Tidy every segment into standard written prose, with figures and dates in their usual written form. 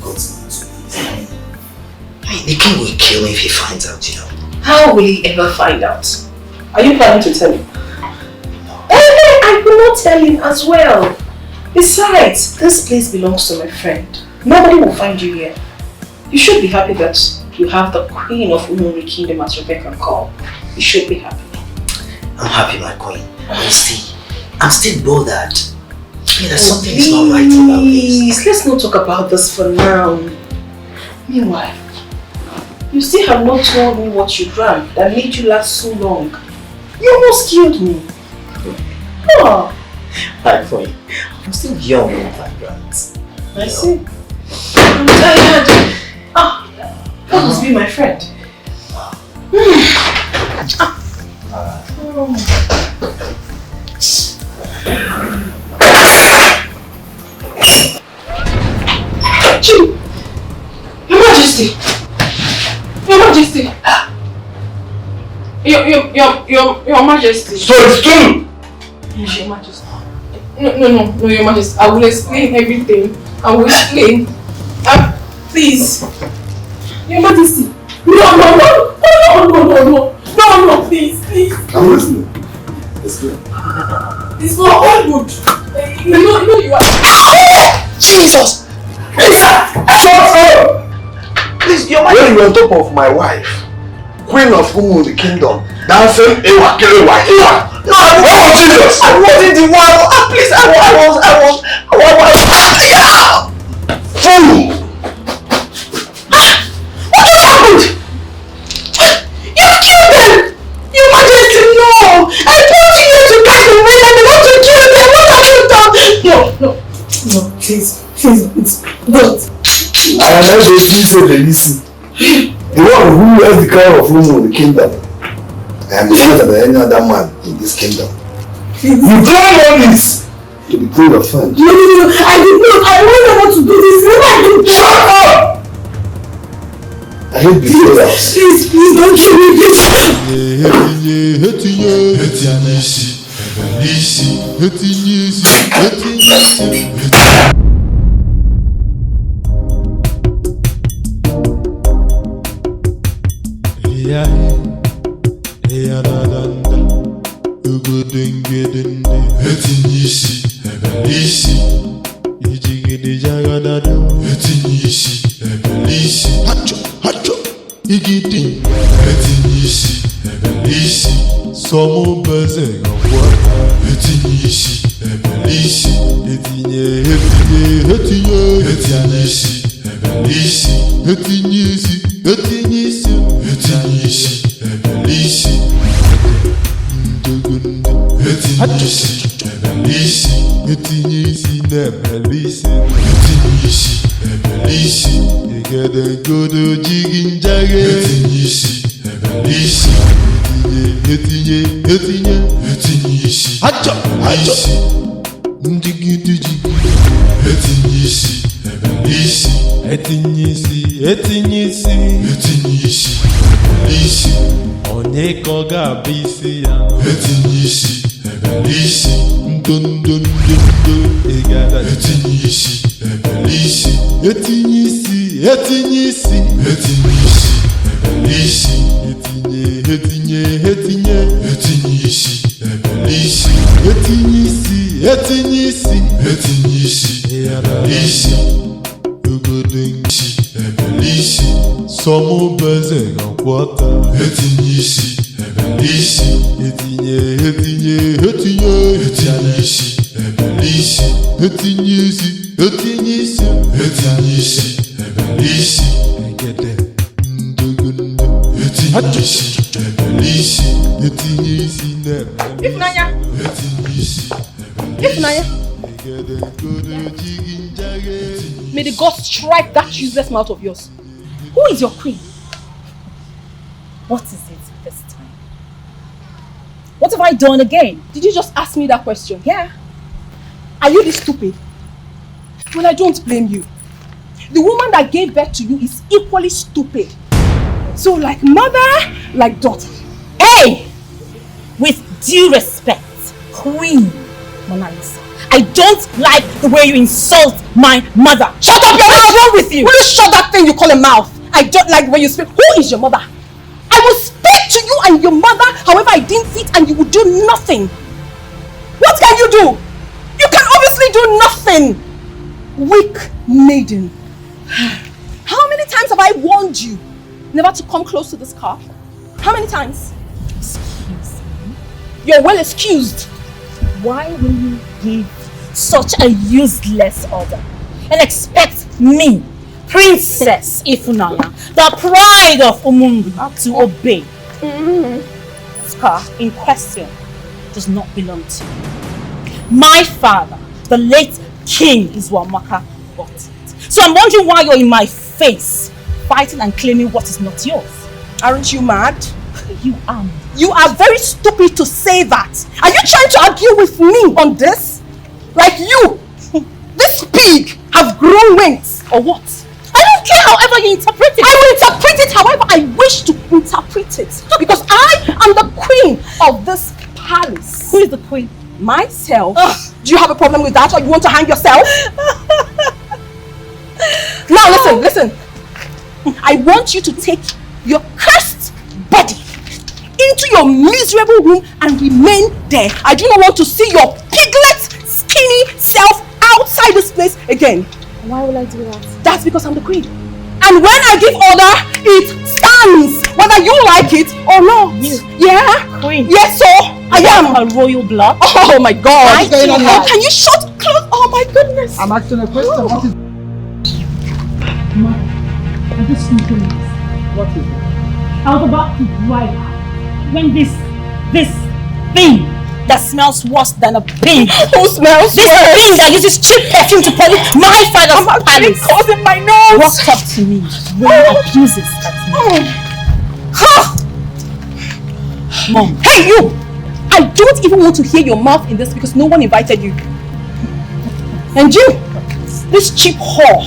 God's not pleased. I mean, the king will kill me if he finds out, you know. How will he ever find out? Are you planning to tell him? No. I will not tell him as well. Besides, this place belongs to my friend. Nobody will find you here. You should be happy that you have the queen of Umuri Kingdom at your beck and call. You should be happy. I'm happy, my queen. But you see, I'm still bothered. I mean, there's something that's not right about this. Let's not talk about this for now. Meanwhile, you still have not told me what you drank that made you last so long. You almost killed me. Oh. My queen, I'm still young with my grants. I see. I'm tired. That must be my friend. Your Majesty! Your Majesty! Your Majesty! So it's true! Yes, Your Majesty. No, Your Majesty. I will explain everything. I will explain. Please. Your Majesty. No, please. I'm listening. It's good. It's not all good. No, you are. Jesus! Shut up! Please, Your Majesty. When you were on top of my wife, Queen of Umu, the kingdom, dancing, Ewa. No, oh, Jesus! I wasn't the one. Please, I was. Fool! What just happened? You killed them! Your Majesty, no! I told you to catch the wind and not to kill them! What have you done? No, please, don't. I am not the king they listen. The one who has the crown of Umu, the kingdom. I am better than any other man in this kingdom. You don't know this! To be queen of fun. No, I did not. I don't know what to do this. Shut up! I hate betrayals. Please don't kill me, May the gods strike that useless mouth of yours. Who is your queen? What is it this time? What have I done again? Did you just ask me that question? Yeah. Are you this stupid? Well, I don't blame you. The woman that gave birth to you is equally stupid. So like mother, like daughter. Hey! With due respect, Queen Mona Lisa, I don't like the way you insult my mother. Shut up your mouth! wrong with you? Will you shut that thing you call a mouth? I don't like when you speak. Who is your mother? I will speak to you and your mother however I deem fit and you will do nothing. What can you do? You can obviously do nothing. Weak maiden. How many times have I warned you never to come close to this car? How many times? Excuse me? You're well excused. Why will you give such a useless order and expect me, Princess Ifunanya, the pride of Umundu, to obey? This car in question does not belong to me. My father, the late King Izuamaka, bought it. So I'm wondering why you're in my face, fighting and claiming what is not yours. Aren't you mad? You are. You are very stupid to say that. Are you trying to argue with me on this? Like you, this pig have grown wings or what? I don't care however you interpret it. I will interpret it however I wish to interpret it. Because I am the queen of this palace. Who is the queen? Myself. Do you have a problem with that or you want to hang yourself? Now listen. I want you to take your cursed body into your miserable room and remain there. I do not want to see your piglet, skinny self outside this place again. Why will I do that? That's because I'm the queen. And when I give order, it stands, whether you like it or not. You? Yeah? Queen? Yes, so I am. A royal blood? Oh my God. What's going on Oh, can you shut close? Oh my goodness. I'm asking a question. What is I just think what is it? I was about to drive out when this thing that smells worse than a pig. Who smells This worse? thing that uses cheap perfume to polish my father's palace causing my nose. walked up to me, throwing abuses at me. Mom. Hey you! I don't even want to hear your mouth in this because no one invited you. And you, this cheap whore,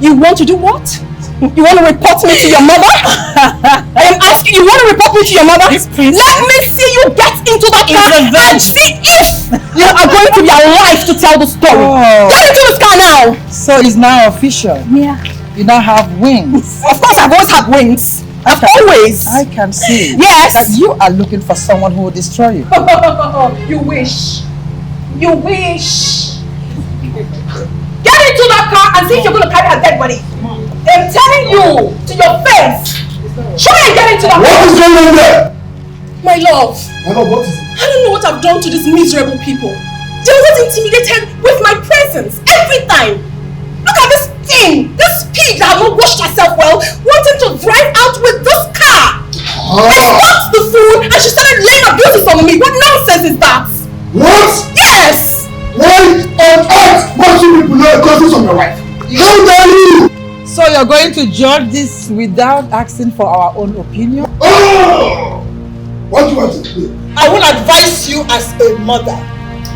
you want to do what? You want to report me to your mother? I am asking, you want to report me to your mother? Let me see you get into that car and see if you are going to be alive to tell the story. Oh. Get into this car now! So it's now official. Yeah. You now have wings. Of course I've always had wings. I've always. I can see. Yes. That you are looking for someone who will destroy you. You wish. You wish. Get into that car and see if you're going to carry a dead body. I'm telling you to your face. Try and get into that car. What is going on there? My love. Hello, what is it? I don't know what I've done to these miserable people. They always intimidated with my presence every time. Look at this thing, this pig that has not washed herself well, wanting to drive out with this car. I stopped the food and she started laying abuses on me. What nonsense is that? What? Yes! Why on earth must you people know the causes of my wife? How dare you? So you're going to judge this without asking for our own opinion? Oh! What do you want to do? I will advise you as a mother.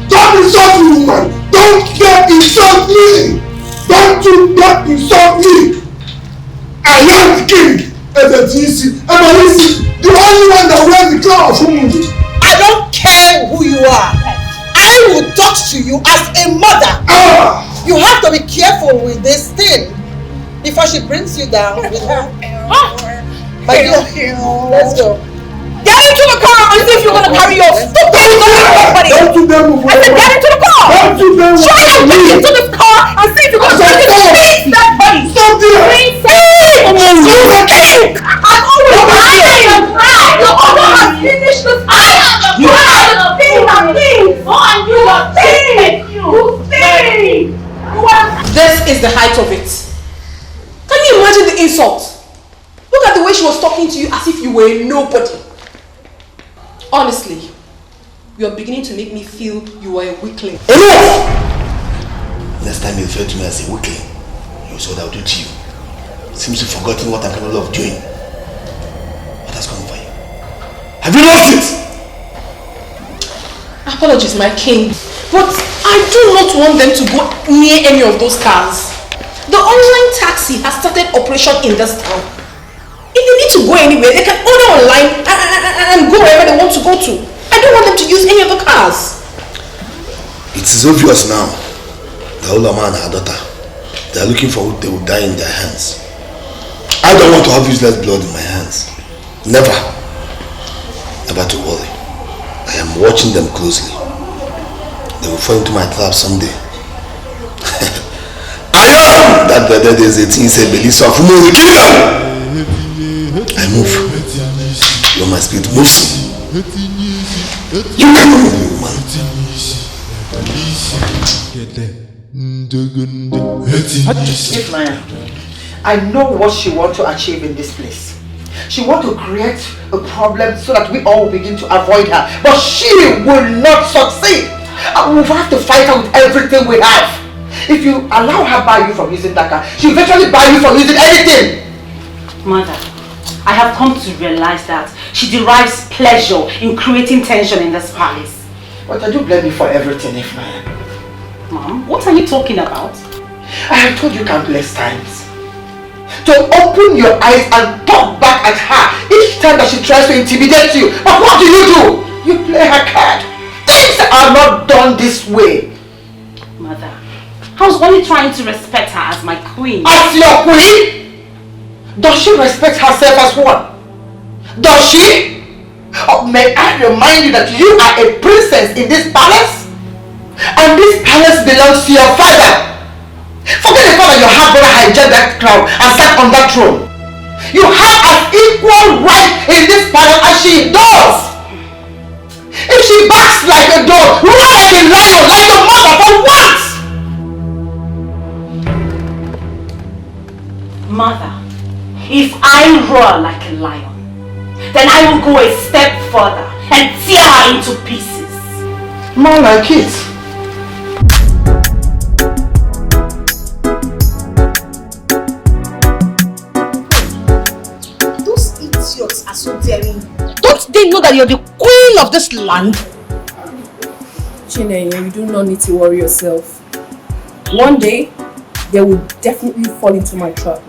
Don't insult me, woman! Don't get insult me! Don't you get insult me! I am the king! Ebele, the only one that wears the crown of Umundu. I don't care who you are. I will talk to you as a mother. You have to be careful with this thing before she brings you down with her. My dear, let's go. Get into the car and see if you're going to carry your stupid body. Don't you dare move I said get into the car. Don't you dare move Try and get into this car and see if you're going to carry that body. Stop there! You the king! I'm always lying and right. You almost finished this fight. You are the king of kings. And you are king. You king. This is the height of it. Can you imagine the insult? Look at the way she was talking to you as if you were a nobody. Honestly, you are beginning to make me feel you are a weakling. Enough! Next time you refer to me as a weakling, you saw what I'll do to you. Seems you've forgotten what I'm capable of doing. What has come over you? Have you lost it? Apologies, my king, but I do not want them to go near any of those cars. The online taxi has started operation in this town. If they need to go anywhere, they can order online and go wherever they want to go to. I don't want them to use any of the cars. It is obvious now that Ulama and her daughter They are looking for who they will die in their hands. I don't want to have useless blood in my hands. Never. Never to worry. I am watching them closely. They will fall into my trap someday. I am! That brother is a thing said Belisa of whom will kill them! I move. When my spirit moves. You can move, man. I know what she wants to achieve in this place. She wants to create a problem so that we all begin to avoid her. But she will not succeed. And we'll have to fight her with everything we have. If you allow her buy you from using that car, she'll eventually buy you from using anything. Mother, I have come to realize that she derives pleasure in creating tension in this palace. But I do blame you for everything, Ifnaya. Mom, what are you talking about? I have told you countless times to open your eyes and talk back at her each time that she tries to intimidate you. But what do? You play her card. Things are not done this way. Mother, I was only trying to respect her as my queen. As your queen? Does she respect herself as one? Does she? Or may I remind you that you are a princess in this palace? And this palace belongs to your father. Forget the fact that your half-brother hijacked that crown and sat on that throne. You have an equal right in this palace as she does. If she barks like a dog, roar like a lion, like your mother, for what? Mother, if I roar like a lion, then I will go a step further and tear her into pieces. More like it. Those idiots are so daring. Don't they know that you're the queen of this land? Chinenye, you do not need to worry yourself. One day, they will definitely fall into my trap.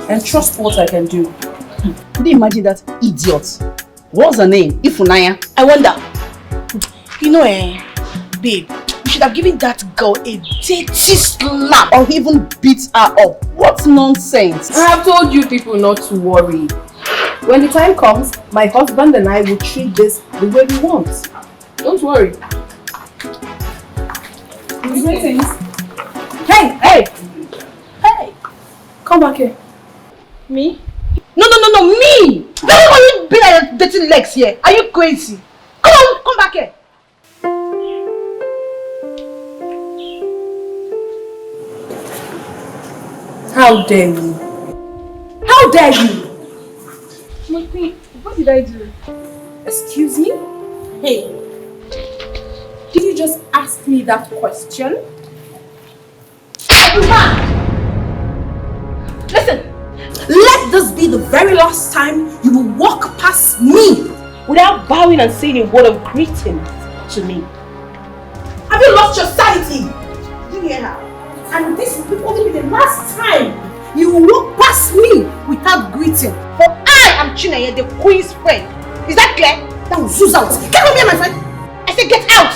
And trust what I can do. Could you imagine that idiot? What's her name? Ifunaya. I wonder. You know, babe, you should have given that girl a dirty slap or even beat her up. What nonsense. I have told you people not to worry. When the time comes, my husband and I will treat this the way we want. Don't worry. Greetings. Hey! Come back here. Me? No, me! Why are you being like your dirty legs here? Are you crazy? Come back here. How dare you? How dare you? My queen, what did I do? Excuse me? Hey, did you just ask me that question? Listen, let this be the very last time you will walk past me without bowing and saying a word of greeting to me. Have you lost your sanity? Did you hear her? And this will only be the last time you will walk past me without greeting. For I am Chinenye, the queen's friend. Is that clear? Now zoom out. Get from here, my friend. I said get out.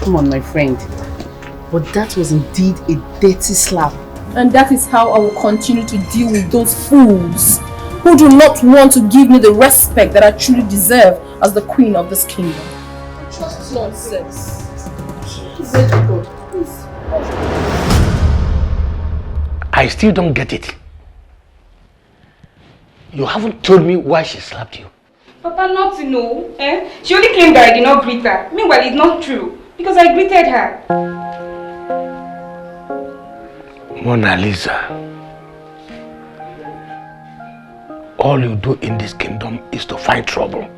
Come on, my friend. But that was indeed a dirty slap. And that is how I will continue to deal with those fools who do not want to give me the respect that I truly deserve as the queen of this kingdom. Just nonsense. I still don't get it. You haven't told me why she slapped you. Papa, not to know. She only claimed that I did not greet her. Meanwhile, it's not true. Because I greeted her. Mona Lisa, all you do in this kingdom is to find trouble.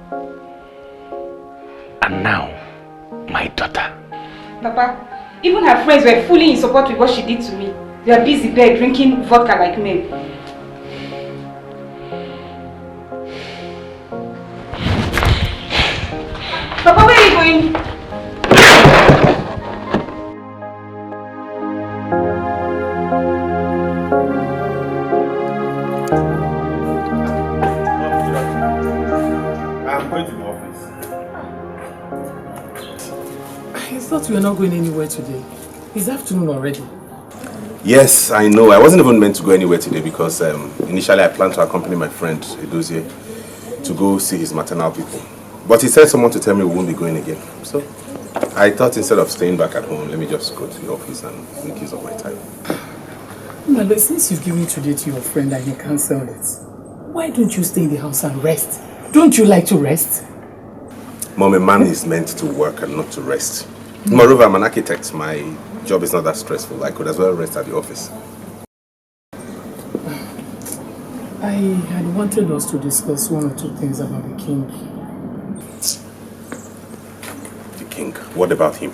And now, my daughter. Papa, even her friends were fully in support with what she did to me. They are busy there drinking vodka like men. Papa, where are you going? I'm going to the office. It's not thought we were not going anywhere today. It's afternoon already. Yes, I know. I wasn't even meant to go anywhere today because initially I planned to accompany my friend Edochie to go see his maternal people. But he said someone to tell me we won't be going again. So I thought instead of staying back at home, let me just go to the office and make use of my time. Mama, since you've given today to your friend and you cancelled it, why don't you stay in the house and rest? Don't you like to rest? Mom, a man is meant to work and not to rest. Moreover, I'm an architect. My job is not that stressful. I could as well rest at the office. I had wanted us to discuss one or two things about the king. The king? What about him?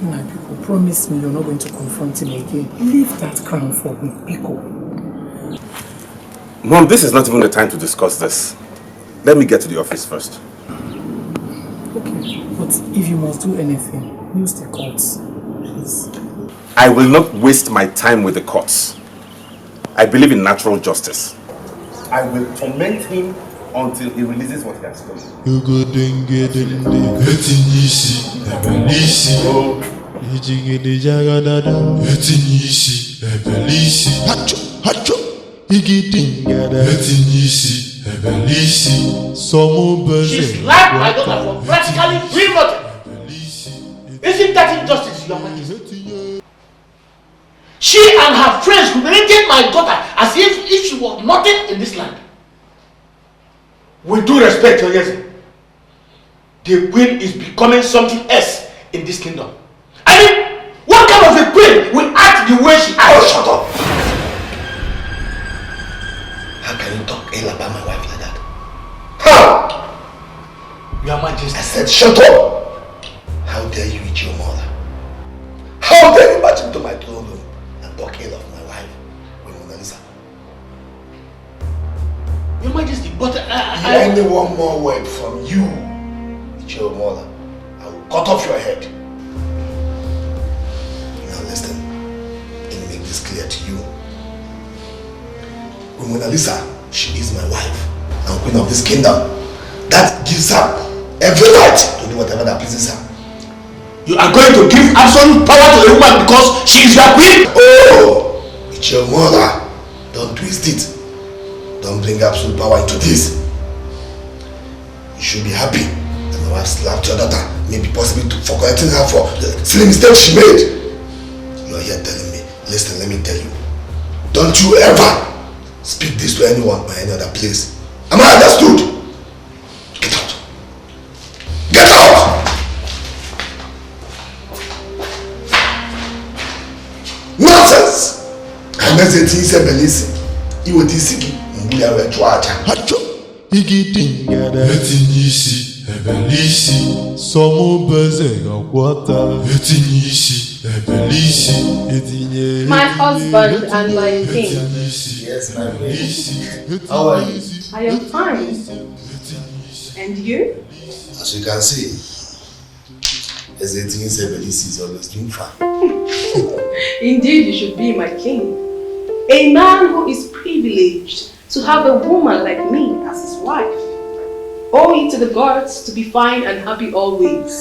My people, promise me you're not going to confront him again. Leave that crown for me, people. Mom, this is not even the time to discuss this. Let me get to the office first. Okay, but if you must do anything, use the courts, please. I will not waste my time with the courts. I believe in natural justice. I will torment him until he releases what he has done. She's like my daughter for practically 3 months. Isn't that injustice, Your Majesty? She and her friends humiliated my daughter as if she was nothing in this land. With due respect, Your Majesty, the queen is becoming something else in this kingdom. I mean, what kind of a queen will act the way she acts? Oh, shut up! How can you talk ill about my wife like that? How? Your Majesty. I said shut up! How dare you eat your mother? How dare you march into my throne room and talk ill of my wife with Mona Lisa? Your Majesty, but Any one more word from you with your mother, I will cut off your head. Now listen, let me make this clear to you. With Mona Lisa, she is my wife and queen of this kingdom. That gives her every right to do whatever that pleases her. You are going to give absolute power to a woman because she is your queen? Oh, it's your mother. Don't twist it. Don't bring absolute power into this. You should be happy that my wife slapped your daughter, maybe possibly for correcting her for the silly mistake she made. You are here telling me, listen, let me tell you. Don't you ever speak this to anyone or any other place. Am I understood? Get out. Get out! Nonsense! I message you say Belisi. You would see Mbuli awe chwacha. Hacho. Igidingada. Etinyisi. Ebelisi. Somo beze gakwata. Etinyisi. Ebelisi. Etinye. My husband and my king. Yes, my baby. How are you? I am fine. And you? As you can see, Escalating is always doing fine. Indeed, you should be my king. A man who is privileged to have a woman like me as his wife. Owe it to the gods to be fine and happy always.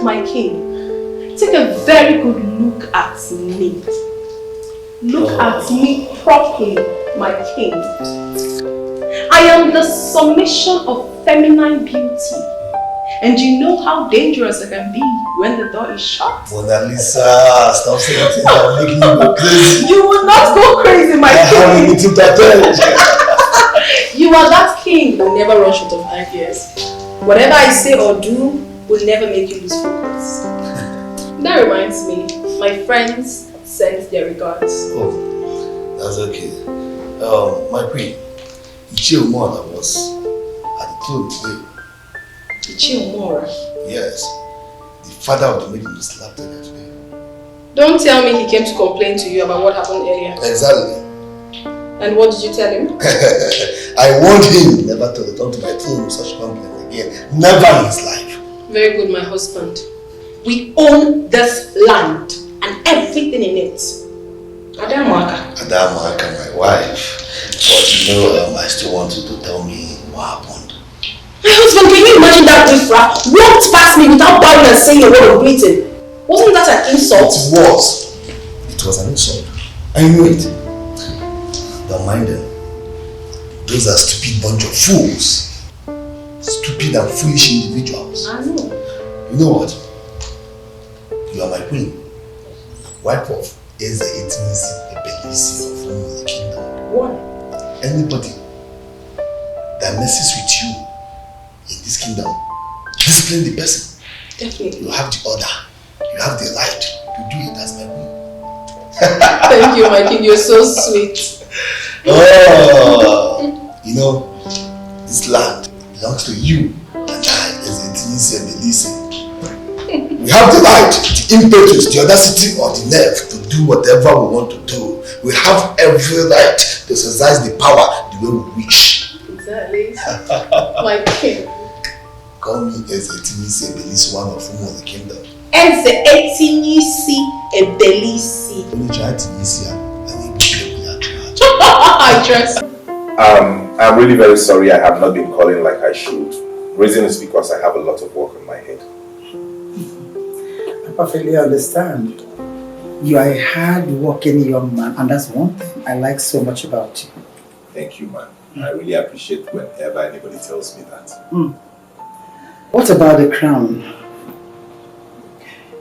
My king, take a very good look at me. Look at me properly, my king. I am the summation of feminine beauty. And you know how dangerous I can be when the door is shut. Mona Lisa, stop saying things that will make me go crazy. You will not go crazy, my king. I have a meeting to attend. You are that king that never runs short of ideas. Whatever I say or do will never make you lose focus. That reminds me, my friends sent their regards. Oh, that's okay. My queen, Ichie Mora was at the throne today. Ichie Mora? Yes. The father of the maiden who slapped her today. Don't tell me he came to complain to you about what happened earlier. Exactly. And what did you tell him? I warned him never to return to my throne with such complaints again. Never in his life. Very good, my husband. We own this land and everything in it. Adamaka, my wife. But you know, I still want you to tell me what happened. My husband, can you imagine that riffraff walked past me without bowing and saying a word of greeting? Wasn't that an insult? It was. It was an insult. I knew it. Don't mind them. Those are stupid bunch of fools. Stupid and foolish individuals. I know. You know what? You are my queen. Wife of Eze Ebele of the kingdom. What? Anybody that messes with you in this kingdom, discipline the person. Definitely. You have the order. You have the right to do it as my queen. Thank you, my king. You're so sweet. Oh, you know, this land belongs to you and I as Ebele. We have the right, the impetus, the audacity or the nerve to do whatever we want to do. We have every right to exercise the power the way we wish. Exactly. My king. Call me as Ebele, one of whom of the kingdom. Eze Ebele. Only try to miss you and I trust. I'm really very sorry I have not been calling like I should. Reason is because I have a lot of work on my head. I perfectly understand. You are a hard-working young man, and that's one thing I like so much about you. Thank you, man. I really appreciate whenever anybody tells me that. What about the crown?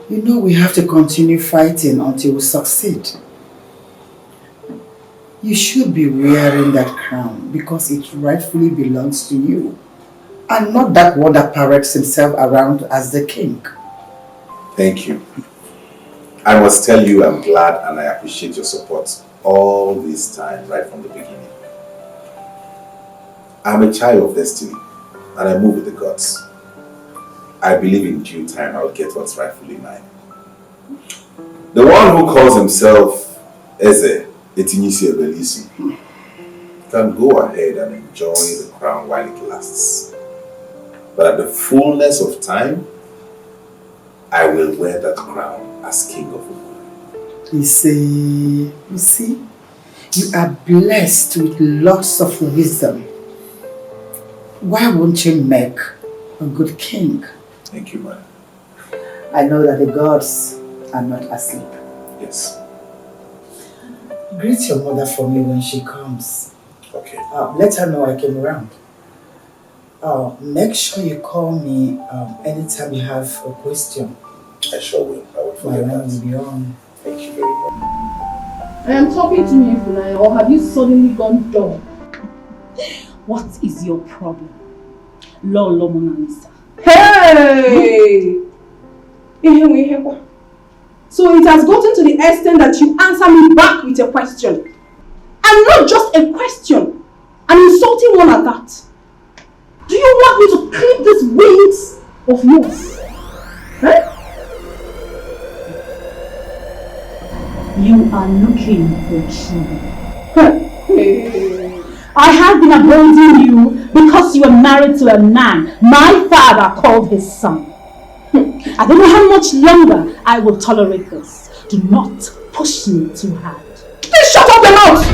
You know we have to continue fighting until we succeed. You should be wearing that crown because it rightfully belongs to you, and not that one that parades himself around as the king. Thank you. I must tell you I'm glad and I appreciate your support all this time, right from the beginning. I'm a child of destiny and I move with the gods. I believe in due time I'll get what's rightfully mine. The one who calls himself Eze Ebele can go ahead and enjoy the crown while it lasts. But at the fullness of time, I will wear that crown as king of Umu. You see, you are blessed with lots of wisdom. Why won't you make a good king? Thank you, man. I know that the gods are not asleep. Yes. Greet your mother for me when she comes. Okay. Let her know I came around. Make sure you call me anytime you have a question. I sure will. I will forget that. Will be on. Thank you very much. I am talking to you, Funaya, or have you suddenly gone dumb? What is your problem? Lolo Mona Lisa. Hey! So it has gotten to the extent that you answer me back with a question. And not just a question, an insulting one at that. Do you want me to clip these wings of yours? Huh? You are looking for trouble. I have been avoiding you because you were married to a man my father called his son. I don't know how much longer I will tolerate this. Do not push me too hard. Please shut up your mouth!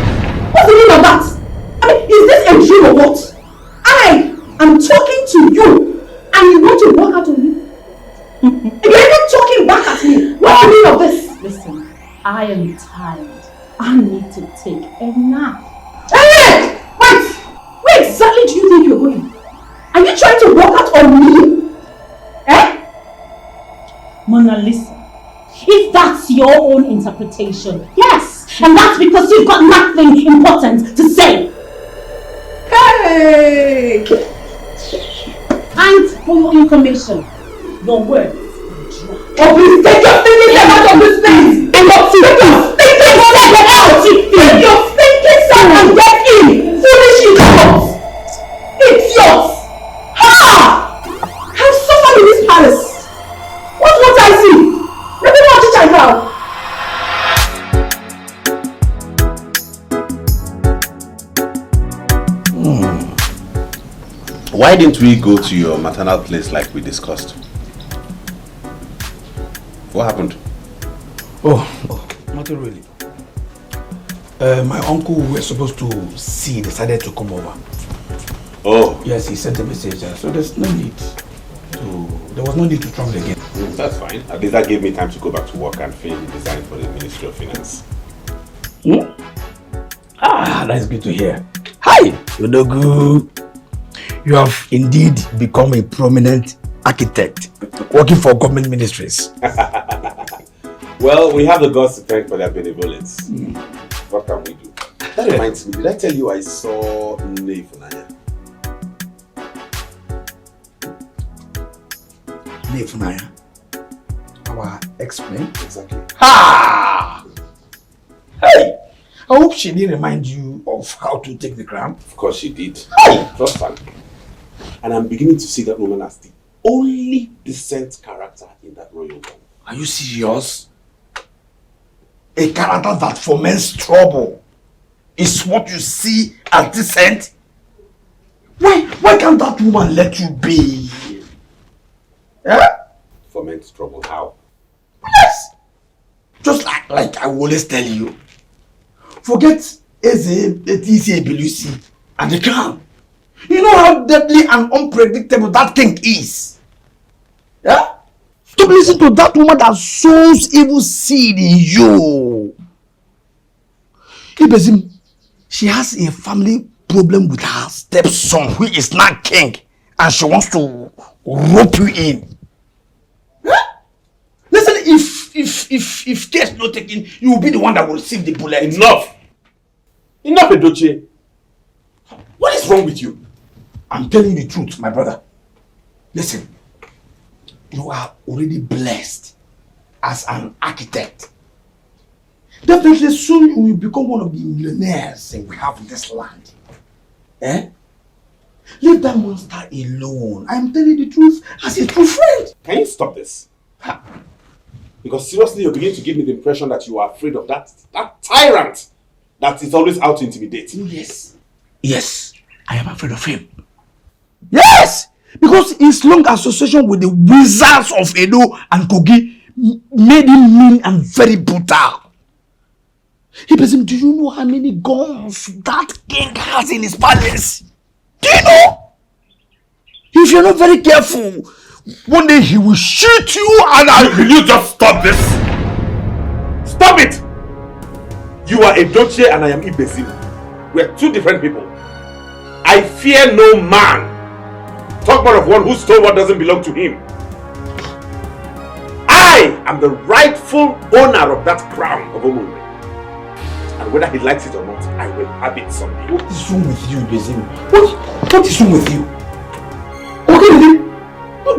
What's the meaning of that? I mean, is this a dream or what? I am talking to you and you want to walk out on me? You're even talking back at me. What's the meaning of this? Listen, I am tired. I need to take a nap. Hey! Wait! Where exactly do you think you're going? Are you trying to walk out on me? Eh? Mona Lisa, if that's your own interpretation, yes. And that's because you've got nothing important to say. Hey! And for your information, your words are dry. Oh, please take your thinking out of this place! And your thinking out! Take your thinking self and get in! Foolish idiots! Idiots! Ha! I've suffered in this palace! What's what I see? Let me watch it now! Why didn't we go to your maternal place like we discussed? What happened? Oh, nothing really. My uncle who we were supposed to see decided to come over. Oh. Yes, he sent a message, so there was no need to travel again. That's fine. At least that gave me time to go back to work and finish the design for the Ministry of Finance. That's good to hear. Hi, Odogu. You have indeed become a prominent architect working for government ministries. Well, we have the gods to thank for their benevolence. What can we do? That reminds me, did I tell you I saw Neifunanya? Neifunanya? Our ex-friend? Exactly. Ha! Hey! I hope she didn't remind you of how to take the crown. Of course she did. Hey! Just fun. And I'm beginning to see that woman as the only decent character in that royal home. Are you serious? A character that foments trouble is what you see as decent? Why can't that woman let you be? Foment trouble, how? Yes! Just like I always tell you. Forget Etiko Belusi and the crown. You know how deadly and unpredictable that king is. Yeah? Stop listening to that woman that sows evil seed in you. Ibezim, she has a family problem with her stepson who is now king and she wants to rope you in. Yeah? Listen, if care is not taken, you will be the one that will receive the bullet. Enough! Enough, Edochie! What is wrong with you? I'm telling you the truth, my brother. Listen, you are already blessed as an architect. Definitely soon you will become one of the millionaires we have in this land. Leave that monster alone. I'm telling you the truth as a true friend. Can you stop this? Because seriously, you're beginning to give me the impression that you are afraid of that tyrant that is always out to intimidate. Yes. Yes, I am afraid of him. Yes! Because his long association with the wizards of Edo and Kogi made him mean and very brutal. Do you know how many guns that king has in his palace? Do you know? If you're not very careful, one day he will shoot you and Will you just stop this? Stop it! You are Edochie and I am Ibezim. We're two different people. I fear no man. Talk more of one who stole what doesn't belong to him. I am the rightful owner of that crown of Omunwe. And whether he likes it or not, I will have it someday. What is wrong with you, Ibezim? What is wrong with you? Okay,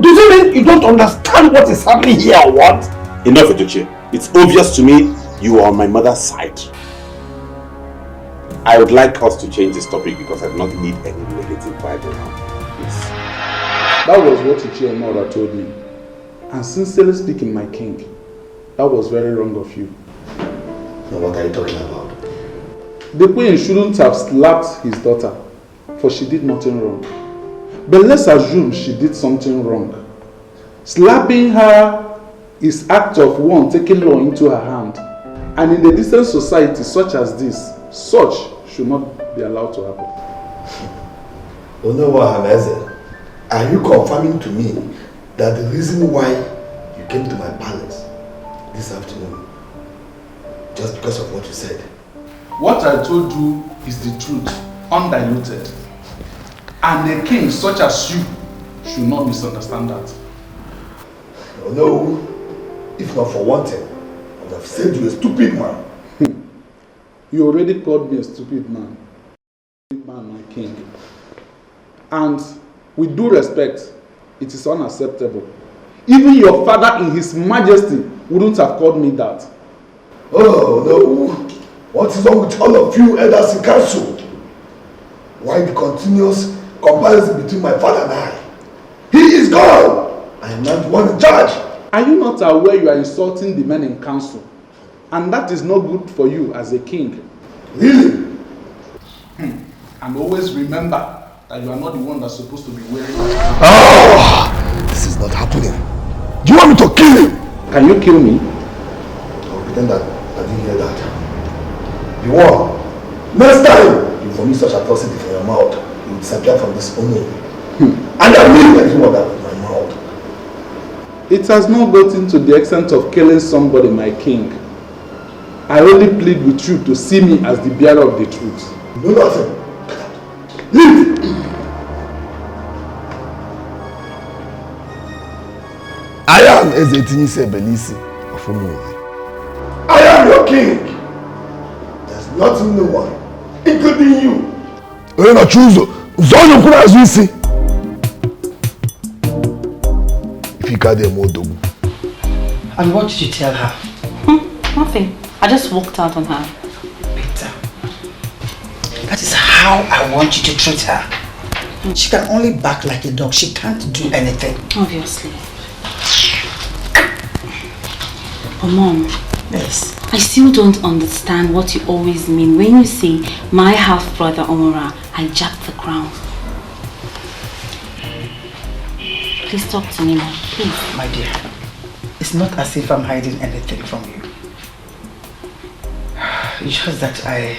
does it mean you don't understand what is happening here or what? Enough, Edochie. It's obvious to me you are on my mother's side. I would like us to change this topic because I do not need any negative vibe around. Please. That was what Uju Okoli told me. And sincerely speaking, my king, that was very wrong of you. Now what are you talking about? The queen shouldn't have slapped his daughter, for she did nothing wrong. But let's assume she did something wrong. Slapping her is act of one taking law into her hand. And in a decent society such as this, such should not be allowed to happen. Oh no, Hameze. Are you confirming to me that the reason why you came to my palace this afternoon just because of what you said? What I told you is the truth, undiluted. And a king such as you should not misunderstand that. Oh no, if not for one thing, I would have said you a stupid man. You already called me a stupid man. Stupid man, my king. And with due respect, it is unacceptable. Even your father in his majesty wouldn't have called me that. Oh no, what is wrong with all of you elders in council? Why the continuous comparison between my father and I? He is gone! I am not the one in charge. Are you not aware you are insulting the men in council? And that is not good for you as a king. Really? And always remember that you are not the one that's supposed to be wearing that. Oh! This is not happening. Do you want me to kill him? Can you kill me? I'll pretend that I didn't hear that. You won. Next time, you vomit such atrocity from your mouth. you will disappear from this home. And I will let you of that with my mouth. It has not gotten to the extent of killing somebody, my king. I only plead with you to see me as the bearer of the truth. Do nothing. Leave! I am Ebele of Umuzi. I am your king. There's nothing no one, including you. We're not choosing. Zonyo kuna as we see. If you got them old. And what did you tell her? Nothing. I just walked out on her. Peter, that is how I want you to treat her. She can only bark like a dog. She can't do anything. Obviously. But Mom, yes. I still don't understand what you always mean when you say my half-brother Omora hijacked the crown. Please talk to me, Mom. Please. My dear, it's not as if I'm hiding anything from you. It's just that I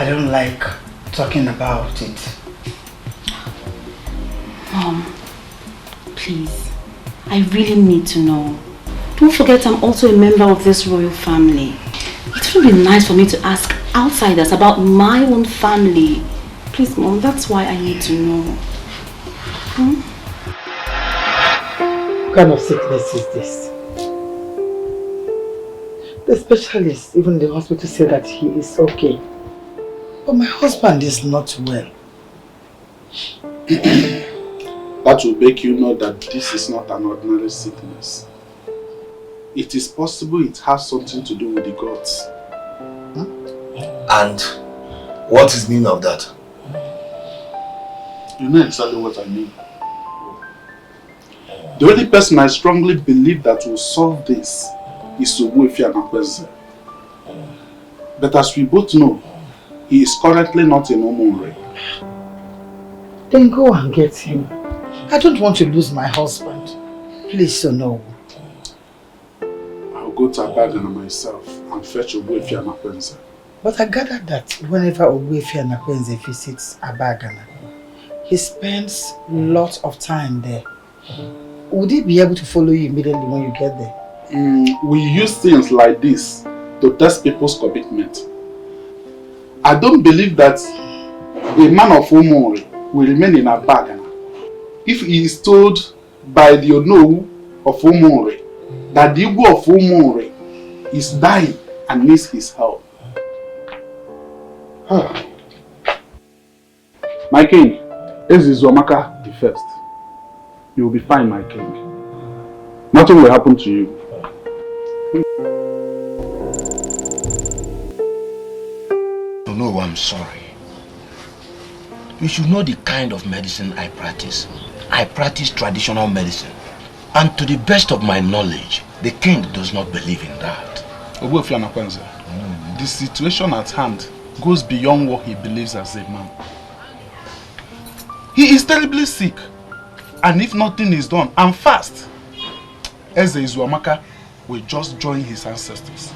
don't like talking about it. Mom, please. I really need to know. Don't forget I'm also a member of this royal family. It would be nice for me to ask outsiders about my own family. Please, Mom, that's why I need to know. What kind of sickness is this? The specialist, even the hospital, said that he is okay. But my husband is not well. That will make you know that this is not an ordinary sickness. It is possible it has something to do with the gods. And what is the meaning of that? You know exactly what I mean. The only person I strongly believe that will solve this is Ogbuefi Anakweze. But as we both know, he is currently not in Omonre. Then go and get him. I don't want to lose my husband. Please, no. I'll go to Abagana myself and fetch Ogbuefi Anakweze. But I gathered that whenever Ogbuefi Anakweze visits Abagana, he spends lots of time there. Would he be able to follow you immediately when you get there? We use things like this to test people's commitment. I don't believe that a man of Omonre will remain in Abagana if he is told by the Onowu of Omonre that the Igbo of Omonre is dying and needs his help. My king, Ezizomaka the first. You will be fine, my king. Nothing will happen to you. No, I'm sorry. You should know the kind of medicine I practice. I practice traditional medicine. And to the best of my knowledge, the king does not believe in that. Ogbuefi Anakweze, the situation at hand goes beyond what he believes as a man. He is terribly sick. And if nothing is done, and fast, Eze Izuamaka will just join his ancestors.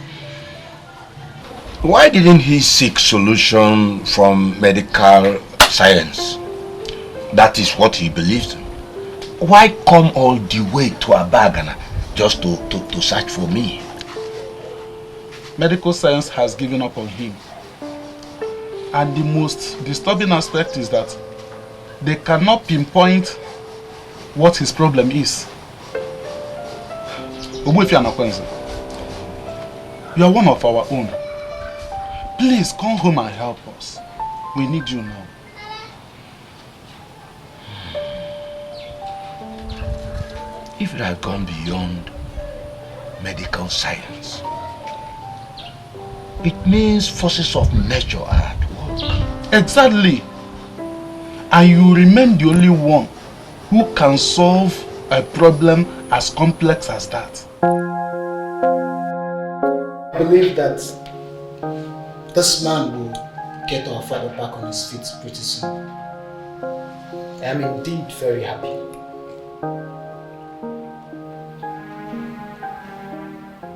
Why didn't he seek solution from medical science? That is what he believes in. Why come all the way to Abagana just to search for me? Medical science has given up on him. And the most disturbing aspect is that they cannot pinpoint what his problem is. Ogbuefi Anakweze, you are one of our own. Please come home and help us. We need you now. If it had gone beyond medical science, it means forces of nature are at work. Exactly. And you remain the only one who can solve a problem as complex as that. I believe that this man will get our father back on his feet pretty soon. I am indeed very happy.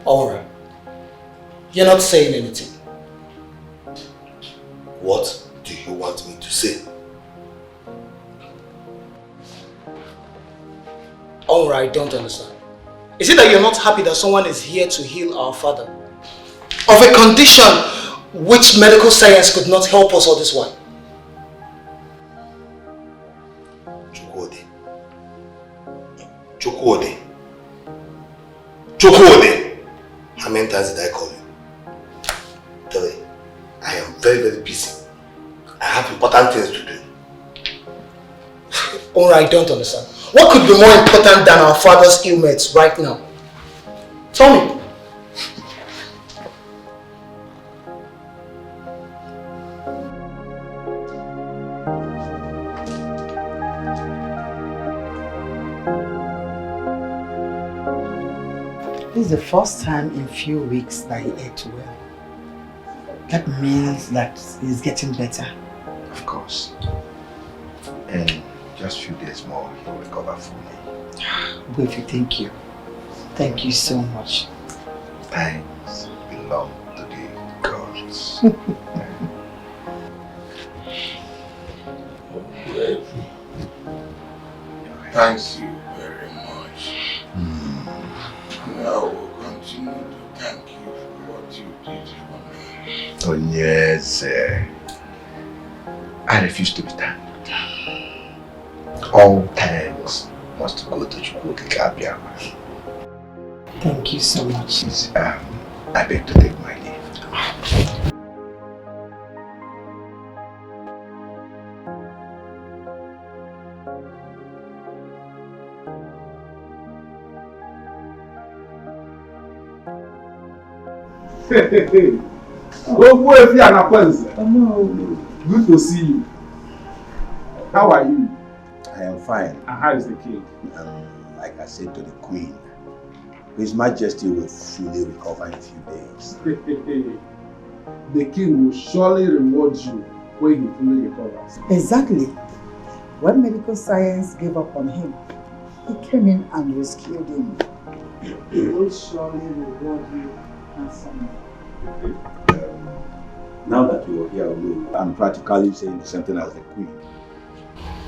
Aura, you're not saying anything. What do you want me to say? Or I don't understand. Is it that you're not happy that someone is here to heal our father? Of a condition which medical science could not help us all this while? Chukwudi! How many times did I call you? Tell me, I am very, very busy. I have important things to do. Or I don't understand. What could be more important than our father's ailments right now? Tell me. This is the first time in a few weeks that he ate well. That means that he's getting better. Of course. And just a few days more, he'll recover fully. Buefi, thank you. Thank you so much. Thanks belong to the gods. Thanks you very much. I will continue to thank you for what you did for me. Oh yes, I refuse to be thanked. All thanks must go to Chukwudi. Thank you so much. I beg to take my leave. Good to see you. How are you? I am fine. And how is the king? Like I said to the queen, His Majesty will fully recover in a few days. The king will surely reward you when he fully recovers. Exactly. When medical science gave up on him, he came in and rescued him. He will surely reward you handsomely. Now that you are here, I'm practically saying the same thing as the queen.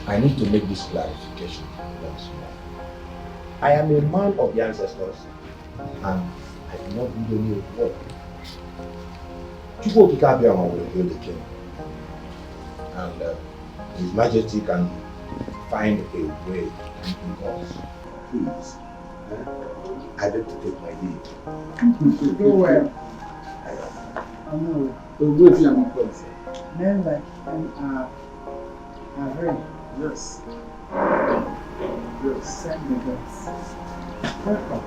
I need to make this clarification once more. I am a man of the ancestors, and I do not need any word. Chukwudi will heal the king, and His Majesty can find a way in us. Please, I beg to take my leave. Go well. So go to your place. Men like him are ready. Yes. Yes. Send the girls. Welcome.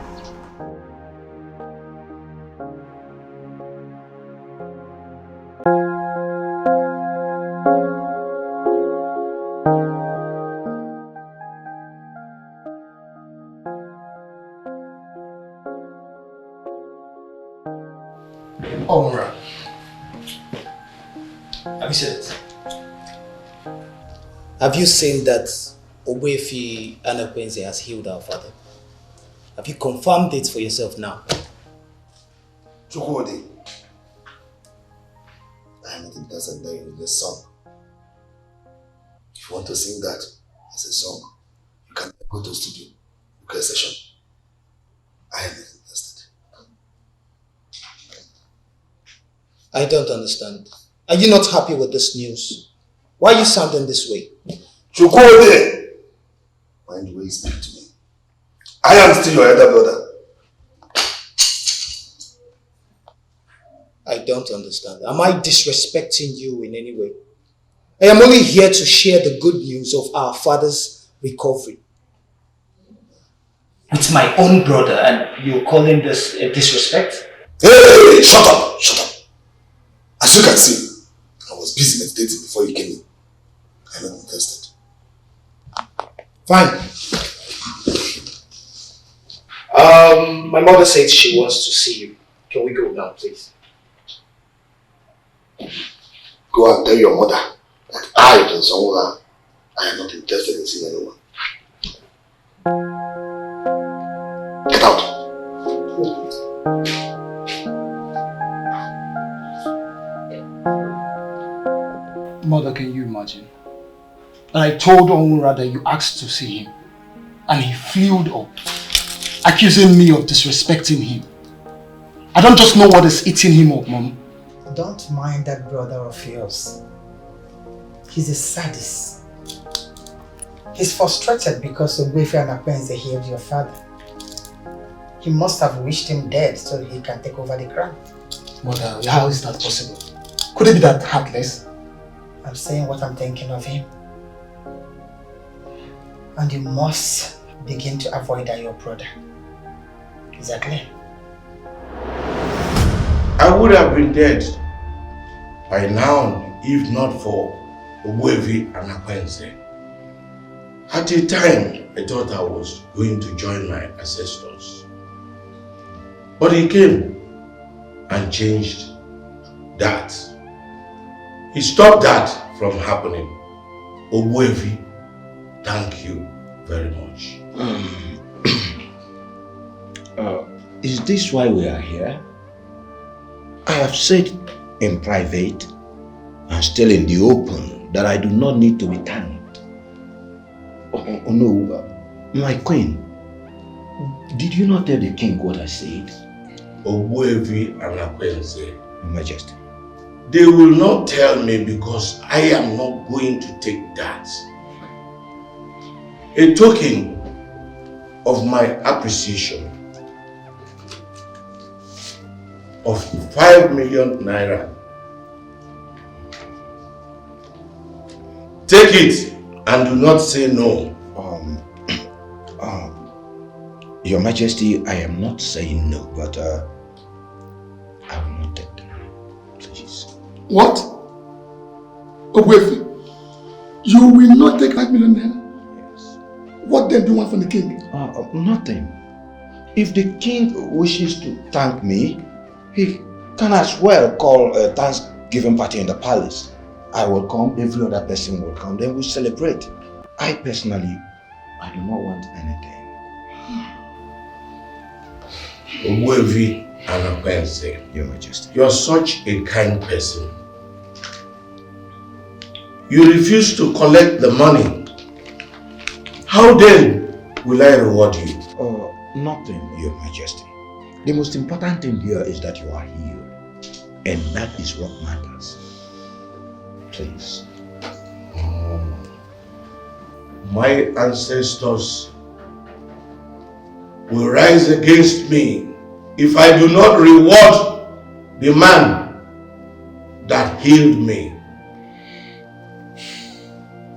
Omra, have you seen it? Have you seen that Ogbuefi Anakwenze has healed our father? Have you confirmed it for yourself now? Chukwudi, I am not interested in the song. If you want to sing that as a song, you can go to the studio, book a session. I am not interested. I don't understand. Are you not happy with this news? Why are you sounding this way? Chukwudi! Mind the way you speak to me. I am still your elder brother. I don't understand. Am I disrespecting you in any way? I am only here to share the good news of our father's recovery. It's my own brother and you're calling this a disrespect? Hey, shut up! Shut up! As you can see, I was busy meditating before you came in. I'm not interested. Fine. My mother said she wants to see you. Can we go now, please? Go and tell your mother that I am not interested in seeing anyone. Get out. Mother, can you imagine? And I told Onwura that you asked to see him. and he flew up, accusing me of disrespecting him. I don't just know what is eating him up, Mom. Don't mind that brother of yours. He's a sadist. He's frustrated because Ogwefe and Akwenze healed your father. He must have wished him dead so he can take over the crown. Mother, how is that possible? Could it be that heartless? I'm saying what I'm thinking of him. And you must begin to avoid your brother. Is that clear? I would have been dead by now if not for Ogwefe and Akwenze. At the time, I thought I was going to join my ancestors. But he came and changed that. He stopped that from happening. Ogwefe, thank you very much. Is this why we are here? I have said in private and still in the open that I do not need to be thanked. Oh no, my queen, did you not tell the king what I said? Ogwefe and Akwenze, Your Majesty. they will not tell me because I am not going to take that. A token of my appreciation of 5 million naira. Take it and do not say no. Your Majesty, I am not saying no, but I will not take them. Please. What? Ogwefe, you will not take 5 million naira? Yes. What then do you want from the king? Nothing. If the king wishes to thank me, he can as well call a Thanksgiving party in the palace. I will come, every other person will come, then we'll celebrate. I personally, I do not want anything. Ogwefe and Akwenze, Your Majesty. you are such a kind person. You refuse to collect the money. How then will I reward you? Nothing, Your Majesty. The most important thing here is that you are healed. And that is what matters. Please. My ancestors will rise against me if I do not reward the man that healed me.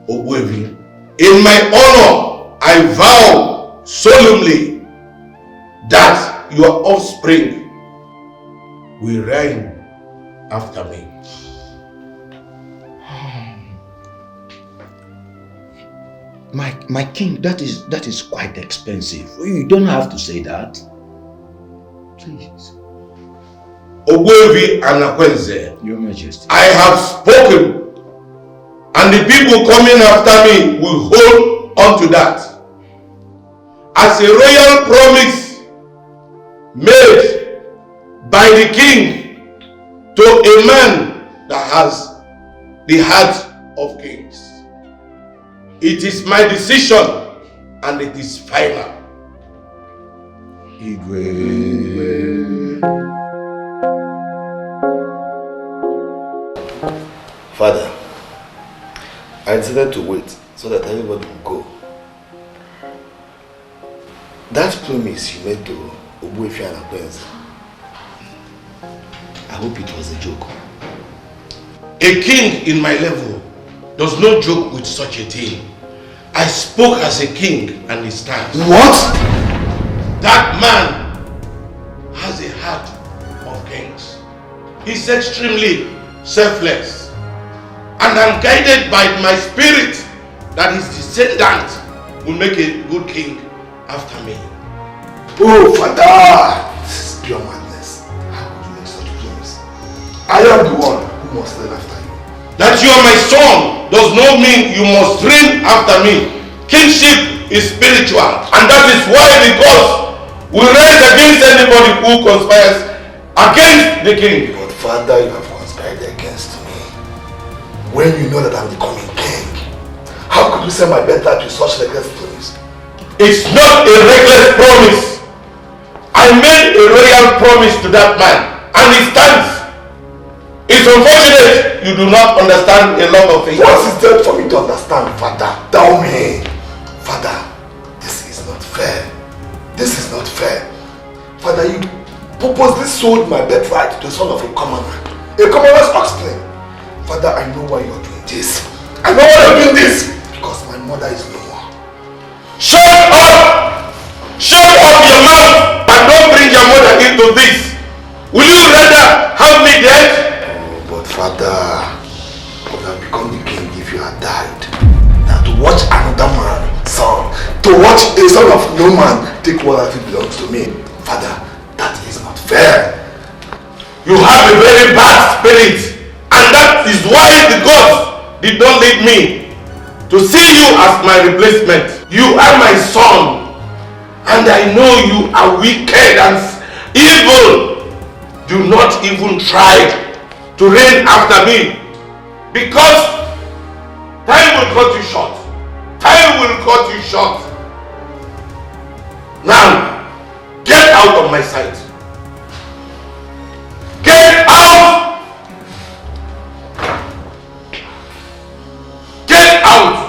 Ogwefe, in my honor, I vow solemnly that your offspring will reign after me. My king, that is quite expensive. You don't have to say that. Please. Ogwefe and Akwenze, Your Majesty. I have spoken, and the people coming after me will hold on to that as a royal promise made by the king to a man that has the heart of kings. It is my decision and it is final. Father, I decided to wait so that everybody will go. That promise you made to Ogwefe and Akwenze, I hope it was a joke. A king in my level does not joke with such a thing. I spoke as a king and it stands. What? That man has a heart of kings. He's extremely selfless. And I'm guided by my spirit that his descendant will make a good king after me. Oh, Father! This is pure madness. How could you make such a promise? I am the one who must reign after you. That you are my son does not mean you must reign after me. Kingship is spiritual, and that is why the gods will rise against anybody who conspires against the king. But Father, you have conspired against me. When you know that I'm the coming king, how could you send my better to such reckless place? It's not a reckless promise. I made a royal promise to that man, and it stands. It's unfortunate you do not understand a lot of things. What is there for me to understand, Father? Tell me. Father, this is not fair. This is not fair. Father, you purposely sold my birthright to the son of a commoner. A commoner's offspring. Father, I know why you're doing this. I know why you're doing this. Because my mother is no more. Shut up! Shut up your mouth and don't bring your mother into this. Will you rather have me dead? Oh, but Father, I would have become the king if you had died. Now to watch another man's son, to watch a son of no man take what I think belongs to me. Father, that is not fair. You have a very bad spirit, and that is why the gods did not lead me to see you as my replacement. You are my son, and I know you are wicked and evil. Do not even try to reign after me, because time will cut you short. Time will cut you short. Now, get out of my sight. Get out! Get out!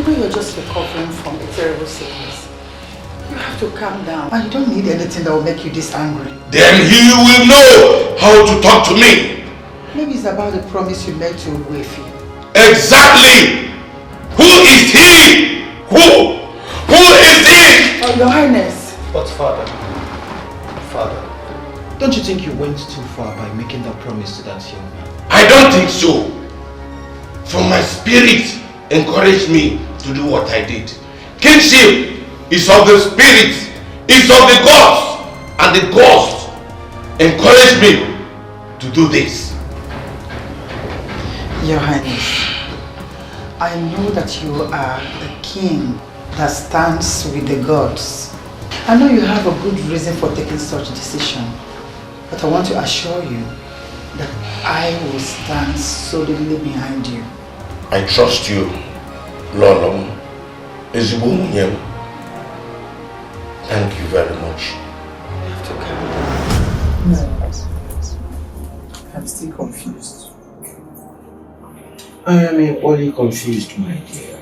You're just recovering from a terrible sickness. You have to calm down. And you don't need anything that will make you this angry. Then you will know how to talk to me. Maybe it's about the promise you made to Wefi. Exactly! Who is he? Who is he? Oh, Your Highness. But Father, don't you think you went too far by making that promise to that young man? I don't think so. For my spirit encouraged me to do what I did. Kingship is of the spirit, is of the gods, and the gods encouraged me to do this. Your Highness, I know that you are the king that stands with the gods. I know you have a good reason for taking such decision, but I want to assure you that I will stand solidly behind you. I trust you, Lolo. Ezigbo nwunye m. Thank you very much. You have to come. No, I'm still confused. I am equally confused, my dear.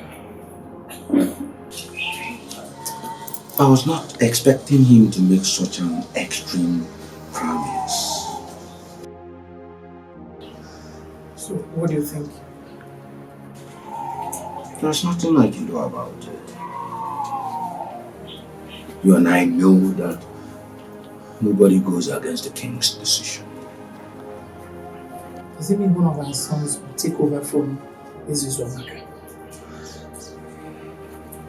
I was not expecting him to make such an extreme promise. So, what do you think? There's nothing I can do about it. You and I know that nobody goes against the king's decision. Does it mean one of our sons will take over from Uju Okoli?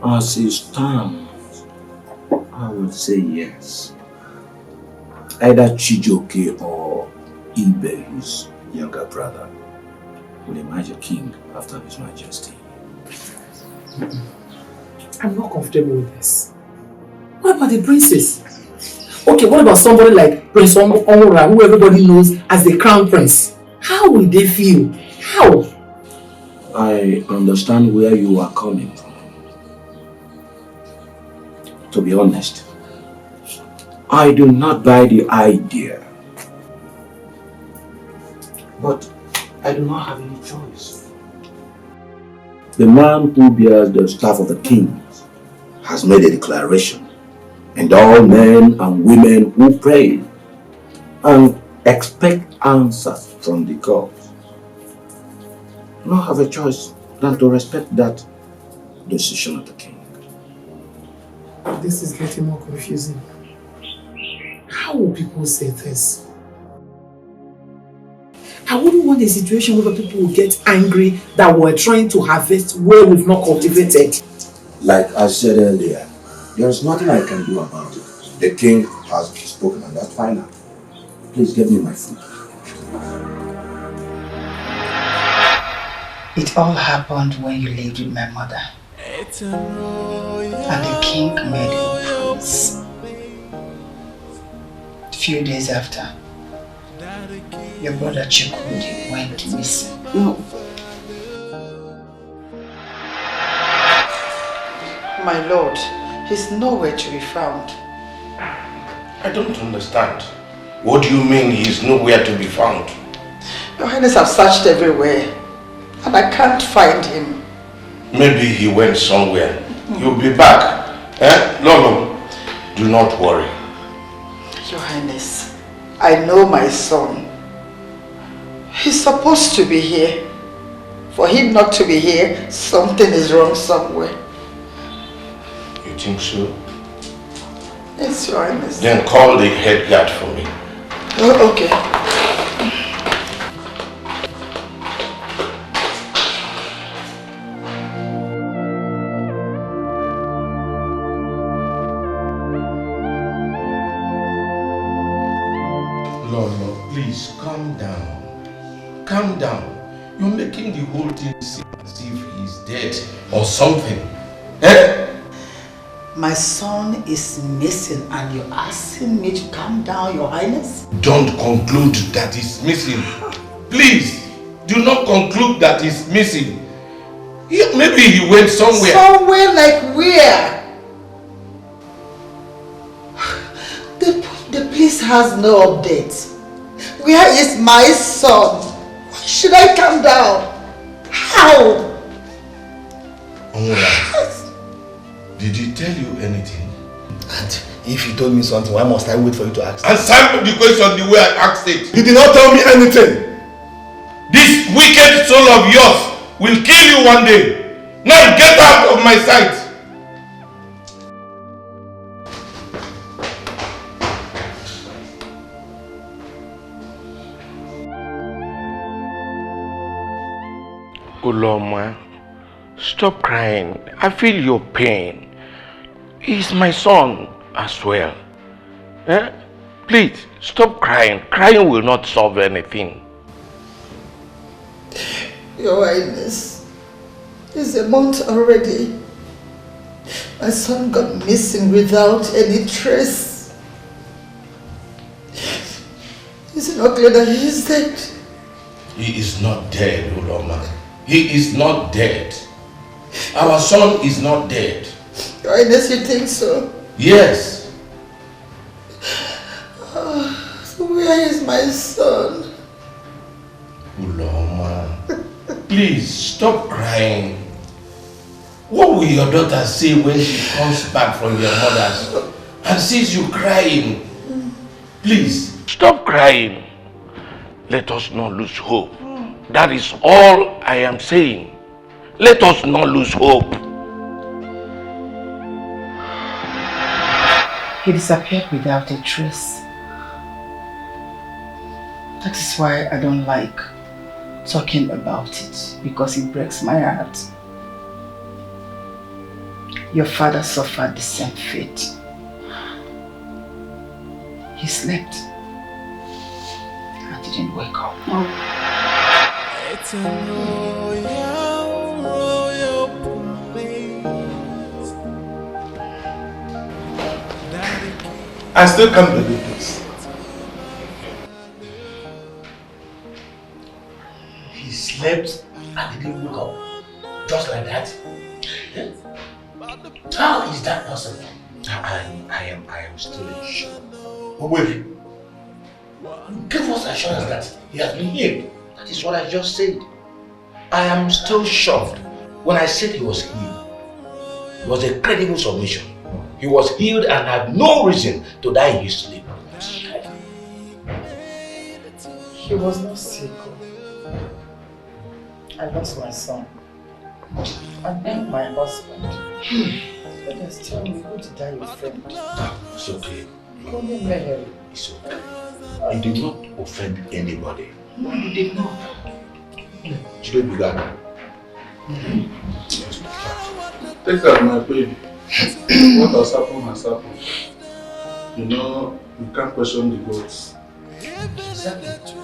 As it stands, I would say yes. Either Chijoke or Ibe, his younger brother, will emerge a king after his majesty. I'm not comfortable with this. What about the princess? Okay, what about somebody like Prince Omura, who everybody knows as the crown prince? How will they feel? How? I understand where you are coming from. To be honest, I do not buy the idea. But I do not have any choice. The man who bears the staff of the king has made a declaration, and all men and women who pray and expect answers from the gods do not have a choice than to respect that decision of the king. This is getting more confusing. How will people say this? I wouldn't want a situation where people will get angry that we're trying to harvest where we've not cultivated. Like I said earlier, there's nothing I can do about it. The king has spoken and that's final. Please give me my food. It all happened when you lived with my mother. And the king made a promise. few days after, your brother Chikudi went missing. No. My lord, he's nowhere to be found. I don't understand. What do you mean he's nowhere to be found? Your Highness, I've searched everywhere and I can't find him. Maybe he went somewhere. He'll be back. Lolo, do not worry. Your Highness, I know my son. He's supposed to be here. For him not to be here, something is wrong somewhere. You think so? Yes, Your Highness. Then call the head guard for me. Oh, okay. Lolo, please calm down. Calm down. You're making the whole thing seem as if he's dead or something. My son is missing and you're asking me to calm down, Your Highness? Don't conclude that he's missing. Please, do not conclude that he's missing. Maybe he went somewhere. Somewhere like where? The police has no updates. Where is my son? Why should I calm down? How? Did he tell you anything? And if he told me something, why must I wait for you to ask? Answer the question the way I asked it. You did not tell me anything. This wicked soul of yours will kill you one day. Now get out of my sight. Uloma, stop crying. I feel your pain. He's my son as well. Please, stop crying. Crying will not solve anything. Your Highness, it's a month already. My son got missing without any trace. Is it not clear that he is dead? He is not dead, Uloma. He is not dead. Our son is not dead. Your Highness, you think so? Yes. So where is my son? Uloma, please stop crying. What will your daughter say when she comes back from your mother's and sees you crying? Please stop crying. Let us not lose hope. That is all I am saying. Let us not lose hope. He disappeared without a trace. That is why I don't like talking about it, because it breaks my heart. Your father suffered the same fate. He slept and didn't wake up. It's a royal place. I still can't believe this. He slept and he didn't wake up. Just like that? How is that possible? I am still in shock. But wait. Give us assurance that he has been healed. That is what I just said. I am still shocked. When I said he was healed, it was a credible submission. He was healed and had no reason to die in his sleep. He was not sick. I lost my son. And then my husband. Just tell me, who did I offend? It's okay. Call me Mary. It's okay. You did not offend anybody. No, you did not. Today began. Take that, my baby. What has happened has happened. You know, you can't question the gods. Exactly.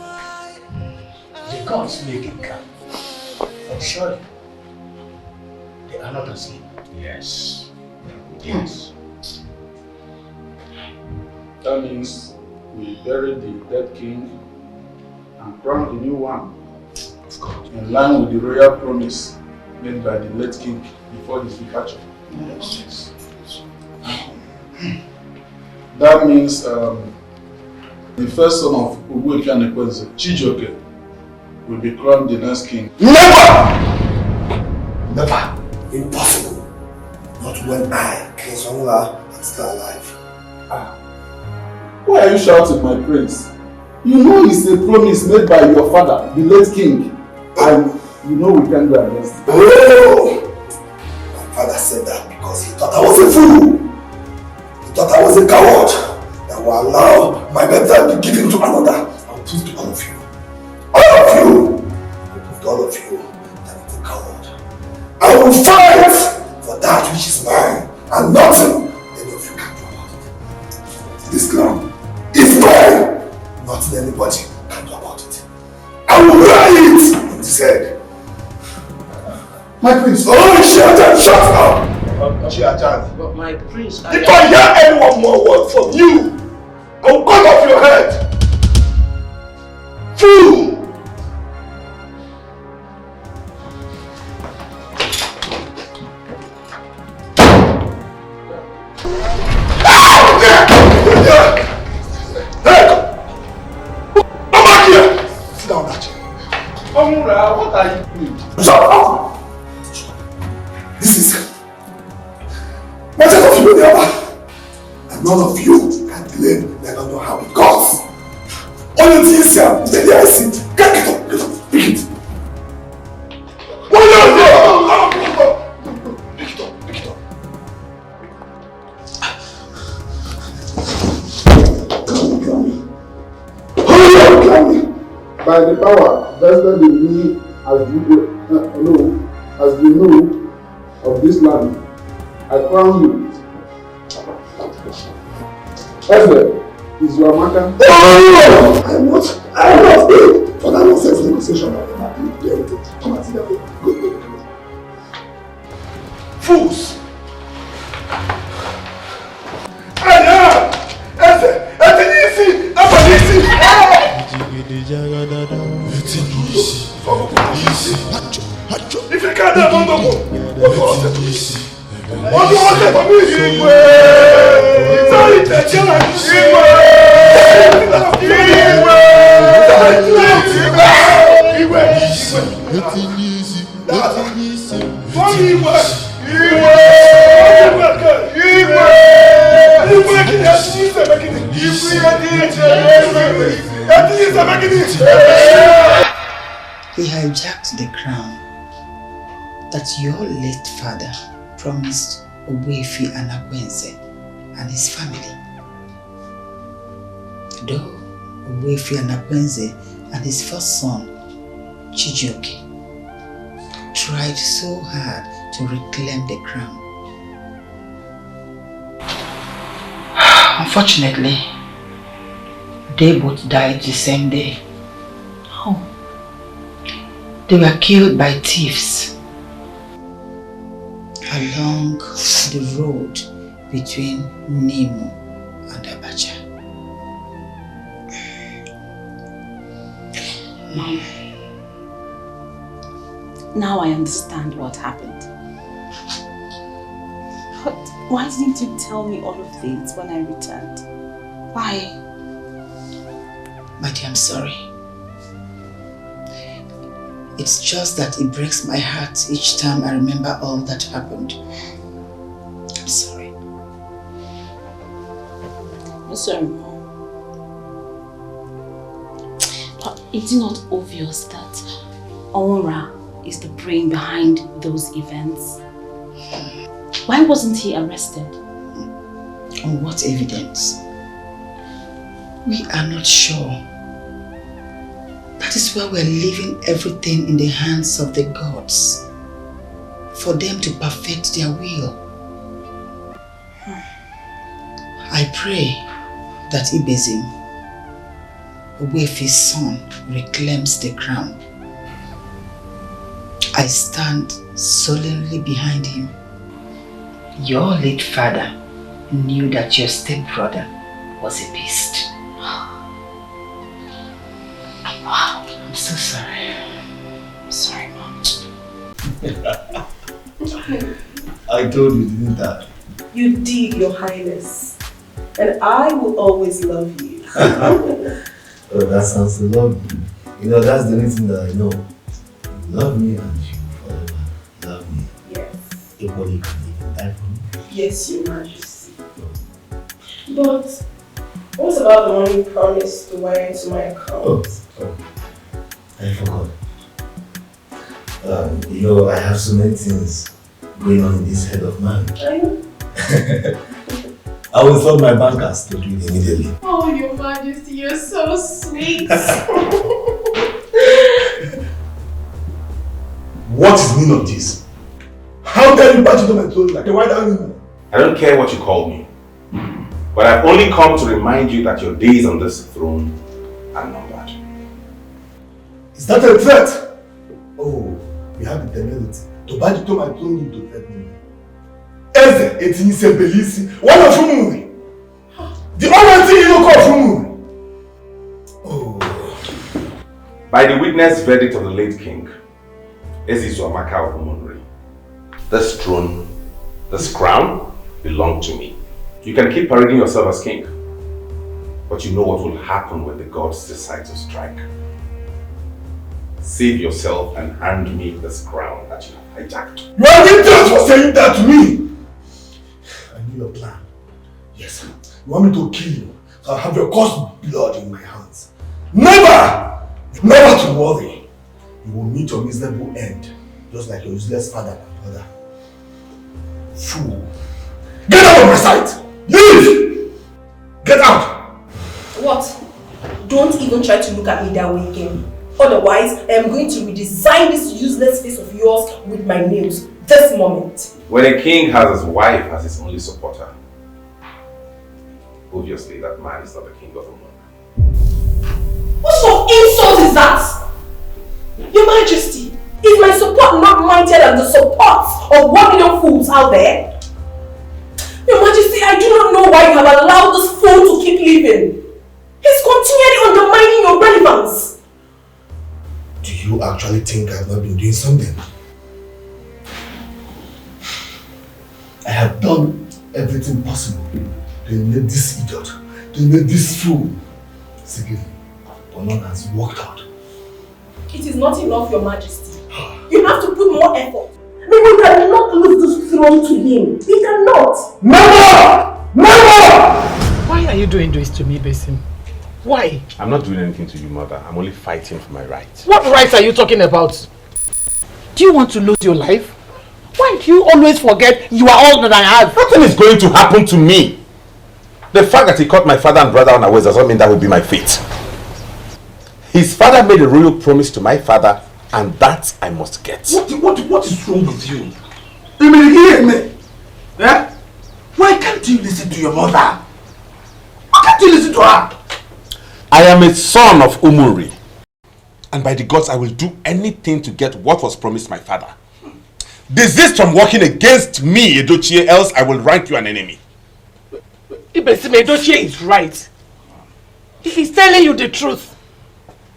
The gods make it come. But surely, they are not asleep. Yes. Yes. That means we bury the dead king and crown the new one. In line with the royal promise made by the late king before his departure. Yes. That means the first son of Uju Okoli, Chijioke, will be crowned the next king. Never! Never! Impossible. Not when I, King Songola, am still alive. Why are you shouting, my prince? You know it's a promise made by your father, the late king. And you know we can't go against it. Oh! My father said that because he thought I was a fool. He thought I was a coward that will allow my better to be given to another. I will prove to all of you. All of you! I will prove to all of you that I'm a coward. I will fight for that which is mine and nothing any of you can do about it. This crown is mine. Nothing anybody can do about it. I will wear it on his head. My prince. Oh, Shiachan, shut up! Shiachan. But my prince, If I hear any one more word from you, I will cut off your head. Fool! What are you doing? Shut up! This is my set of you the other. And none of you can claim that I don't know how it goes. Only this here, the day I see. Get it up, pick it. Pick it up. Climb me. By the power vested in me as you know of this land, I crown you. Ezra, is your matter? Oh, I'm not paid for that nonsense negotiation. I will not do anything. Come and see that. Go. Fools! I am! Ezra! Etinisi! Abalisi! If you can't have one, what do you want for me? Sorry, He hijacked the crown that your late father promised Ogbuefi Anakwenze and his family. Though Ogbuefi Anakwenze and his first son, Chijioke, tried so hard to reclaim the crown. Unfortunately, they both died the same day. Oh. They were killed by thieves along the road between Nimo and Abacha. Mom, now I understand what happened. But why didn't you tell me all of this when I returned? Why? My dear, I'm sorry. It's just that it breaks my heart each time I remember all that happened. I'm sorry. I'm sorry, Mom. But it's not obvious that Onra is the brain behind those events. Why wasn't he arrested? On what evidence? We are not sure. That is why we're leaving everything in the hands of the gods, for them to perfect their will. I pray that Ibezim, Ogbuefi's son, reclaims the crown. I stand solemnly behind him. Your late father knew that your stepbrother was a beast. I'm so sorry. Sorry, Mom. I told you, didn't I? You did, Your Highness. And I will always love you. Oh, that sounds so lovely. You know, that's the only thing that I know. You love me and you forever love me. Yes. Equally can even die for me. Yes, Your Majesty. But what about the money you promised to wire into my account? Oh, I forgot. You know, I have so many things going on in this head of mine. I know. I will tell my bankers to do it immediately. Oh, Your Majesty, you're so sweet. What is the meaning of this? How can you barge into my throne like a white animal? I don't care what you call me, but I've only come to remind you that your days on this throne are numbered. Is that a threat? Oh, you have the temerity to barge into my throne room to threaten me. Eze Etinise Belisi, one of whom? The almighty Etiko of whom? Oh. By the witness verdict of the late king, Uju Okoli, this throne, this crown, belong to me. You can keep parading yourself as king, but you know what will happen when the gods decide to strike. Save yourself and hand me this crown that you have hijacked. You are dangerous for saying that to me! I know your plan. Yes, you want me to kill you, so I'll have your cursed blood in my hands. Never! Never to worry. You will meet your miserable end, just like your useless father and brother. Fool! Get out of my sight! Leave! Get out! What? Don't even try to look at me that way again. Otherwise, I am going to redesign this useless face of yours with my nails this moment. When a king has his wife as his only supporter, obviously that man is not the king of the moon. What sort of insult is that? Your Majesty, is my support not mightier than the support of 1 million fools out there? Your Majesty, I do not know why you have allowed this fool to keep living. He's continually undermining your relevance. Do you actually think I've not been doing something? I have done everything possible to eliminate this idiot, to eliminate this fool. Secretly, but none has worked out. It is not enough, Your Majesty. You have to put more effort. Maybe you cannot lose this throne to him. He cannot. Never! Never! Why are you doing this to me, Besim? Why? I'm not doing anything to you, mother. I'm only fighting for my rights. What rights are you talking about? Do you want to lose your life? Why do you always forget you are all that I have? Nothing is going to happen to me. The fact that he caught my father and brother unawares does not mean that will be my fate. His father made a royal promise to my father, and that I must get. What is wrong with you? You mean hear me? Yeah? Why can't you listen to your mother? Why can't you listen to her? I am a son of Umuri, and by the gods I will do anything to get what was promised my father. Desist from working against me, Edochie, else I will rank you an enemy. Edochie is right. He's telling you the truth.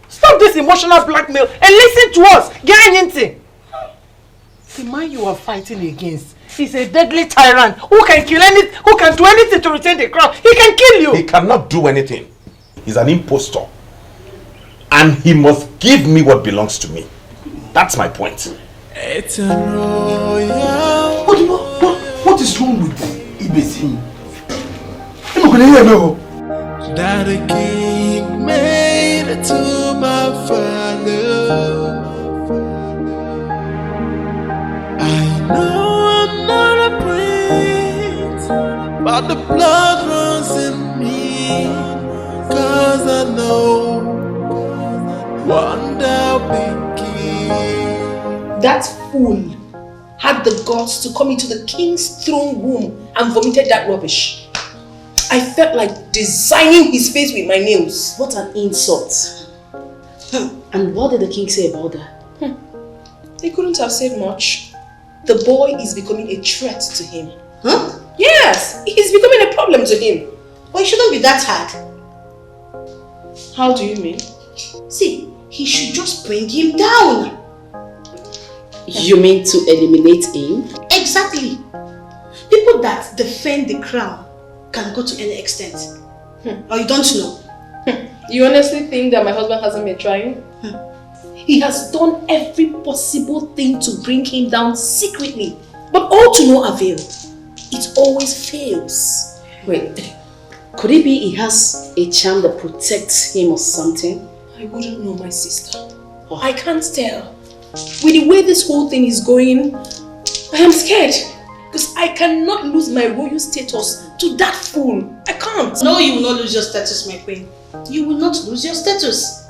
Stop this emotional blackmail and listen to us. Get anything. The man you are fighting against is a deadly tyrant who can kill who can do anything to retain the crown. He can kill you. He cannot do anything. He's an impostor. And he must give me what belongs to me. That's my point. It's a royal. What is wrong with Ibesim? That a king made it to my father. I know I'm not a prince, but the blood runs in me. 'Cause I know one day I'll be king. That fool had the guts to come into the king's throne room and vomited that rubbish. I felt like designing his face with my nails. What an insult. And what did the king say about that? He couldn't have said much. The boy is becoming a threat to him. Huh? Yes, he's becoming a problem to him. But it shouldn't be that hard. How do you mean? See, he should just bring him down. You mean to eliminate him? Exactly. People that defend the crown can go to any extent. Or you don't know? You honestly think that my husband hasn't been trying? He has done every possible thing to bring him down secretly, but all to no avail. It always fails. Wait, could it be he has a charm that protects him or something? I wouldn't know, my sister. I can't tell. With the way this whole thing is going, I am scared. Because I cannot lose my royal status to that fool. I can't. No, you will not lose your status, my queen. You will not lose your status.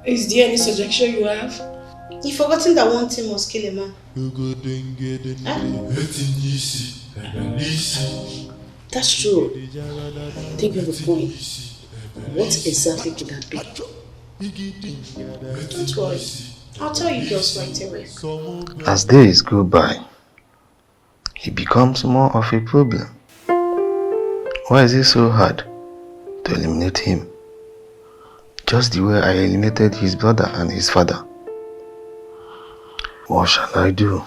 Is there any suggestion you have? You've forgotten that one thing must kill a man. That's true. I think you have a point. What exactly could that be? Don't worry. I'll tell you girls right away. As days go by, he becomes more of a problem. Why is it so hard to eliminate him? Just the way I eliminated his brother and his father. What shall I do?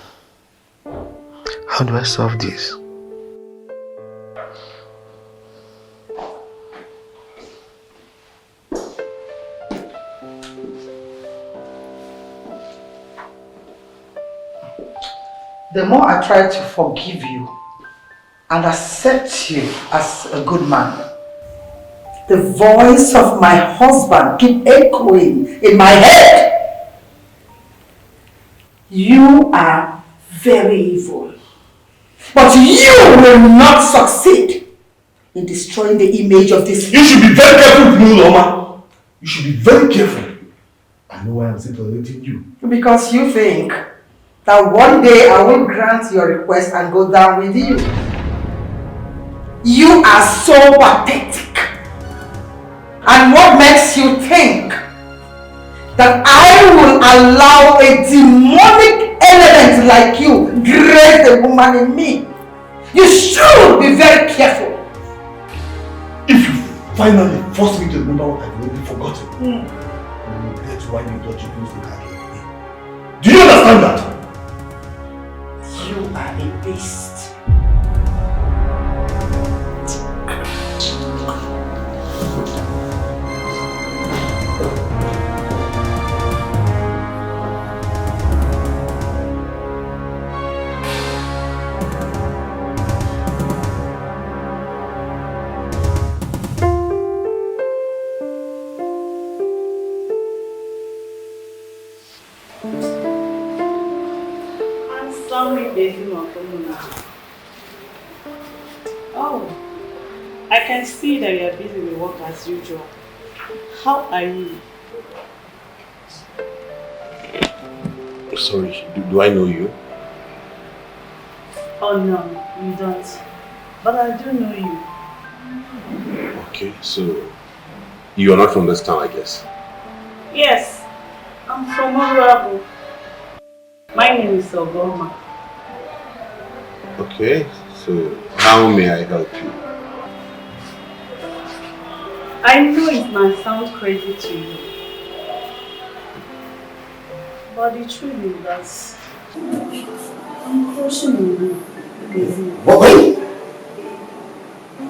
How do I solve this? The more I try to forgive you and accept you as a good man, the voice of my husband keeps echoing in my head. You are very evil, but you will not succeed in destroying the image of this. You should be very careful with me, Loma. You should be very careful. I know why I'm still tolerating you. Because you think that one day I will grant your request and go down with you. You are so pathetic. And what makes you think that I will allow a demonic element like you grace the woman in me? You should be very careful. If you finally force me to remember what I've already forgotten, you will regret why you thought you used to act like me. Do you understand that? You are a beast. Oh, I can see that you are busy with work as usual. How are you? Sorry, do I know you? Oh no, you don't. But I do know you. Okay, so you are not from this town, I guess. Yes, I'm from Orabu. My name is Ogoma. Okay, so how may I help you? I know it might sound crazy to you, but the truth is that I'm crushing on you. What? I'm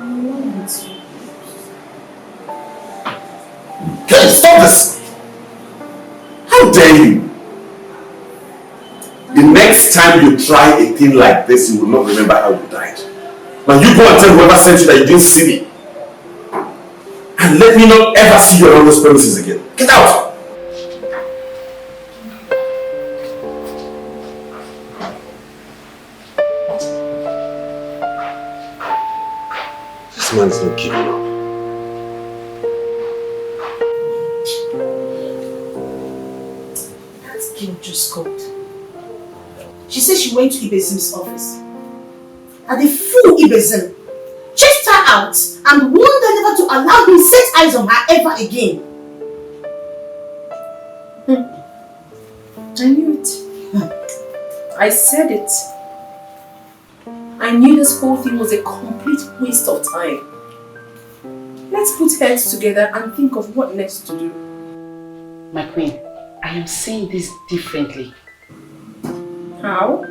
in love with you. Can you stop this? How dare you? The next time you try a thing like this, you will not remember how you died. Now you go and tell whoever sent you that you didn't see me. And let me not ever see you around those premises again. Get out! This man is not giving up. That girl just called. She said she went to Ibezim's office. And the fool Ibezim chased her out and warned her never to allow him set eyes on her ever again. I knew it. I said it. I knew this whole thing was a complete waste of time. Let's put heads together and think of what next to do. My queen, I am saying this differently. How?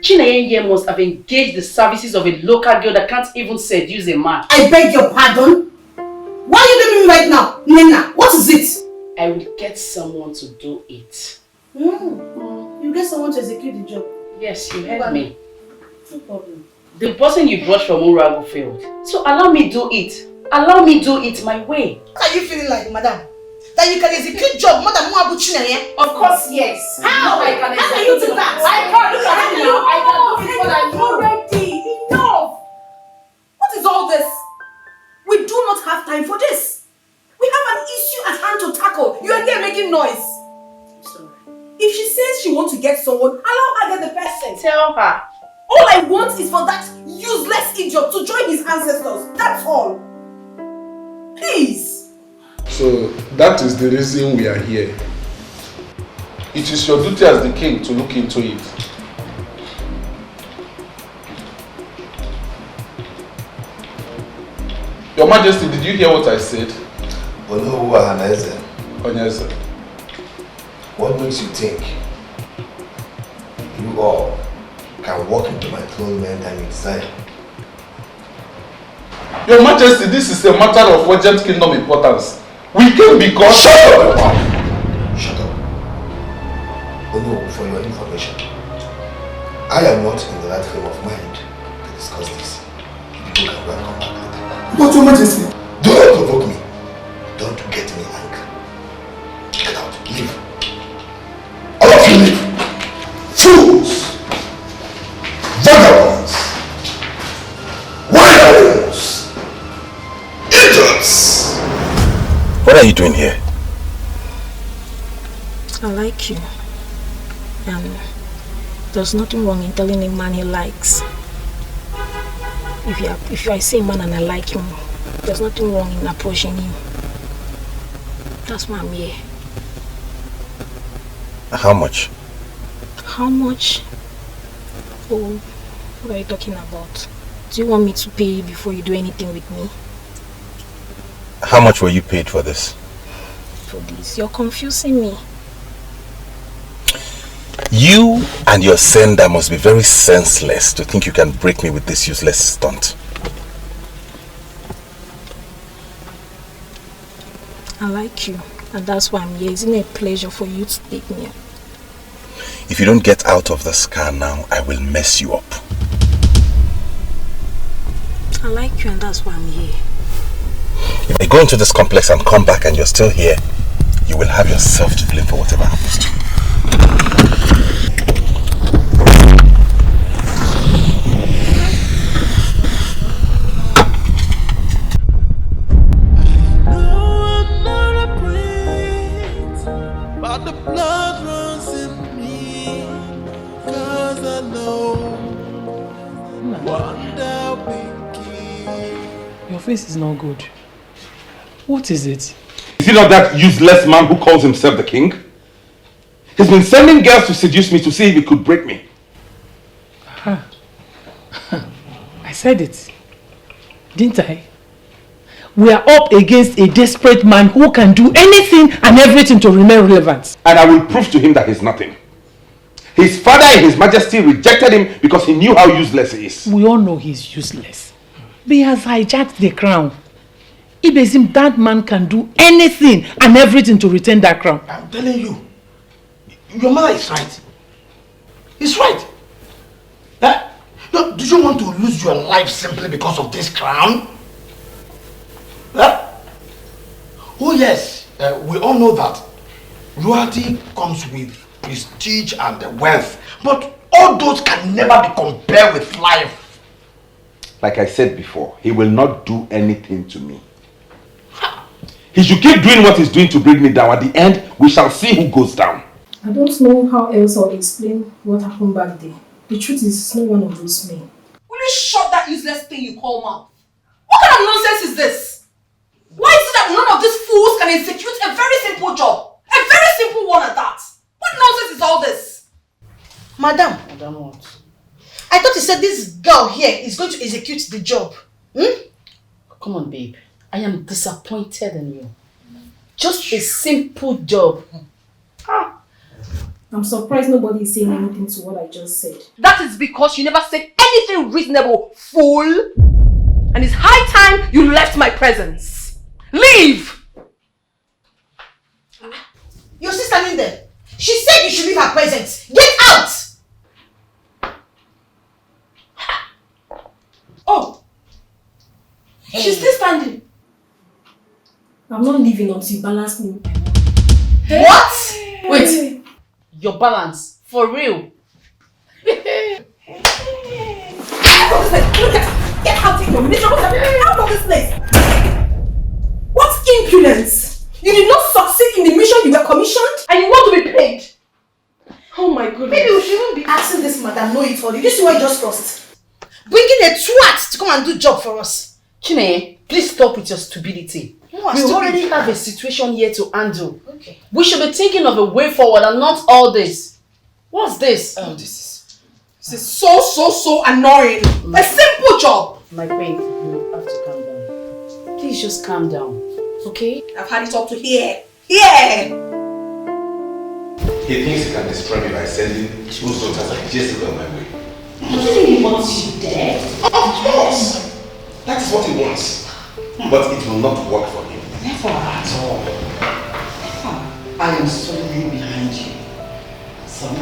Chineye must have engaged the services of a local girl that can't even seduce a man. I beg your pardon? Why are you doing me right now? Nena, what is it? I will get someone to do it. You get someone to execute the job? Yes, you heard me. No problem. The person you brought from Urago failed. So allow me do it. Allow me do it my way. What are you feeling like, madam? That you can execute job more than Moabu Chineye? Of course, yes. How? I can How can you do that? I can't look at me now. I can do it what I know. Already. Enough. What is all this? We do not have time for this. We have an issue at hand to tackle. You are here making noise. Sorry. If she says she wants to get someone, allow her get the person. Tell her. All I want is for that useless idiot to join his ancestors. That's all. Please. So that is the reason we are here. It is your duty as the king to look into it. Your Majesty, did you hear what I said? Onyeze. What makes you think you all can walk into my throne anytime you desire? Your Majesty, this is a matter of urgent kingdom importance. We came because... Shut up! Shut up. Ono, for your information, I am not in the right frame of mind to discuss this. People can go and come back later. But Your Majesty... Do not provoke me. Don't get me angry. Get out. Leave. All of you leave. Fools! Vagabonds! Wild-animals! Idiots! What are you doing here? I like you. And there's nothing wrong in telling a man he likes. If I see a man and I like him, there's nothing wrong in approaching him. That's why I'm here. How much? How much? Oh, what are you talking about? Do you want me to pay you before you do anything with me? How much were you paid for this? For this? You're confusing me. You and your sender must be very senseless to think you can break me with this useless stunt. I like you, and that's why I'm here. Isn't it a pleasure for you to take me? If you don't get out of this car now, I will mess you up. I like you, and that's why I'm here. If I go into this complex and come back and you're still here, you will have yourself to blame for whatever happens to you. But the blood runs in me, 'cause I know one day I'll be king. Your face is not good. What is it? Is he not that useless man who calls himself the king? He's been sending girls to seduce me to see if he could break me. I said it, didn't I? We are up against a desperate man who can do anything and everything to remain relevant. And I will prove to him that he's nothing. His father and his majesty rejected him because he knew how useless he is. We all know he's useless. But he has hijacked the crown. Ibezim, that man can do anything and everything to retain that crown. I'm telling you, your mother is right. He's right. No, do you want to lose your life simply because of this crown? Oh yes, we all know that royalty comes with prestige and wealth, but all those can never be compared with life. Like I said before, he will not do anything to me. He should keep doing what he's doing to bring me down. At the end, we shall see who goes down. I don't know how else I'll explain what happened back there. The truth is, it's not one of those men. Will you shut that useless thing you call mouth? What kind of nonsense is this? Why is it that none of these fools can execute a very simple job? A very simple one at that. What nonsense is all this? Madam. Madam what? I thought you said this girl here is going to execute the job. Come on, babe. I am disappointed in you. Just a simple job. I'm surprised nobody is saying anything to what I just said. That is because you never said anything reasonable, fool. And it's high time you left my presence. Leave! You're still standing there. She said you should leave her presence. Get out! Oh. She's still standing. I'm not leaving until you balance me. What? Wait. Your balance? For real? Get out of here! Miserable! Out of this place! What impudence! You did not succeed in the mission you were commissioned, and you want to be paid. Oh my goodness. Maybe we shouldn't be asking this madam know it all. Did you see what I just lost? Bringing a twat to come and do job for us. Chine, please stop with your stupidity. We already have a situation here to handle. Okay. We should be thinking of a way forward and not all this. What's this? This is so annoying. A simple job. My queen, you have to calm down. Please just calm down. Okay? I've had it up to here. Here! He thinks he can destroy me by sending two soldiers like Jessica my way. You think he wants you dead? Of course! That is what he wants. But it will not work for him. Never at all. I am solidly behind you. Son,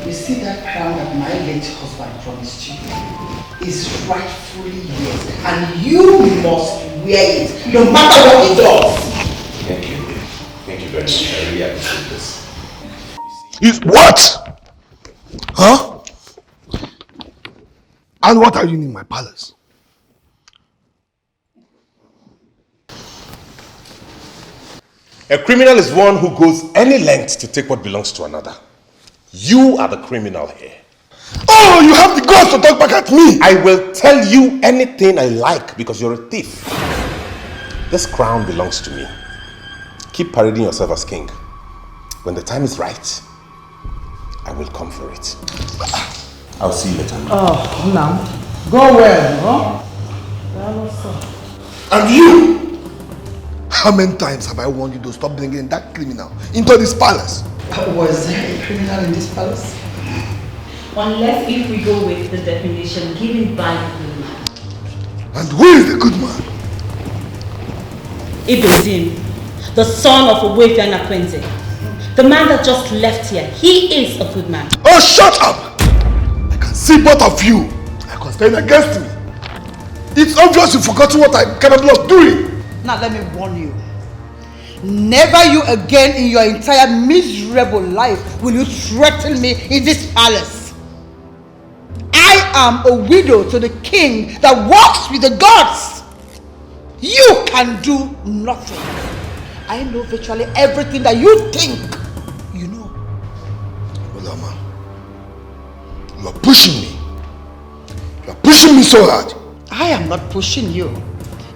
you see that crown that my late husband promised you is rightfully yours, and you must wear it, no matter what it does. Thank you. Thank you very much. I really appreciate this. Is what? Huh? And what are you in my palace? A criminal is one who goes any length to take what belongs to another. You are the criminal here. Oh, you have the guts to talk back at me! I will tell you anything I like because you're a thief. This crown belongs to me. Keep parading yourself as king. When the time is right, I will come for it. I'll see you later. Oh, now, go well, huh? And you! How many times have I warned you to stop bringing that criminal into this palace? Was there a criminal in this palace? Unless if we go with the definition given by the good man. And who is the good man? Ibrahim, the son of Owefi and Akwenze. The man that just left here, he is a good man. Oh, shut up! I can see both of you are conspiring against me. It's obvious you've forgotten what I'm capable of doing. Now let me warn you. Never you again in your entire miserable life will you threaten me in this palace. I am a widow to the king that walks with the gods. You can do nothing. I know virtually everything that you think you know. Olama, you are pushing me. You are pushing me so hard. I am not pushing you.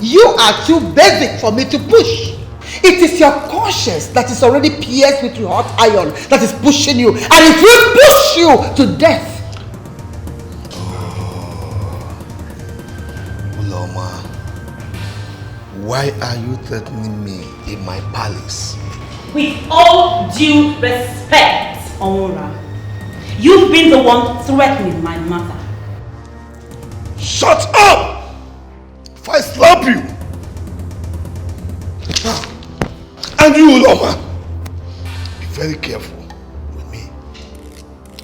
You are too basic for me to push. It is your conscience that is already pierced with hot iron that is pushing you, and it will push you to death. Olama, why are you threatening me in my palace? With all due respect, Omura, you've been the one threatening my mother. Shut up! If I slap you! And you, Olama, be very careful with me.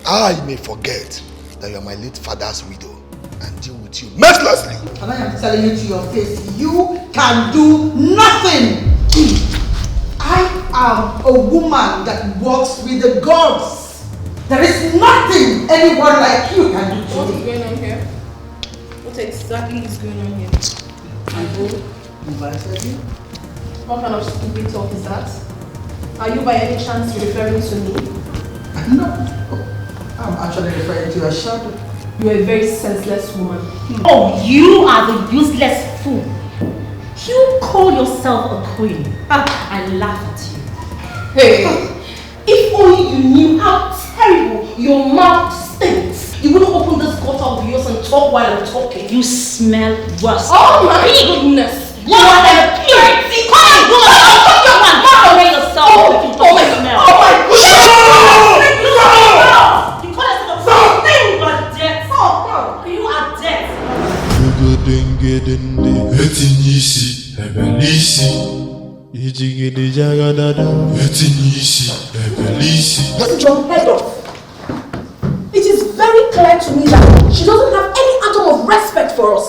I may forget that you are my late father's widow and deal with you mercilessly. And I am telling you to your face, you can do nothing. I am a woman that works with the gods. There is nothing anyone like you can do to What's me. going on here? What exactly is going on here? And who invited you? What kind of stupid talk is that? Are you by any chance referring to me? No. I'm actually referring to your shadow. You are a very senseless woman. Oh, you are the useless fool. You call yourself a queen. I laugh at you. Hey, if only you knew how terrible your mouth stinks, you wouldn't open this gutter of yours and talk while I'm talking. You smell worse. Oh my goodness! You are a purity. Come on, go on, away yourself. Oh my God! Oh my God! You call yourself a thing, you are dead. You are dead. Put your head off. It is very clear to me that she doesn't have any atom of respect for us.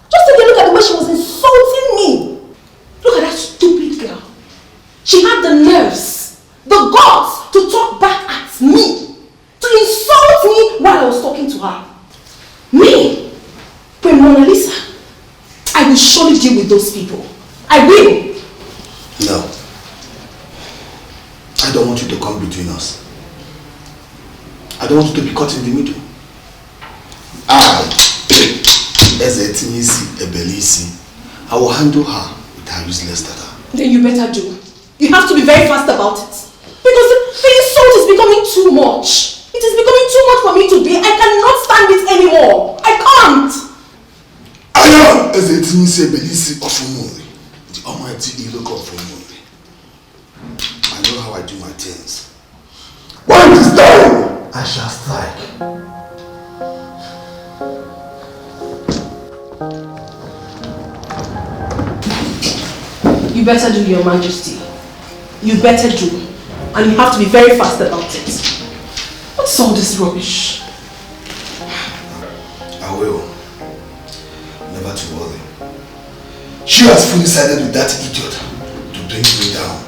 Just take a look at the way she was insulting me. Look at that stupid girl. She had the nerves, the guts to talk back at me, to insult me while I was talking to her. Me, when Mona Lisa, I will surely deal with those people. I will. No. I don't want you to come between us. I don't want you to be caught in the middle. I will handle her with her useless data. Then you better do. You have to be very fast about it. Because the insult is becoming too much. It is becoming too much for me to bear. I cannot stand it anymore. I can't. I am Ebele of Umuri, the almighty Etiko of Umuri. I know how I do my things. When it is time, I shall strike. You better do, Your Majesty. You better do. And you have to be very fast about it. What's all this rubbish? I will. Never to worry. She has fully sided with that idiot to bring me down.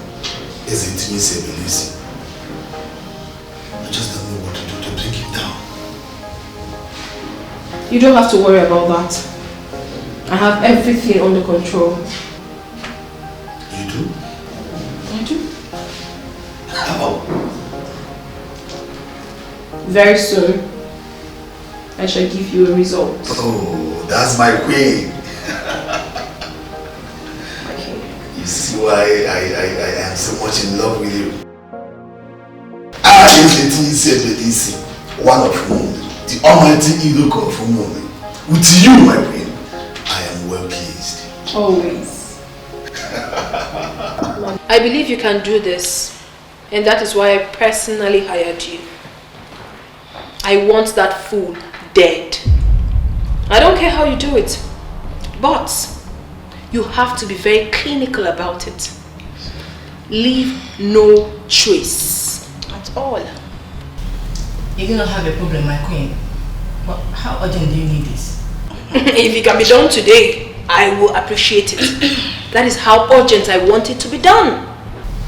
As it means Ebele. I just don't know what to do to bring him down. You don't have to worry about that. I have everything under control. You do? I do. How? Very soon, I shall give you a result. Oh, that's my queen. You see why I am so much in love with you. I am Ebele, one of whom, the almighty Etiko of Umuri. With you, my queen, I am well pleased. Always. I believe you can do this, and that is why I personally hired you. I want that fool dead. I don't care how you do it, but you have to be very clinical about it. Leave no trace at all. You do not have a problem, my queen. But how urgent do you need this? If it can be done today, I will appreciate it. That is how urgent I want it to be done.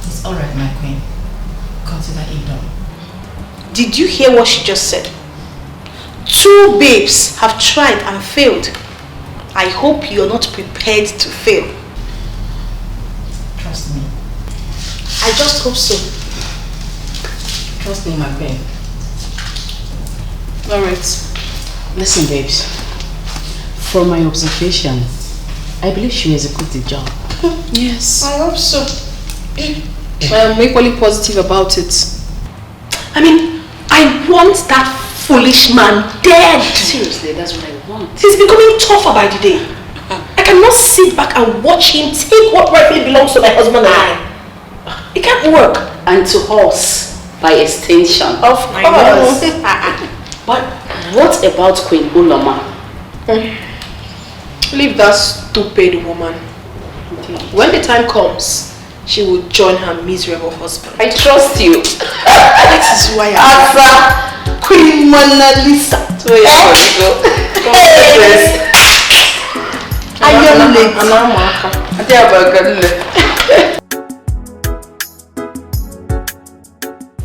It's alright, my queen. Consider it done. Did you hear what she just said? 2 babes have tried and failed. I hope you're not prepared to fail. Trust me. I just hope so. Trust me, my queen. Alright. Listen, babes. From my observation, I believe she executed the job. Yes. I hope so. I am equally positive about it. I mean, I want that foolish man dead. Seriously, that's what I want. He's becoming tougher by the day. I cannot sit back and watch him take what rightfully belongs to my husband and I. It can't work. And to us, by extension. Of course. But what about Queen Uloma? Leave that stupid woman. When the time comes, she will join her miserable husband. I trust you. That is why I Queen Mona Lisa.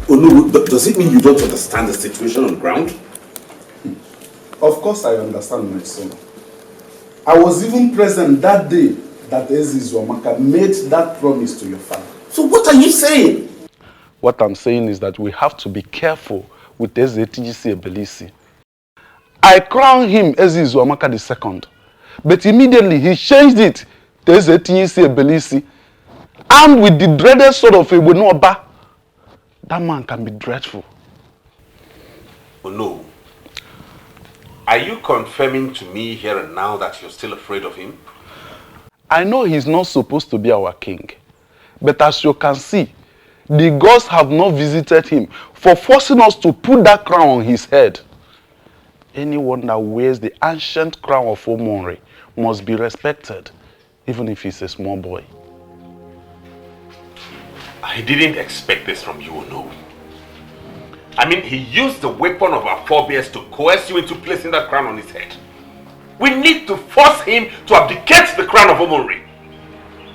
Oh no, does it mean you don't understand the situation on the ground? Of course I understand, my son. I was even present that day that Zubby made that promise to your father. So what are you saying? What I'm saying is that we have to be careful with Ebele. I crowned him as Zubby II, but immediately he changed it to Ebele. Armed with the dreaded sword of Ebenoba, that man can be dreadful. Oh no. Are you confirming to me here and now that you're still afraid of him? I know he's not supposed to be our king, But as you can see, the gods have not visited him for forcing us to put that crown on his head. Anyone that wears the ancient crown of Omonri must be respected, even if he's a small boy. I didn't expect this from you, no. I mean, he used the weapon of our forebears to coerce you into placing that crown on his head. We need to force him to abdicate the crown of Omonri.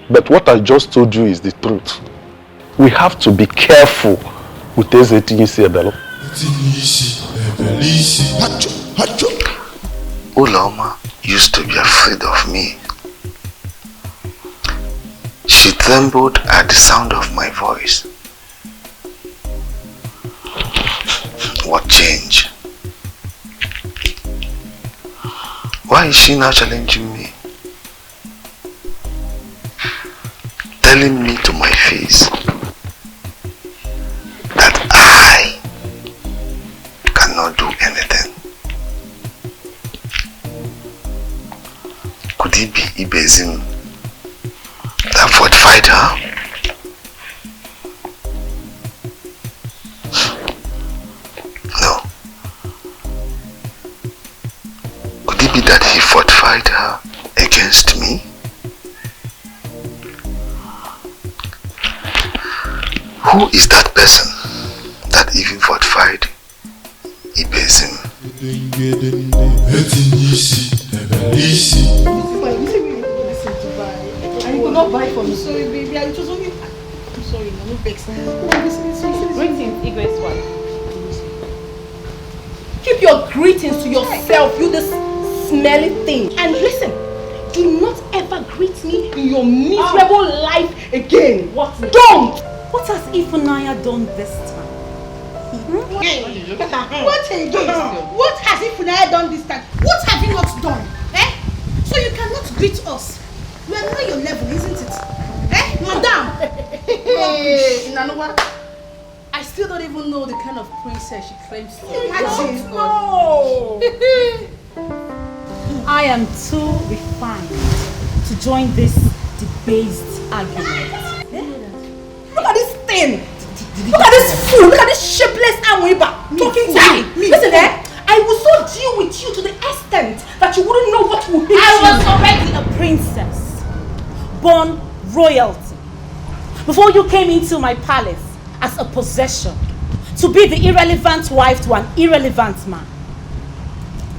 But what I just told you is the truth. We have to be careful with Escalating Ebele. Uloma used to be afraid of me. She trembled at the sound of my voice. What change? Why is she now challenging me? Telling me to my face that I cannot do anything. Could it be Ibezim that fortified her? No. Could it be that he fortified her against me? Who is that person that even fortified Ibezim? And you could not buy for me. Sorry, baby. I just only. I'm sorry, no vex. Greetings, Igwe's wife. Keep your greetings to yourself, you this smelly thing. And listen, do not ever greet me in your miserable life again. What? Don't! What has Ifunanya done this time? What again? What has Ifunanya done this time? What have you not done? Eh? So you cannot greet us. We are not your level, isn't it? Eh, madam? Hey, Nanowa, I still don't even know the kind of princess she claims to be. I don't know. I am too refined to join this debased argument. Look at this thing! Look at this fool! Look at this shapeless amoeba talking to me! Listen, I will so deal with you to the extent that you wouldn't know what will hit you. I was already a princess, born royalty, before you came into my palace as a possession to be the irrelevant wife to an irrelevant man.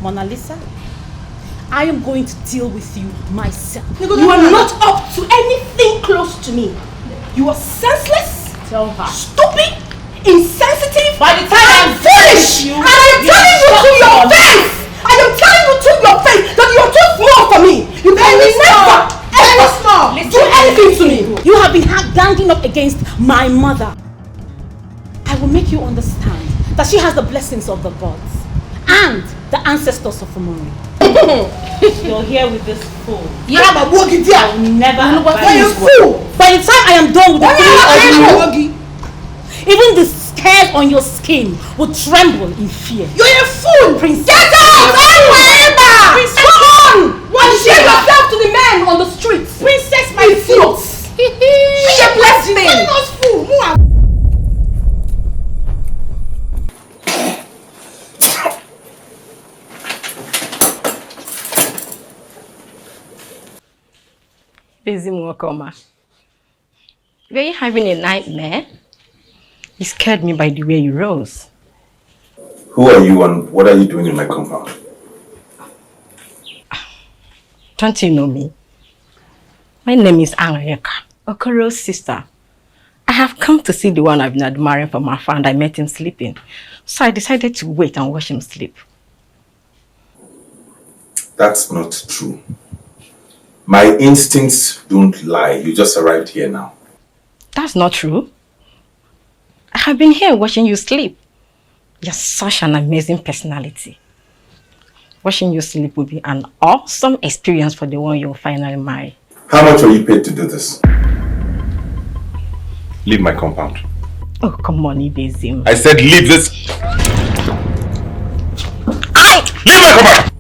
Mona Lisa, I am going to deal with you myself. You are not up to anything close to me. You are senseless, stupid, insensitive, and foolish! And I am telling you to your face! I am telling you to your face that you are too small for me! You can never, ever do anything to me! You have been ganging up against my mother. I will make you understand that she has the blessings of the gods and the ancestors of Omori. You're here with this fool. Yeah, but I will never advise you. Fool! By the time I am done with the three of you, even the scars on your skin will tremble in fear. You're a fool! Princess. Get out! Princess, come on! And share yourself to the men on the streets. Princess, my fool! Shapeless thing! Busy Mwakoma. Were you having a nightmare? You scared me by the way you rose. Who are you and what are you doing in my compound? Don't you know me? My name is Angayeka, Okoro's sister. I have come to see the one I've been admiring from afar and I met him sleeping. So I decided to wait and watch him sleep. That's not true. My instincts don't lie. You just arrived here now. That's not true. I have been here watching you sleep. You're such an amazing personality. Watching you sleep will be an awesome experience for the one you'll finally marry. How much are you paid to do this? Leave my compound. Oh, come on, Ibezim. I said leave this. Leave my compound!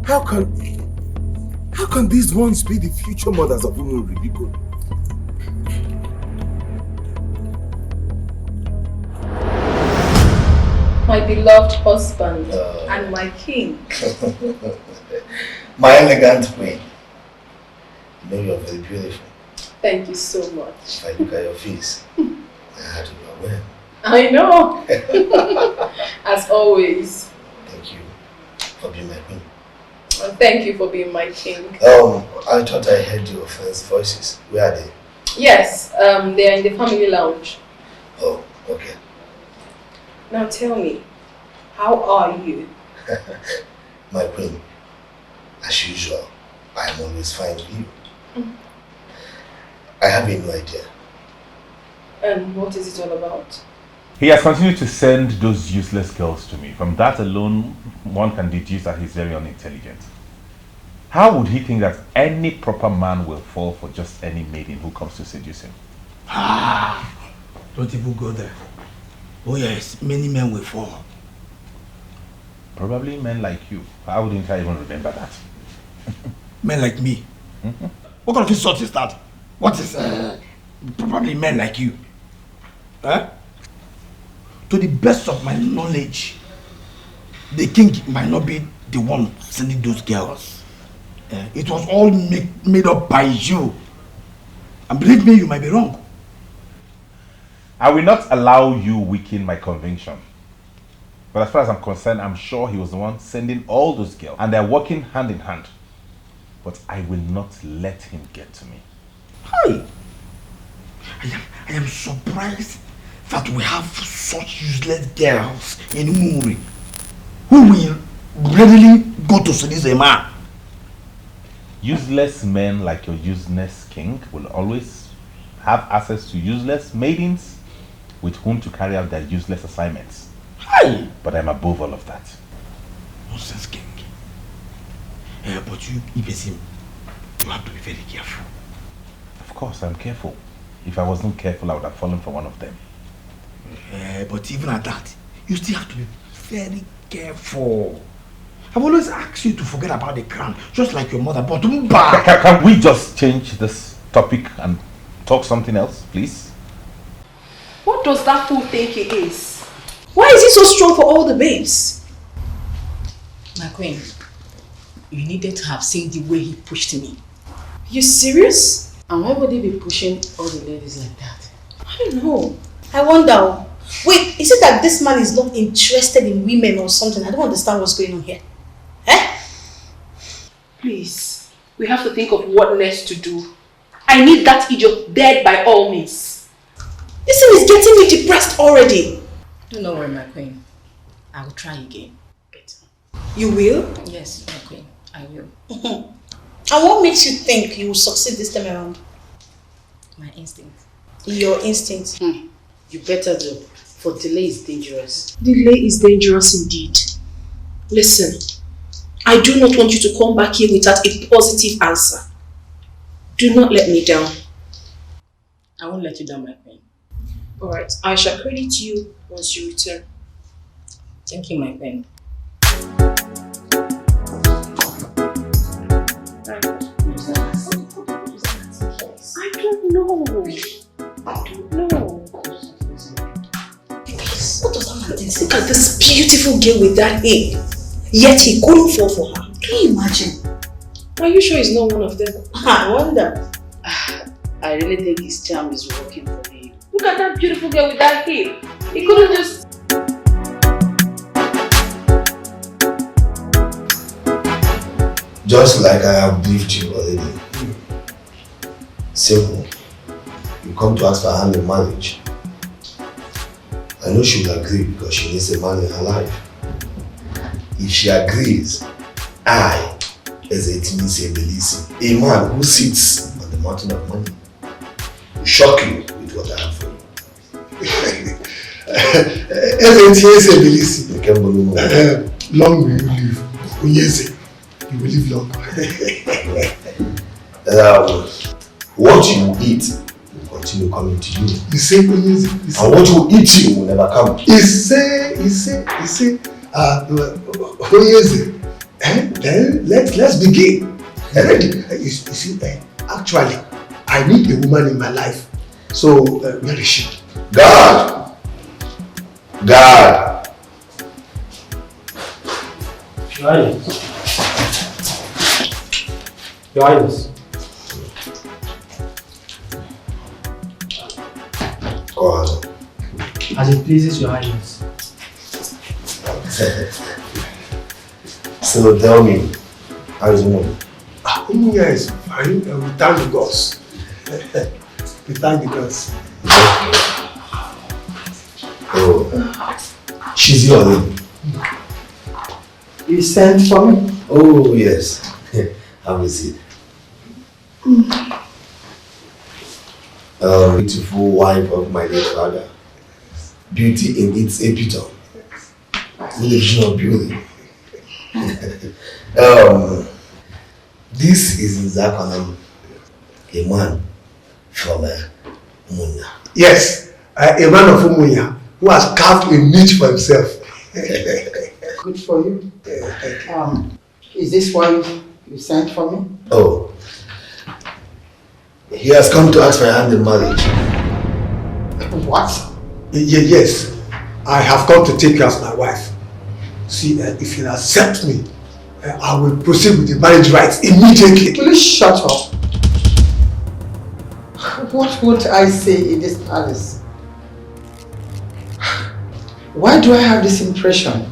How can these ones be the future mothers of Umu Ribiko? My beloved husband and my king. My elegant queen. You know you're very beautiful. Thank you so much. If I look at your face, I had to know when. I know. As always. Thank you for being my queen. And thank you for being my king. I thought I heard your friends' voices. Where are they? Yes, they are in the family lounge. Oh, okay. Now tell me, how are you? My queen, as usual, I am always fine with you. I have a new idea. And what is it all about? He has continued to send those useless girls to me. From that alone, one can deduce that he's very unintelligent. How would he think that any proper man will fall for just any maiden who comes to seduce him? Don't even go there. Oh yes, many men will fall. Probably men like you. How wouldn't I even remember that? Men like me? What kind of insult is that? What is probably men like you? Huh? To the best of my knowledge, the king might not be the one sending those girls. It was all made up by you. And believe me, you might be wrong. I will not allow you weaken my conviction. But as far as I'm concerned, I'm sure he was the one sending all those girls. And they're working hand in hand. But I will not let him get to me. Hi! I am surprised that we have such useless girls in Umuri who will readily go to seduce a man. Useless men like your useless king will always have access to useless maidens with whom to carry out their useless assignments. Hi! But I'm above all of that. Nonsense king. But you, Ibesim, you have to be very careful. Of course, I'm careful. If I wasn't careful, I would have fallen for one of them. But even at that, you still have to be very careful. I've always asked you to forget about the crown, just like your mother, but can we just change this topic and talk something else, please? What does that fool think he is? Why is he so strong for all the babes? My queen, you needed to have seen the way he pushed me. You serious? And why would he be pushing all the ladies like that? I don't know. I wonder. Wait, is it that this man is not interested in women or something? I don't understand what's going on here. Please, we have to think of what next to do. I need that idiot dead by all means. This thing is getting me depressed already. Don't worry, my queen. I will try again. You will? Yes, my queen. I will. And what makes you think you will succeed this time around? My instinct. Your instinct. You better do, for delay is dangerous. Delay is dangerous indeed. Listen, I do not want you to come back here without a positive answer. Do not let me down. I won't let you down, my queen. Alright, I shall credit you once you return. Thank you, my queen. I don't know. What does that man think? Look at this beautiful girl with that hair. Yet he couldn't fall for her. Can you imagine? Are you sure he's not one of them? I wonder. I really think his charm is working for him. Look at that beautiful girl with that hair. He couldn't just... Just like I have briefed you already. Simple. You come to ask for her hand in marriage. I know she will agree because she needs a man in her life. If she agrees, I, as Ebele, a man who sits on the mountain of money, will shock you with what I have for you. As Ebele, long will you live. Unyeze, you will live long. What you eat will continue coming to you. You say Unyeze. And what you eat you will never come. He say, Unyeze. Then let's begin. You see, actually, I need a woman in my life. So, where is she? God! Your Highness. Your Highness. Go on. As it pleases Your Highness. So tell me, how is Umunya? Umunya is fine. We thank the gods. We thank the gods. Oh, she's your name. You sent for me? Oh, yes. Have a seat. Beautiful wife of my late father. Beauty in its epitome. Illusion of beauty. This is Nzakanam, a man from Umunya. Yes, a man of Umunya who has carved a niche for himself. Good for you. Is this why you sent for me? Oh. He has come to ask for your hand in marriage. What? Yes, I have come to take you as my wife. See, if you accept me, I will proceed with the marriage rites immediately. Will you shut up? What would I say in this palace? Why do I have this impression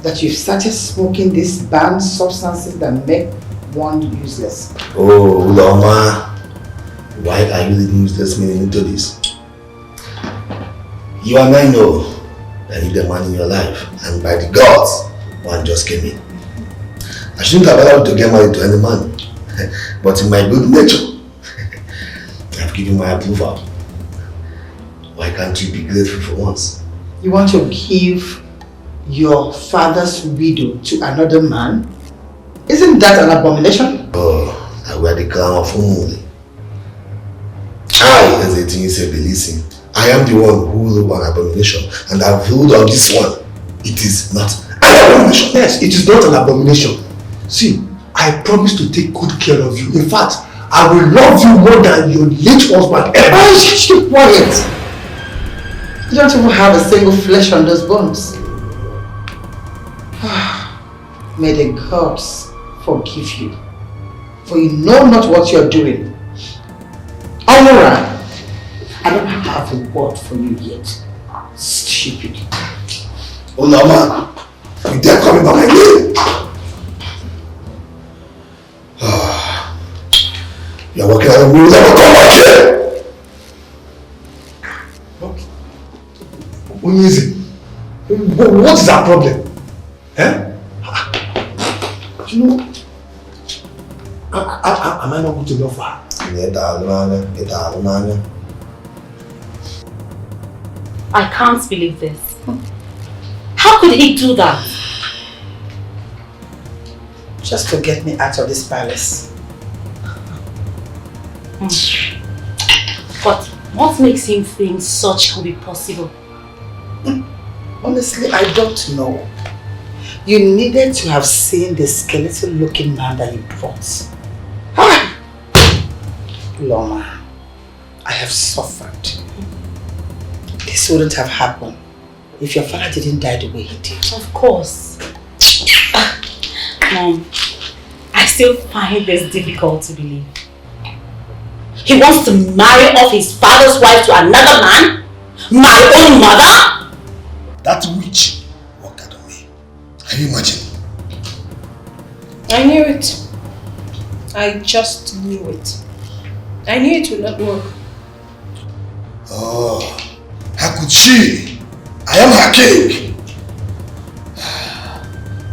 that you've started smoking these banned substances that make one useless? Oh, Loma, why are you leading useless meaning into this? You and I know that you need a man in your life, and by the gods, one just came in. I shouldn't have allowed to get married to any man, but in my good nature, I've given my approval. Why can't you be grateful for once? You want to give your father's widow to another man? Isn't that an abomination? Oh, I wear the crown of Umuli. I, as a teen, say, listen, I am the one who ruled an abomination, and I've ruled on this one. It is not an abomination. Yes, it is not an abomination. See, I promise to take good care of you. In fact, I will love you more than your late husband ever. Oh, keep quiet. You don't even have a single flesh on those bones. May the gods forgive you, for you know not what you're doing. Aurora, I don't have a word for you yet. Stupid. Oh, no, man. You dare call me by my name? You're working on me. You'll never come back here. What is our problem? Eh? You know, am I not good enough for her? I can't believe this. How could he do that? Just to get me out of this palace. But what makes him think such could be possible? Honestly, I don't know. You needed to have seen the skeleton looking man that you brought. Ah! Loma, I have suffered. This wouldn't have happened if your father didn't die the way he did. Of course. Mom, I still find this difficult to believe. He wants to marry off his father's wife to another man? My own mother? That witch walked out on me. Can you imagine? I knew it. I just knew it. I knew it would not work. Oh, how could she? I am her king.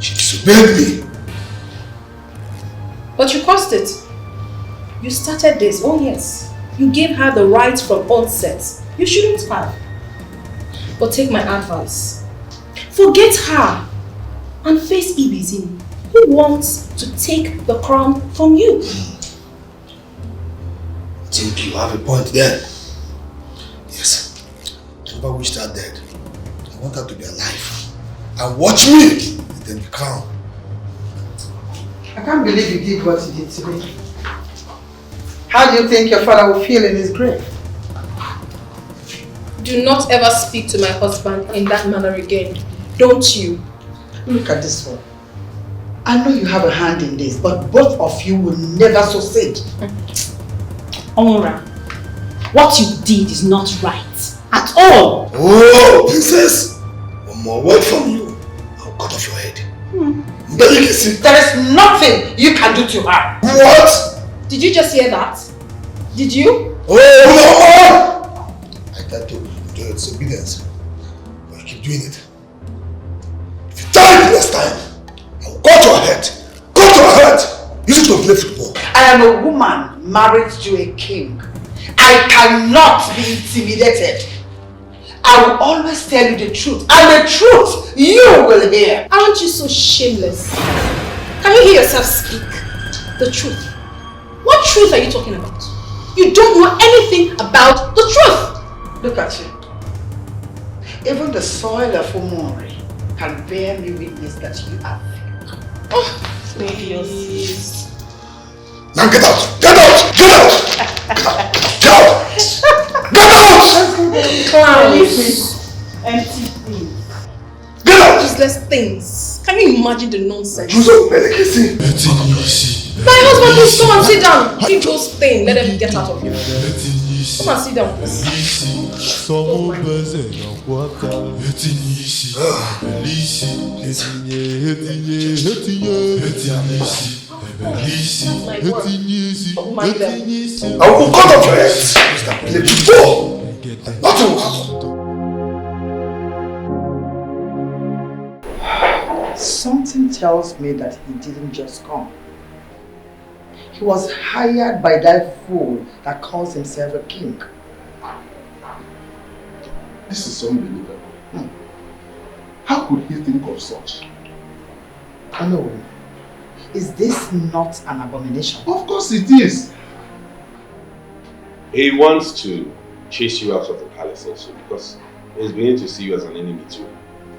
She disobeyed me. But you caused it. You started this, oh yes. You gave her the right from onset. You shouldn't have. But take my advice. Forget her and face Ibizin, who wants to take the crown from you. I think you have a point there. Yes, I never wished her dead. I want her to be alive and watch me then the crown. I can't believe you did what you did to me. How do you think your father will feel in his grave? Do not ever speak to my husband in that manner again. Don't you? Look at this one. I know you have a hand in this, but both of you will never succeed. Onra, what you did is not right. At all. Oh, princess! One more word from you, I'll cut off your head. There is nothing you can do to her. What? Did you just hear that? Did you? Oh, no! I tried to do your disobedience, but you keep doing it. If you try it next time, I'll cut your head. Cut your head! Use it to play football. I am a woman married to a king. I cannot be intimidated. I will always tell you the truth, and the truth you will hear. Aren't you so shameless? Can you hear yourself speak? The truth. What truth are you talking about? You don't know anything about the truth. Look at you. Even the soil of Umori can bear me witness that you are fake. Oh, please. Now get out! Get out! Get out! Get out! Get out! Clowns. Empty things. Get out! Useless things. Can you imagine the nonsense? My husband, please come and sit down. Keep those things. Let them get out of here. Come and sit down, please. Oh my God. I will cut off your head. Mr. Before nothing will happen. Something tells me that he didn't just come. He was hired by that fool that calls himself a king. This is unbelievable. How could he think of such? Oh no. Is this not an abomination? Of course it is. He wants to chase you out of the palace also because he's beginning to see you as an enemy too.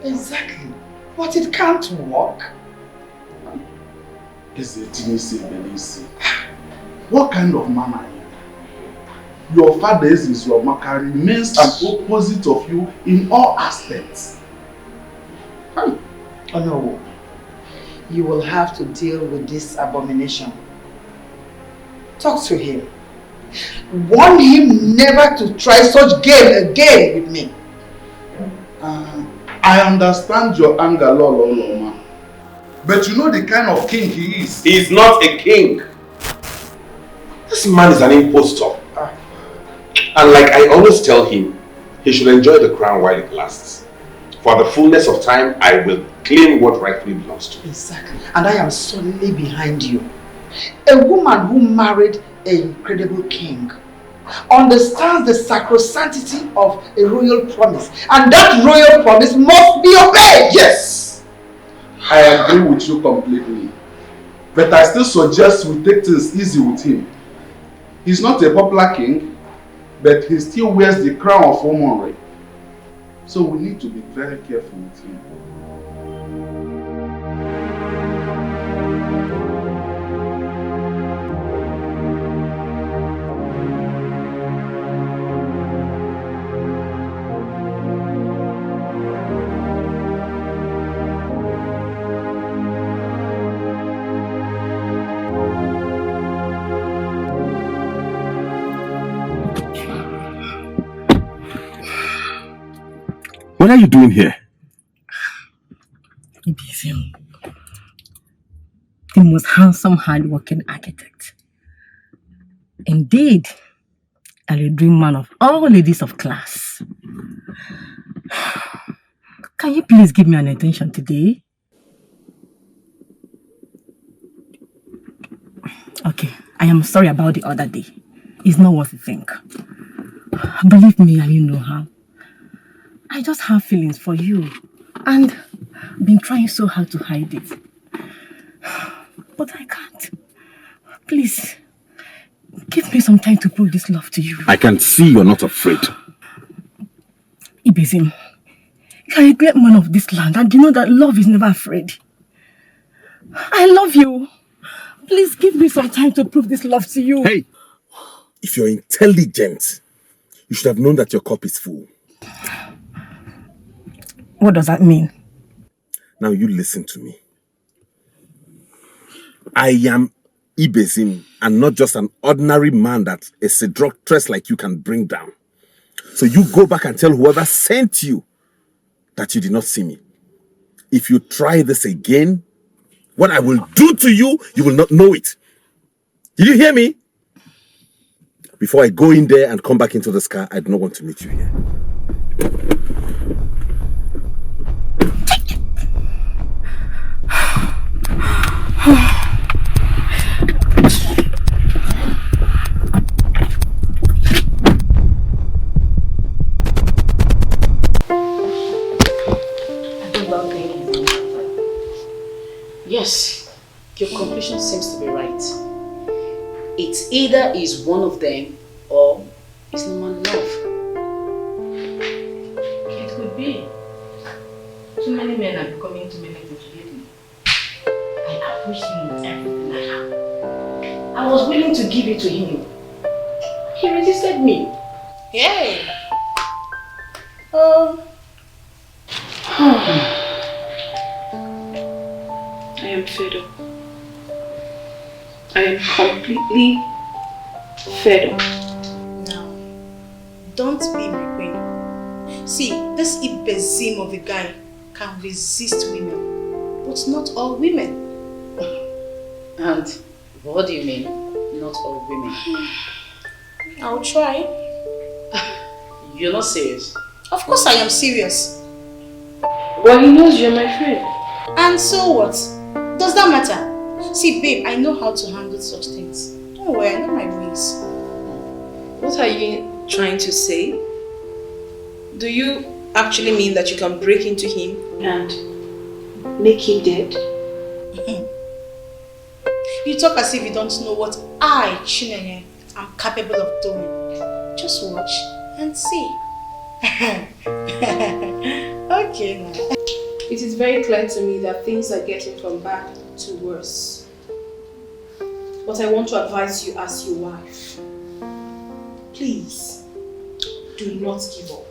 Exactly. But it can't work. What kind of man are you? Your father is your maker, remains an opposite of you in all aspects. Oh no. You will have to deal with this abomination. Talk to him. Warn him never to try such game again with me. I understand your anger, Lolo. But you know the kind of king he is. He's not a king. This man is an impostor. And like I always tell him, he should enjoy the crown while it lasts. For the fullness of time, I will claim what rightfully belongs to me. Exactly. And I am solidly behind you. A woman who married an incredible king understands the sacrosanctity of a royal promise. And that royal promise must be obeyed. Yes! I agree with you completely. But I still suggest we take things easy with him. He's not a popular king, but he still wears the crown of Omonre. So we need to be very careful with him. What are you doing here? Ibizim, the most handsome, hard-working architect. Indeed, a dream man of all ladies of class. Can you please give me an attention today? Okay, I am sorry about the other day. It's not what you think. Believe me, and you know how. I just have feelings for you, and I've been trying so hard to hide it. But I can't. Please, give me some time to prove this love to you. I can see you're not afraid. Ibizim, you're a great man of this land, and you know that love is never afraid. I love you, Please give me some time to prove this love to you. Hey! If you're intelligent, you should have known that your cup is full. What does that mean? Now you listen to me. I am Ibezim and not just an ordinary man that a seductress like you can bring down. So you go back and tell whoever sent you that you did not see me. If you try this again, what I will do to you, you will not know it. Did you hear me? Before I go in there and come back into this car, I do not want to meet you here. Yes, your conclusion seems to be right. It either is one of them or it's no man love. It could be. Too many men are becoming too many to forgive me. I approached him with everything I have. I was willing to give it to him. He resisted me. Yay! I am fed up. I am completely fed up. Now, don't be my queen. See, this Ibezim of a guy can resist women, but not all women. And what do you mean, not all women? I'll try. You're not serious? Of course I am serious. Well, he knows you're my friend. And so what? Does that matter? See, babe, I know how to handle such things. Don't worry, I know my ways. What are you trying to say? Do you actually mean that you can break into him and make him dead? You talk as if you don't know what I, Chinenye, am capable of doing. Just watch and see. Okay now. It is very clear to me that things are getting from bad to worse. But I want to advise you as your wife. Please, do not give up.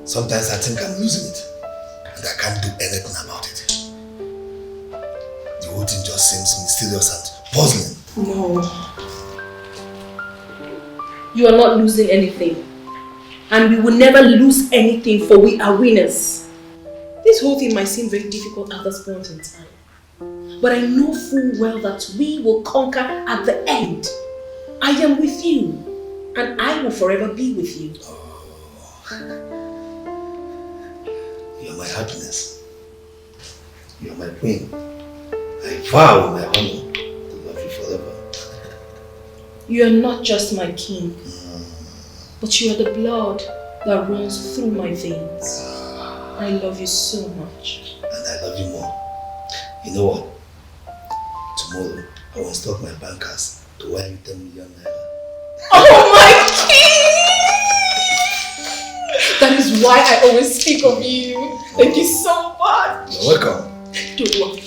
Sometimes I think I'm losing it. And I can't do anything about it. The whole thing just seems mysterious and puzzling. No. You are not losing anything. And we will never lose anything, for we are winners. This whole thing might seem very difficult at this point in time. But I know full well that we will conquer at the end. I am with you. And I will forever be with you. You are my happiness. You are my queen. I vow with my honor to love you forever. You are not just my king, but you are the blood that runs through my veins. I love you so much. And I love you more. You know what? Tomorrow, I will instruct my bankers to wire you 10 million naira. Oh my king! That is why I always speak of you. Thank you so much. You're welcome. Don't worry.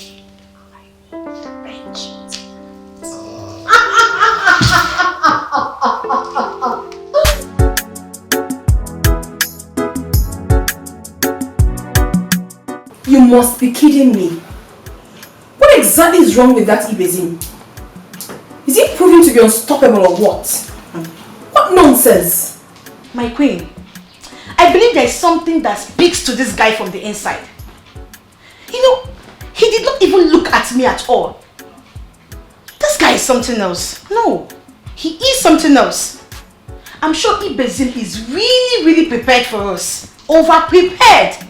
You must be kidding me. What exactly is wrong with that Ibezim? Is he proving to be unstoppable or what? What nonsense! My queen, I believe there is something that speaks to this guy from the inside. You know, he did not even look at me at all. This guy is something else. No, he is something else. I'm sure Ibezim is really prepared for us. Over-prepared.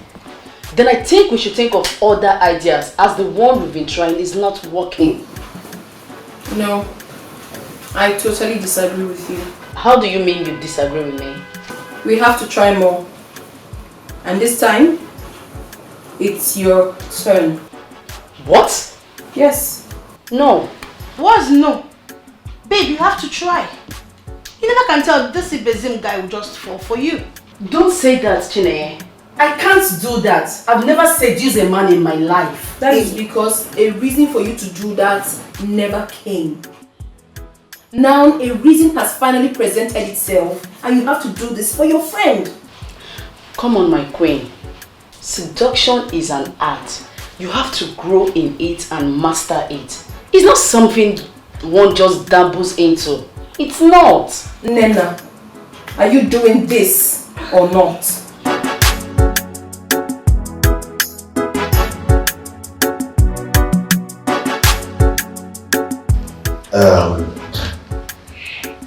Then I think we should think of other ideas, as the one we've been trying is not working. No, I totally disagree with you. How do you mean you disagree with me? We have to try more. And this time, it's your turn. What? Yes. No. What's no? Babe, you have to try. You never can tell this Ibezim guy will just fall for you. Don't say that, Chineye. I can't do that. I've never seduced a man in my life. That is because a reason for you to do that never came. Now a reason has finally presented itself and you have to do this for your friend. Come on, my queen. Seduction is an art. You have to grow in it and master it. It's not something one just dabbles into. It's not. Nena, are you doing this or not?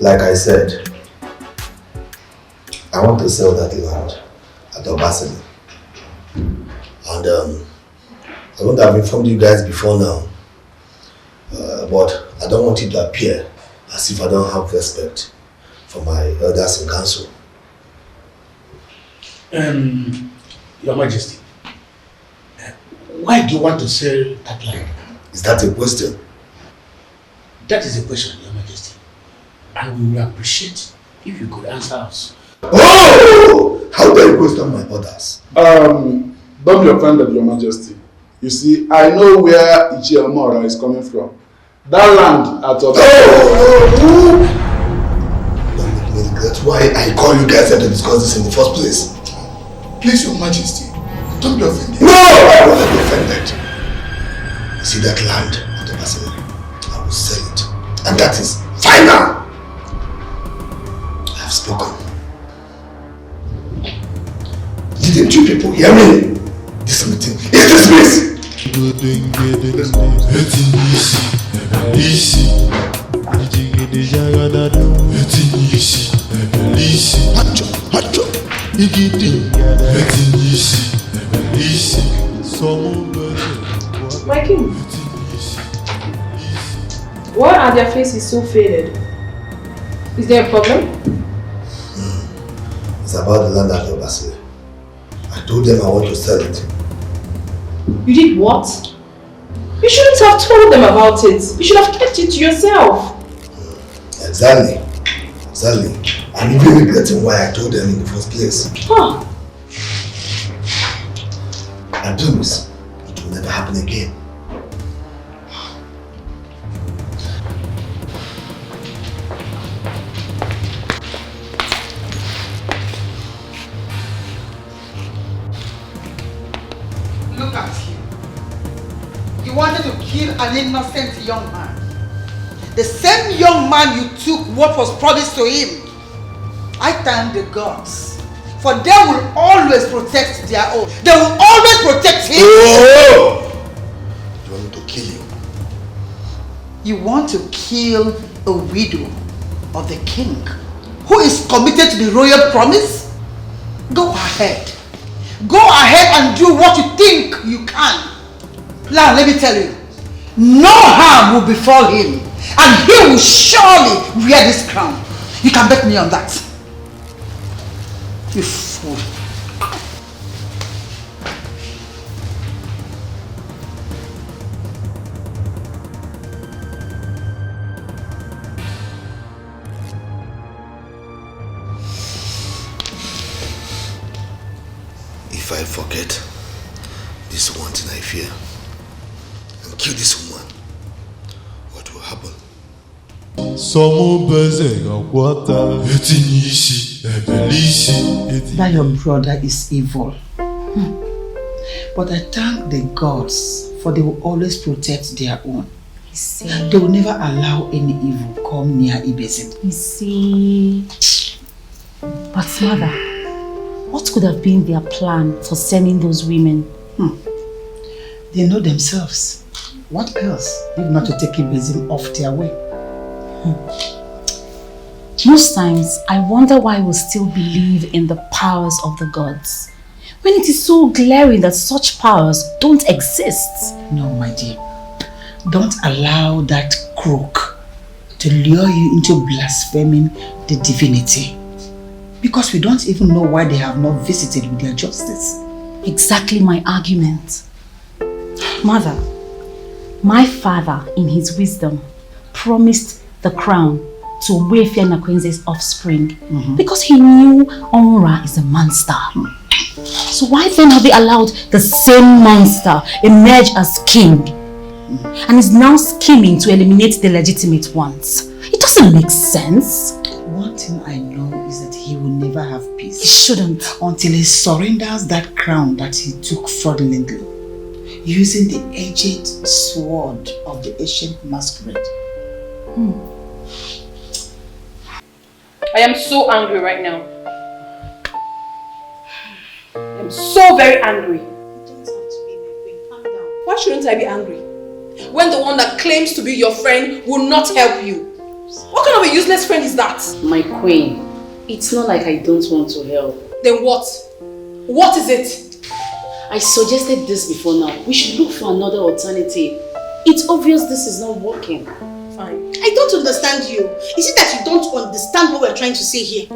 Like I said, I want to sell that land at Obasili. And I wouldn't have informed you guys before now, but I don't want it to appear as if I don't have respect for my elders in council. Your Majesty, why do you want to sell that land? Is that a question? That is a question, Your Majesty. And we will appreciate if you could answer us. Oh! How dare you question my orders? Don't be offended, Your Majesty. You see, I know where Ichi Elmora is coming from. That land at Obasili. Don't make me regret why I call you guys here to discuss this in the first place. Please, Your Majesty, don't be offended. No! I will not be offended. You see that land at Obasili? I will sell it. And that is final! I have spoken. Didn't you people hear me? This meeting is dismissed! My king, why are their faces so faded? Is there a problem? It's about the land at Obasili. I told them I want to sell it. You did what? You shouldn't have told them about it. You should have kept it to yourself. Exactly. I'm even regretting why I told them in the first place. Huh. I promise it will never happen again. Look at you. You wanted to kill an innocent young man. The same young man you took what was promised to him. I thank the gods. For they will always protect their own. They will always protect him. Oh! You want me to kill you? You want to kill a widow of the king who is committed to the royal promise? Go ahead. Go ahead and do what you think you can. Now let me tell you, no harm will befall him and he will surely wear this crown. You can bet me on that. You fool. If I forget this one thing I fear and kill this woman, what will happen? That your brother is evil. But I thank the gods for they will always protect their own. They will never allow any evil come near Ibezim. You see. But mother, what could have been their plan for sending those women? They know themselves. What else if not to take Ibezim off their way? Most times, I wonder why we still believe in the powers of the gods, when it is so glaring that such powers don't exist. No, my dear. Don't allow that crook to lure you into blaspheming the divinity. Because we don't even know why they have not visited with their justice. Exactly my argument. Mother, my father, in his wisdom, promised the crown to Wefia Nakwenze's offspring because he knew Onra is a monster. So why then have they allowed the same monster emerge as king? And is now scheming to eliminate the legitimate ones? It doesn't make sense. One thing I know is that he will never have peace. He shouldn't. Until he surrenders that crown that he took fraudulently, using the edged sword of the ancient masquerade. I am so angry right now. I am so very angry. Why shouldn't I be angry? When the one that claims to be your friend will not help you. What kind of a useless friend is that? My queen, it's not like I don't want to help. Then what? What is it? I suggested this before now. We should look for another alternative. It's obvious this is not working. Fine. I don't understand you. Is it that you don't understand what we're trying to say here?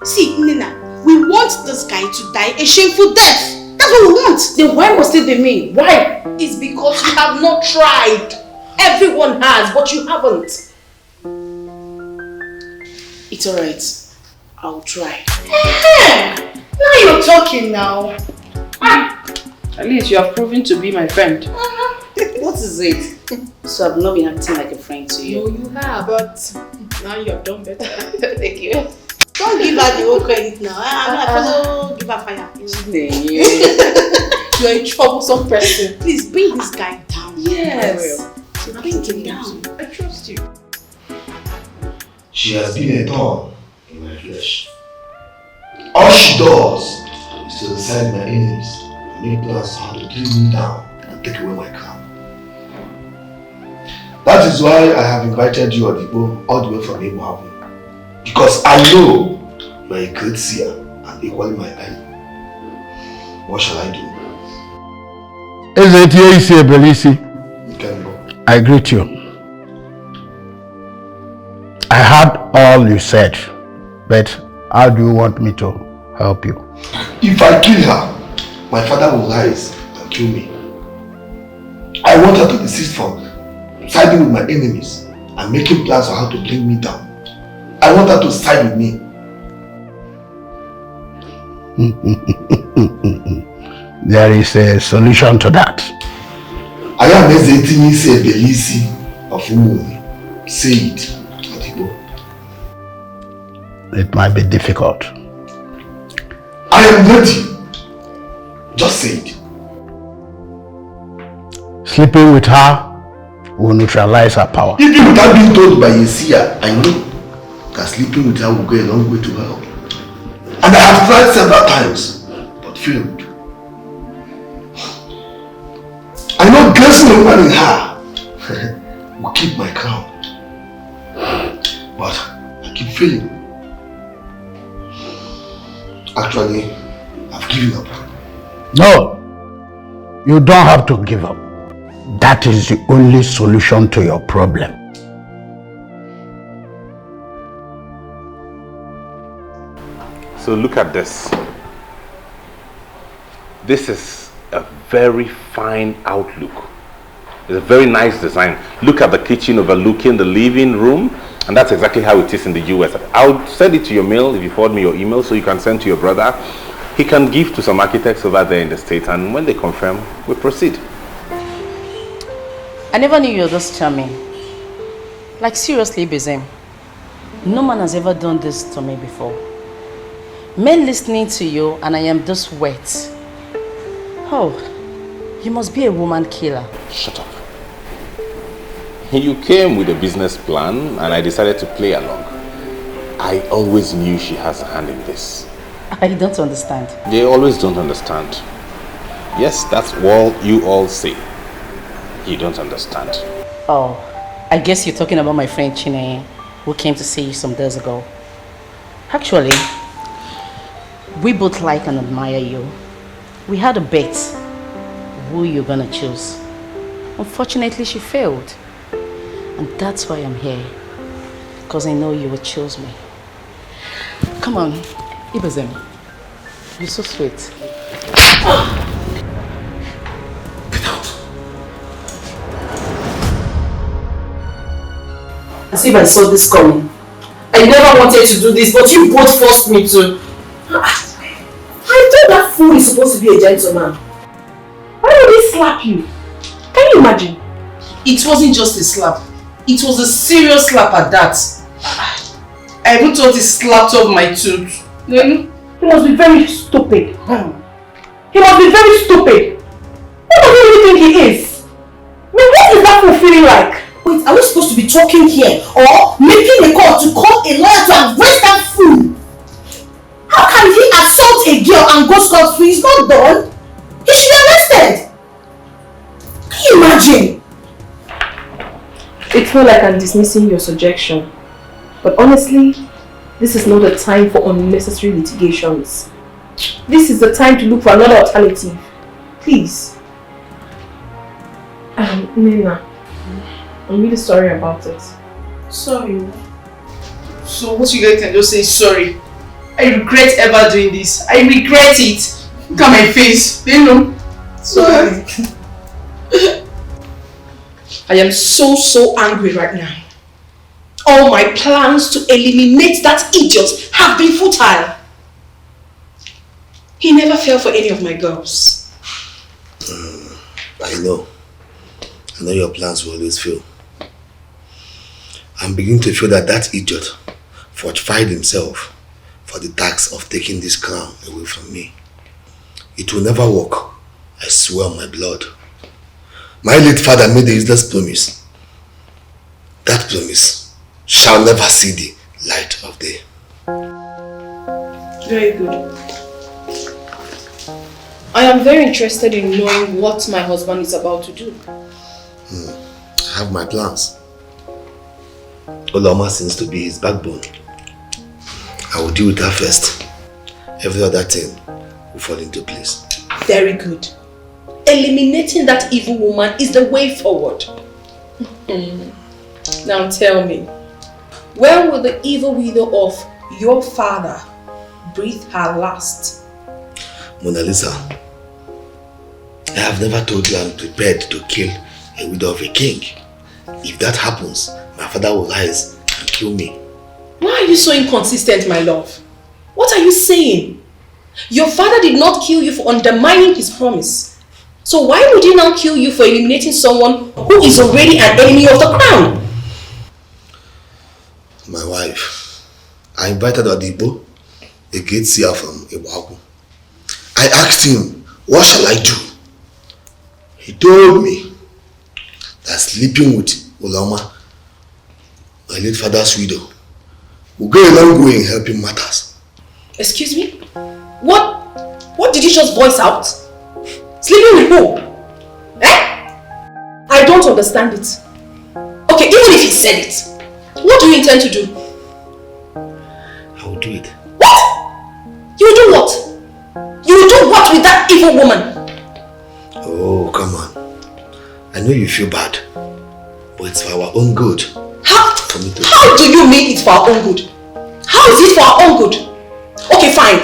See, Nina, we want this guy to die a shameful death. That's what we want. Then why must it be me? Why? It's because you have not tried. Everyone has, but you haven't. It's alright. I'll try. Now you're talking now. At least you have proven to be my friend. What is it? So I've not been acting like a friend to you. No, you have, but now you have done better. Thank you. Don't give her the whole credit now. I'm not gonna give her fire. You're a troublesome person. Please bring this guy down. Yes. Bring him down. I trust you. She has been a thorn in my flesh. All she does is to decide my enemies and make plans how to bring me down and take away my crown. That is why I have invited you, Odibo, all the way from Igbo. Because I know you are a great seer and equally my ally. What shall I do? I greet you. I heard all you said, but how do you want me to help you? If I kill her, my father will rise and kill me. I want her to desist from siding with my enemies and making plans on how to bring me down. I want her to side with me. There is a solution to that. I am Ezetinyi Sebelisi of Umuri. Say it, Odibo. It might be difficult. I am ready. Just say it. Sleeping with her will neutralize her power. Even without being told by a seer, I know that sleeping with her will go a long way to help. And I have tried several times, but failed. I know blessing a woman in her will keep my crown. But I keep failing. Actually, I've given up. No, you don't have to give up. That is the only solution to your problem. So look at this. This is a very fine outlook. It's a very nice design. Look at the kitchen overlooking the living room, and that's exactly how it is in the US. I'll send it to your mail if you forward me your email so you can send to your brother. He can give to some architects over there in the States, and when they confirm, we proceed. I never knew you were this charming. Like seriously, Bezem. No man has ever done this to me before. Men listening to you and I am this wet. Oh, you must be a woman killer. Shut up. You came with a business plan and I decided to play along. I always knew she has a hand in this. I don't understand. They always don't understand. Yes, that's what you all say. You don't understand. Oh, I guess you're talking about my friend Chine, who came to see you some days ago. Actually, we both like and admire you. We had a bet who you're gonna choose. Unfortunately, she failed. And that's why I'm here. Because I know you would choose me. Come on, Ibezem. You're so sweet. As if I saw this coming. I never wanted to do this, but you both forced me to. I told that fool is supposed to be a gentleman. Why would he slap you? Can you imagine? It wasn't just a slap. It was a serious slap at that. I even thought he slapped off my tooth. Really? He must be very stupid. He must be very stupid. What does he really think he is? I mean, what is that fool feeling like? Wait, are we supposed to be talking here or making a call to call a lawyer to arrest that fool? How can he assault a girl and go scot-free? He's not done. He should be arrested. Can you imagine? It feels like I'm dismissing your suggestion. But honestly, this is not the time for unnecessary litigations. This is the time to look for another alternative. Please. Nina, I'm really sorry about it. Sorry. So what you guys can just say sorry. I regret ever doing this. I regret it. Look at my face. You know. Sorry. I am so angry right now. All my plans to eliminate that idiot have been futile. He never fell for any of my girls. I know your plans will always fail. I'm beginning to feel that that idiot fortified himself for the task of taking this crown away from me. It will never work. I swear on my blood. My late father made a useless promise. That promise shall never see the light of day. Very good. I am very interested in knowing what my husband is about to do. I have my plans. Oloma seems to be his backbone. I will deal with her first. Every other thing will fall into place. Very good. Eliminating that evil woman is the way forward. Now tell me, when will the evil widow of your father breathe her last? Mona Lisa, I have never told you I'm prepared to kill a widow of a king. If that happens, my father will rise and kill me. Why are you so inconsistent, my love? What are you saying? Your father did not kill you for undermining his promise. So why would he now kill you for eliminating someone who is already an enemy of the crown? My wife, I invited Adibo, a great seer from Iwaku. I asked him, what shall I do? He told me that sleeping with Oloma, my late father's widow, will go a long way in helping matters. Excuse me? What did you just voice out? Sleeping with who? Eh? I don't understand it. Okay, even if he said it, what do you intend to do? I will do it. What? You will do what? You will do what with that evil woman? Oh, come on. I know you feel bad, but it's for our own good. How do you mean it's for our own good? How is it for our own good? Okay, fine.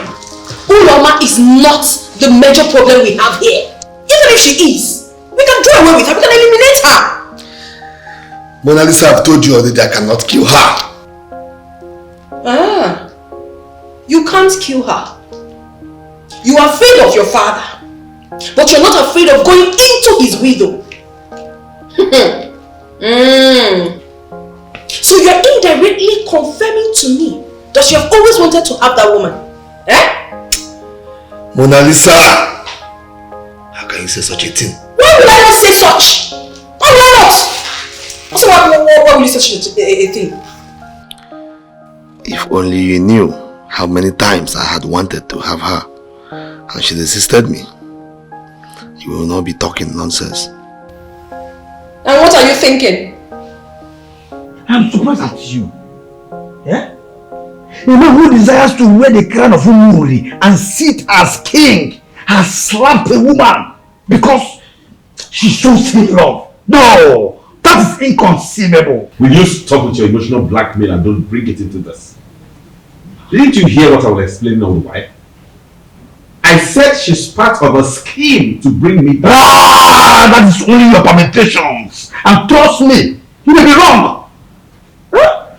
Uloma is not the major problem we have here. Even if she is, we can do away with her. We can eliminate her. Mona Lisa, I've told you already I cannot kill her. Ah, you can't kill her. You are afraid of your father, but you're not afraid of going into his widow. So you're indirectly confirming to me that you have always wanted to have that woman. Eh? Mona Lisa, how can you say such a thing? Why would I not say such? Why would I not? So why will you say such a thing? If only you knew how many times I had wanted to have her and she resisted me, you will not be talking nonsense. And what are you thinking? I'm surprised at you. Yeah? A man who desires to wear the crown of Umuri and sit as king has slapped a woman because she shows him love. No! That is inconceivable. Will you stop with your emotional blackmail and don't bring it into this? Didn't you hear what I was explaining all the while? I said she's part of a scheme to bring me back. That is only your permutations. And trust me, you may be wrong. Huh?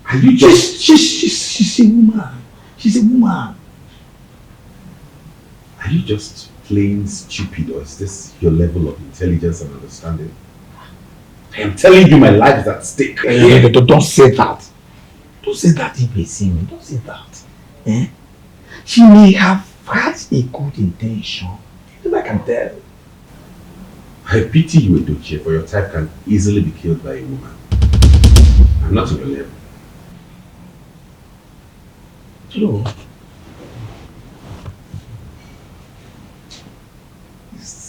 Are you just... She's a woman. She's a woman. Are you just plain stupid, or is this your level of intelligence and understanding? I am telling you, my life is at stake. Don't say that. Don't say that, Ibesimi. Don't say that. Eh? She may have had a good intention. I can tell. I pity you, Edochie, for your type can easily be killed by a woman. I'm not on your level. True.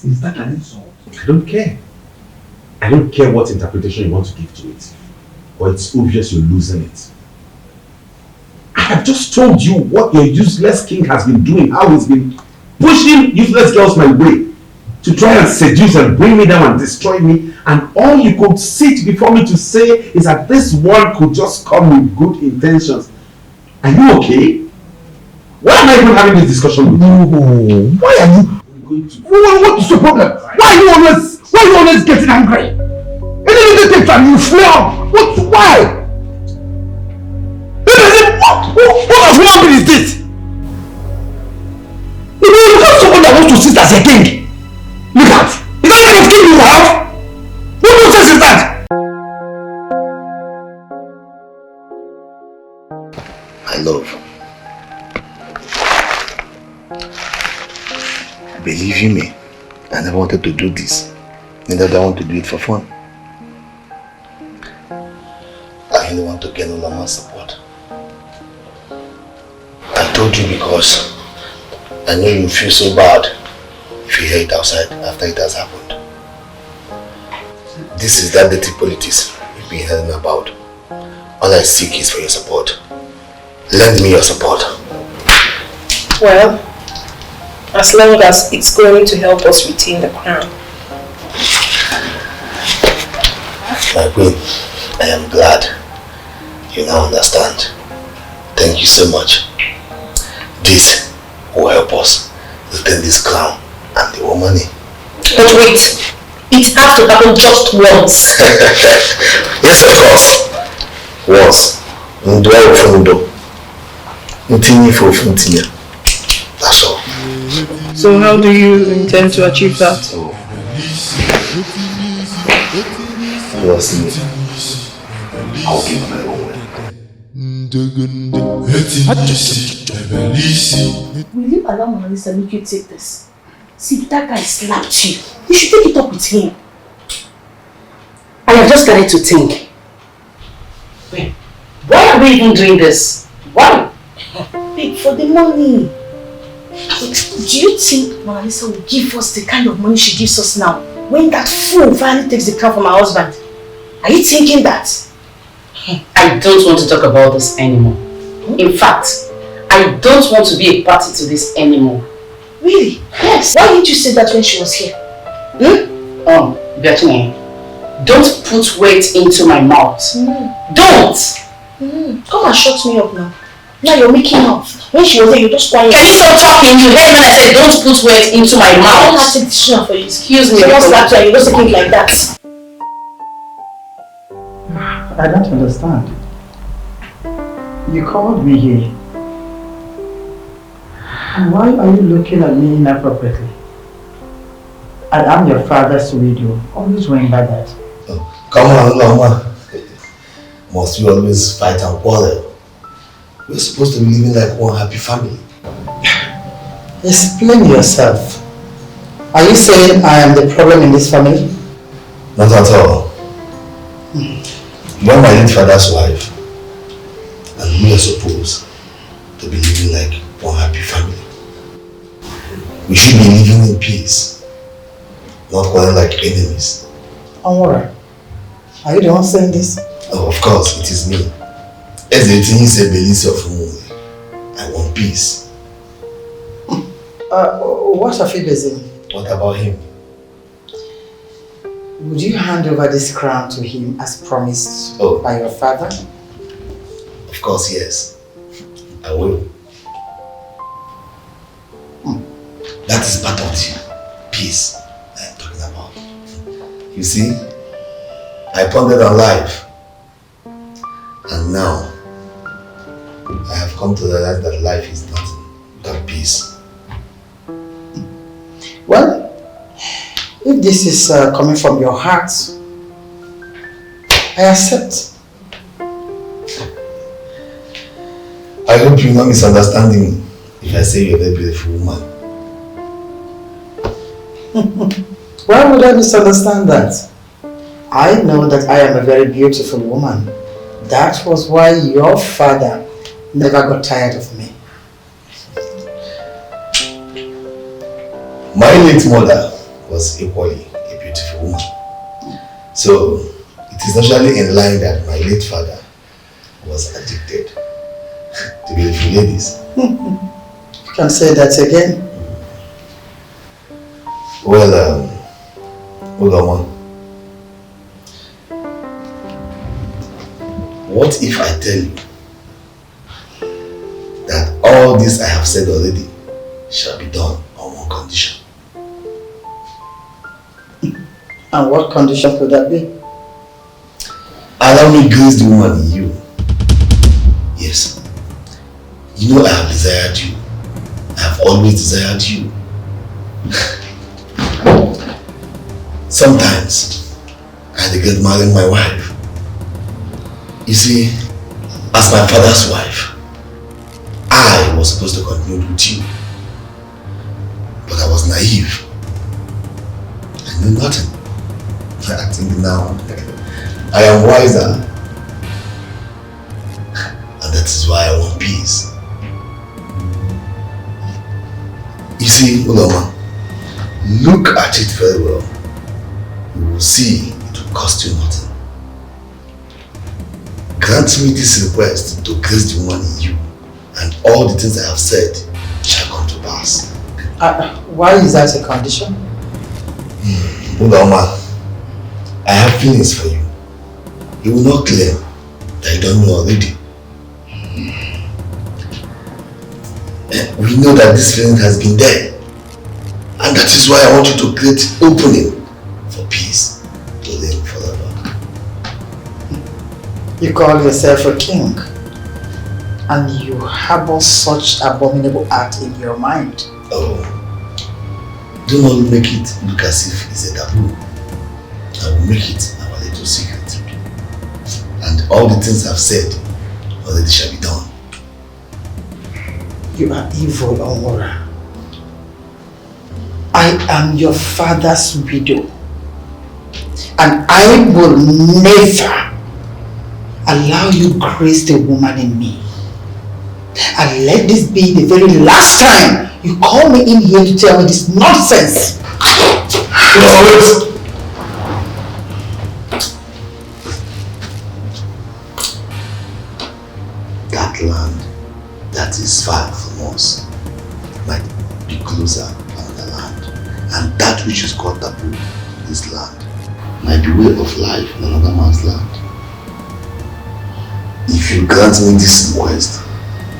Is that an insult? I don't care. I don't care what interpretation you want to give to it. But it's obvious you're losing it. I have just told you what your useless king has been doing, how he's been pushing useless girls my way to try and seduce and bring me down and destroy me, and all you could sit before me to say is that this one could just come with good intentions. Are you okay? Why am I even having this discussion with you? Why are you going to? What is your problem? Why are you always getting angry? And then you take time, you flare up. Why? What kind of woman is this? You have someone that wants to sit as a king. Look at, is that the kind of king you have? What nonsense is that? My love, believe you me, I never wanted to do this. Neither do I want to do it for fun. I only want to gain Olama's support. I told you because I know you feel so bad if you hear it outside after it has happened. This is that dirty politics you've been hearing about. All I seek is for your support. Lend me your support. Well, as long as it's going to help us retain the crown. My queen, I am glad you now understand. Thank you so much. This will help us retain this crown and the money. But wait, it has to happen just once. Yes, of course. Once. That's all. So how do you intend to achieve that? You'll see. I'll give my own way. Will you allow Mona Lisa make you take this? See, that guy slapped you. You should take it up with him. I have just started to think. Wait, why are we even doing this? Why? Babe, for the money. Do you think Mona Lisa will give us the kind of money she gives us now when that fool finally takes the crown from her husband? Are you thinking that? I don't want to talk about this anymore. In fact, I don't want to be a party to this anymore. Really? Yes. Why didn't you say that when she was here? Betrayal, don't put words into my mouth. Don't! Come and shut me up now. Now you're making up. When she was there, you just quiet. Can you stop talking? You heard when I said don't put words into my mouth. I don't have to take decision for you. Excuse me. Someone slapped you and you just think like that. I don't understand. You called me here. And why are you looking at me inappropriately? I am your father's widow. Always remember that. Come on, Lama. Must we always fight and quarrel? We're supposed to be living like one happy family. Explain yourself. Are you saying I am the problem in this family? Not at all. You are my late father's wife, and we are supposed to be living like one happy family. We should be living in peace, not quarreling like enemies. Alright. Are you the one saying this? Oh, of course, it is me. As the thing is a of I want peace. What of Ibezim? What about him? Would you hand over this crown to him as promised by your father? Of course, yes. I will. That is part of the peace I am talking about. You see, I pondered on life, and now I have come to realize that life is nothing but peace. Well, if this is coming from your heart, I accept. I hope you're not misunderstanding me if I say you're a very beautiful woman. Why would I misunderstand that? I know that I am a very beautiful woman. That was why your father never got tired of me. My late mother was equally a beautiful woman. So it is naturally in line that my late father was addicted to beautiful ladies. You can say that again. Well, hold on. What if I tell you that all this I have said already shall be done on one condition? And what condition could that be? Allow me grace the woman in you. Yes. You know I have desired you. I have always desired you. Sometimes I regret marrying my wife. You see, as my father's wife, I was supposed to continue with you. But I was naive. I knew nothing. I think now I am wiser. And that is why I want peace. You see, Uloma, look at it very well. You will see it will cost you nothing. Grant me this request to grace the woman in you, and all the things I have said shall come to pass. Why is that a condition? Uloma, I have feelings for you. You will not claim that you don't know already. We know that this feeling has been there, and that is why I want you to create opening for peace to live forever. You call yourself a king, and you harbor such abominable act in your mind. Oh, do not make it look as if it's a taboo. I will make it our little secret. And all the things I've said already shall be done. You are evil, Omora. I am your father's widow, and I will never allow you grace the woman in me. And let this be the very last time you call me in here to tell me this nonsense. Wait. That land that is far from us might be closer to another land, and that which is called taboo, this land, might be way of life in another man's land. If you grant me this request,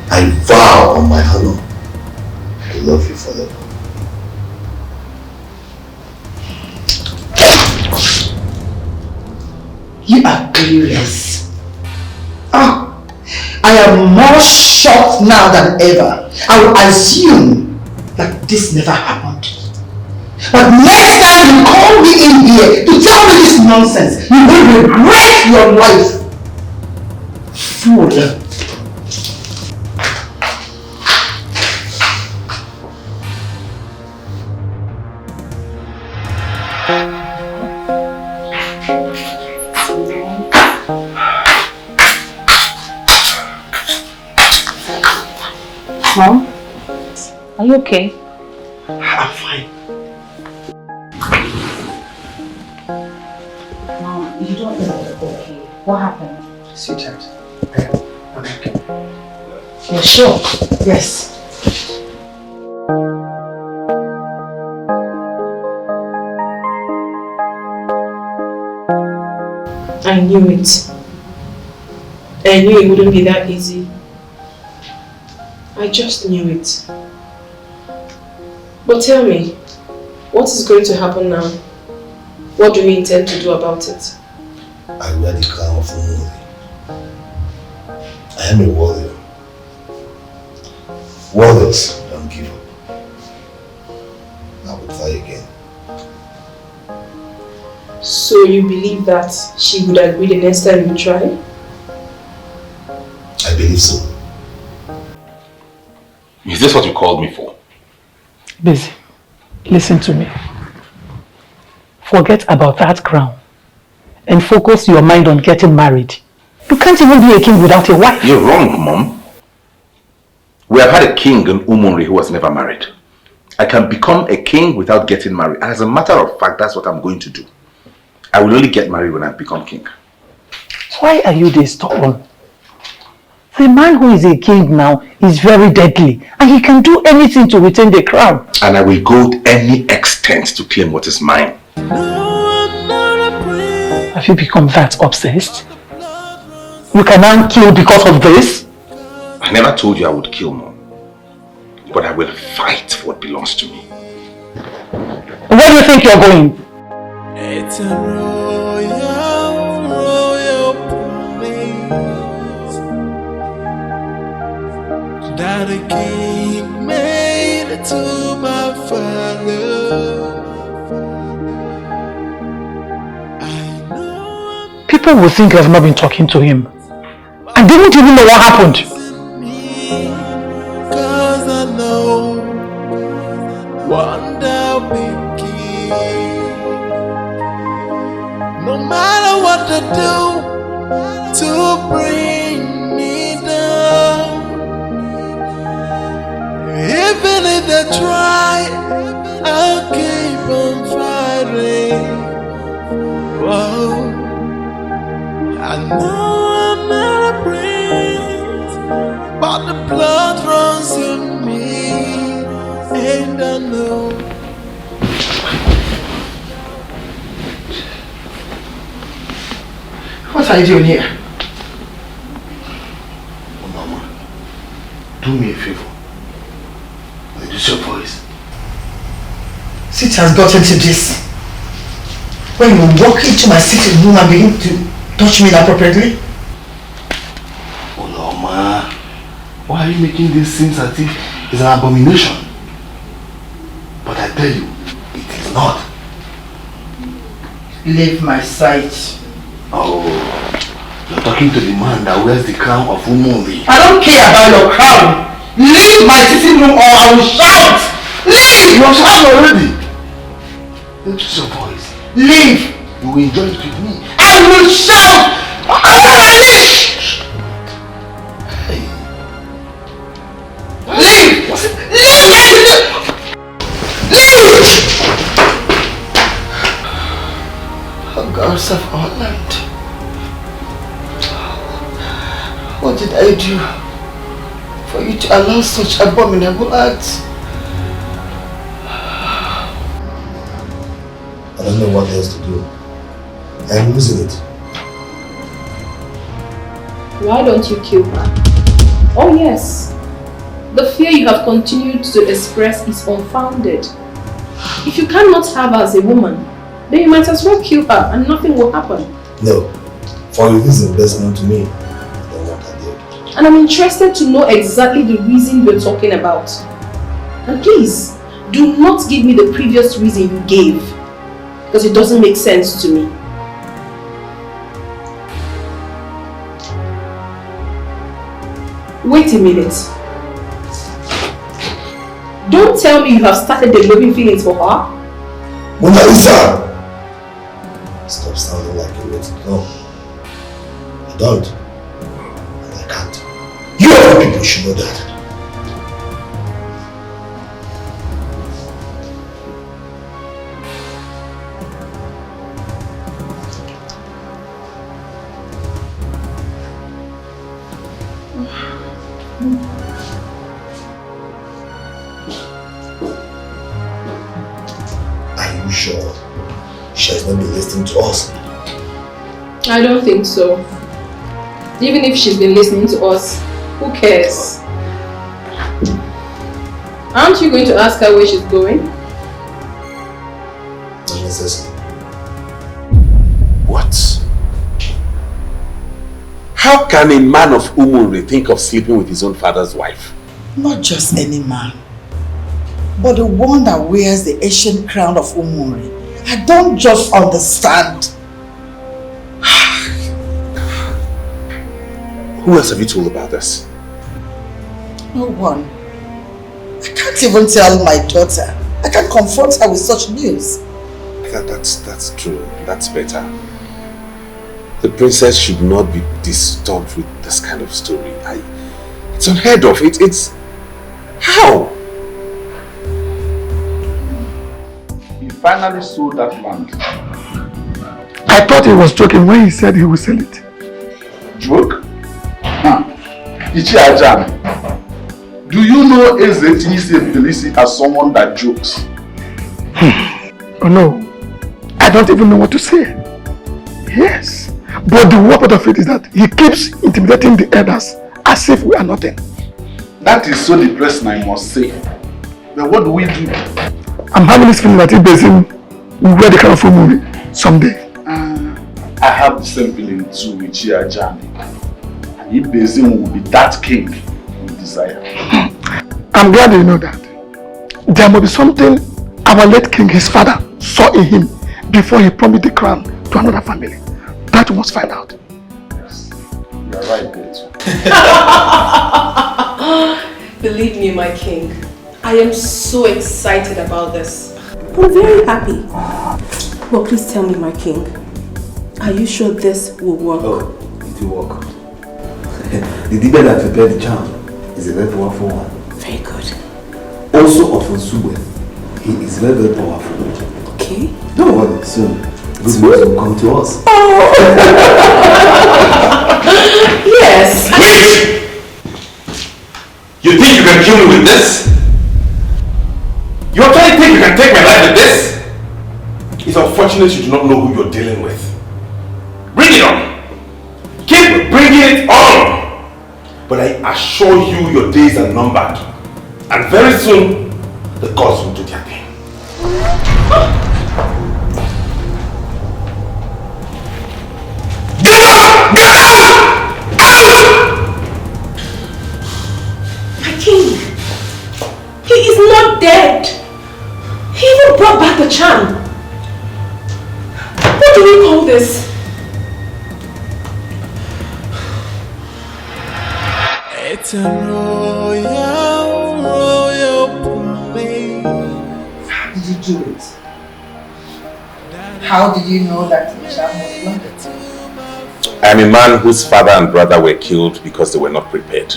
I vow on my honor to love you forever. You are clueless. Oh, I am more shocked now than ever. I will assume that this never happened. But next time you call me in here to tell me this nonsense, you will regret your life. Fool. Mom, are you okay? I'm fine. Mom, you don't look okay. What happened? Sweetheart, I'm okay. You're sure? Yes. I knew it. I knew it wouldn't be that easy. I just knew it. But tell me, what is going to happen now? What do we intend to do about it? I wear the crown of Umuri. I am a warrior. Warriors don't give up. I will try try again. So you believe that she would agree the next time you try? I believe so. Is this what you called me for? Busy, listen to me. Forget about that crown and focus your mind on getting married. You can't even be a king without a wife. You're wrong, Mom. We have had a king in Umunri who was never married. I can become a king without getting married. And as a matter of fact, that's what I'm going to do. I will only get married when I become king. Why are you this stubborn? The man who is a king now is very deadly and he can do anything to retain the crown. And I will go to any extent to claim what is mine. Have you become that obsessed? You can now kill because of this? I never told you I would kill, Mom. But I will fight for what belongs to me. Where do you think you're going? It's a royal place that a king made to my father. People will think I've not been talking to him. And they won't even know what happened. Cause I know one day I'll be king. No matter what they do to bring me down, even if they try, I'll keep on fighting. Whoa. I know I'm not a prince, but the blood runs in me, and I know. What are you doing here? Oh, Mama, do me a favor. Reduce your voice. It has gotten to this. When you walk into my sitting room and begin to touch me inappropriately? Oh, no, Ma. Why are you making these things as if it's an abomination? But I tell you, it is not. Leave my sight. Oh, you're talking to the man that wears the crown of Umunri. I don't care about your crown. Leave my sitting room or I will shout. Leave! You have shouted already. Reduce your voice. Leave! You will enjoy it with me. I will shout! Leave! Leave! Leave! Oh gods of our land. What did I do for you to allow such abominable acts? I don't know what else to do. I'm losing it. Why don't you kill her? Oh yes. The fear you have continued to express is unfounded. If you cannot have her as a woman, then you might as well kill her and nothing will happen. No. For it is best known to me than what I did. And I'm interested to know exactly the reason you're talking about. And please, do not give me the previous reason you gave, because it doesn't make sense to me. Wait a minute. Don't tell me you have started developing feelings for her. Mona Lisa! Stop sounding like you're ready to go. I don't. And I can't. You other people should know that. Are you sure she has not been listening to us? I don't think so. Even if she's been listening to us, who cares? Aren't you going to ask her where she's going? Not necessary. What? How can a man of Umunri think of sleeping with his own father's wife? Not just any man. But the one that wears the ancient crown of Umuri, I don't just understand. Who else have you told about this? No one. I can't even tell my daughter. I can't confront her with such news. That's true. That's better. The princess should not be disturbed with this kind of story. It's unheard of. It's... How? He finally sold that land. I thought he was joking when he said he would sell it. Joke? Ichi Ajani. Do you know Ebele as someone that jokes? Oh no. I don't even know what to say. Yes. But the worst part of it is that he keeps intimidating the elders as if we are nothing. That is so depressing, I must say. But what do we do? I'm having this feeling that Ibezim will wear the crown of Umuri someday. I have the same feeling too with Ajani. And Ibezim will be that king we desire. I'm glad you know that. There must be something our late king, his father, saw in him before he promised the crown to another family. That we must find out. Yes, you are right there too. Believe me, my king, I am so excited about this. I'm very happy. But please tell me, my king, are you sure this will work? Oh, it will work. The digger that prepared the charm is a very powerful one. Very good. Also of Nsugbe, he is very, very powerful. Okay. Don't worry, soon good news will come to us. Yes. Wait! You think you can kill me with this? You actually think you can take my life with this? It's unfortunate you do not know who you're dealing with. Bring it on! Keep bringing it on! But I assure you your days are numbered. And very soon, the gods will do their thing. Get out! Get out! My king, he is not dead. He even brought back the charm. What do we call this? It's a royal play. How did you do it? How did you know that the charm was planted? I am a man whose father and brother were killed because they were not prepared.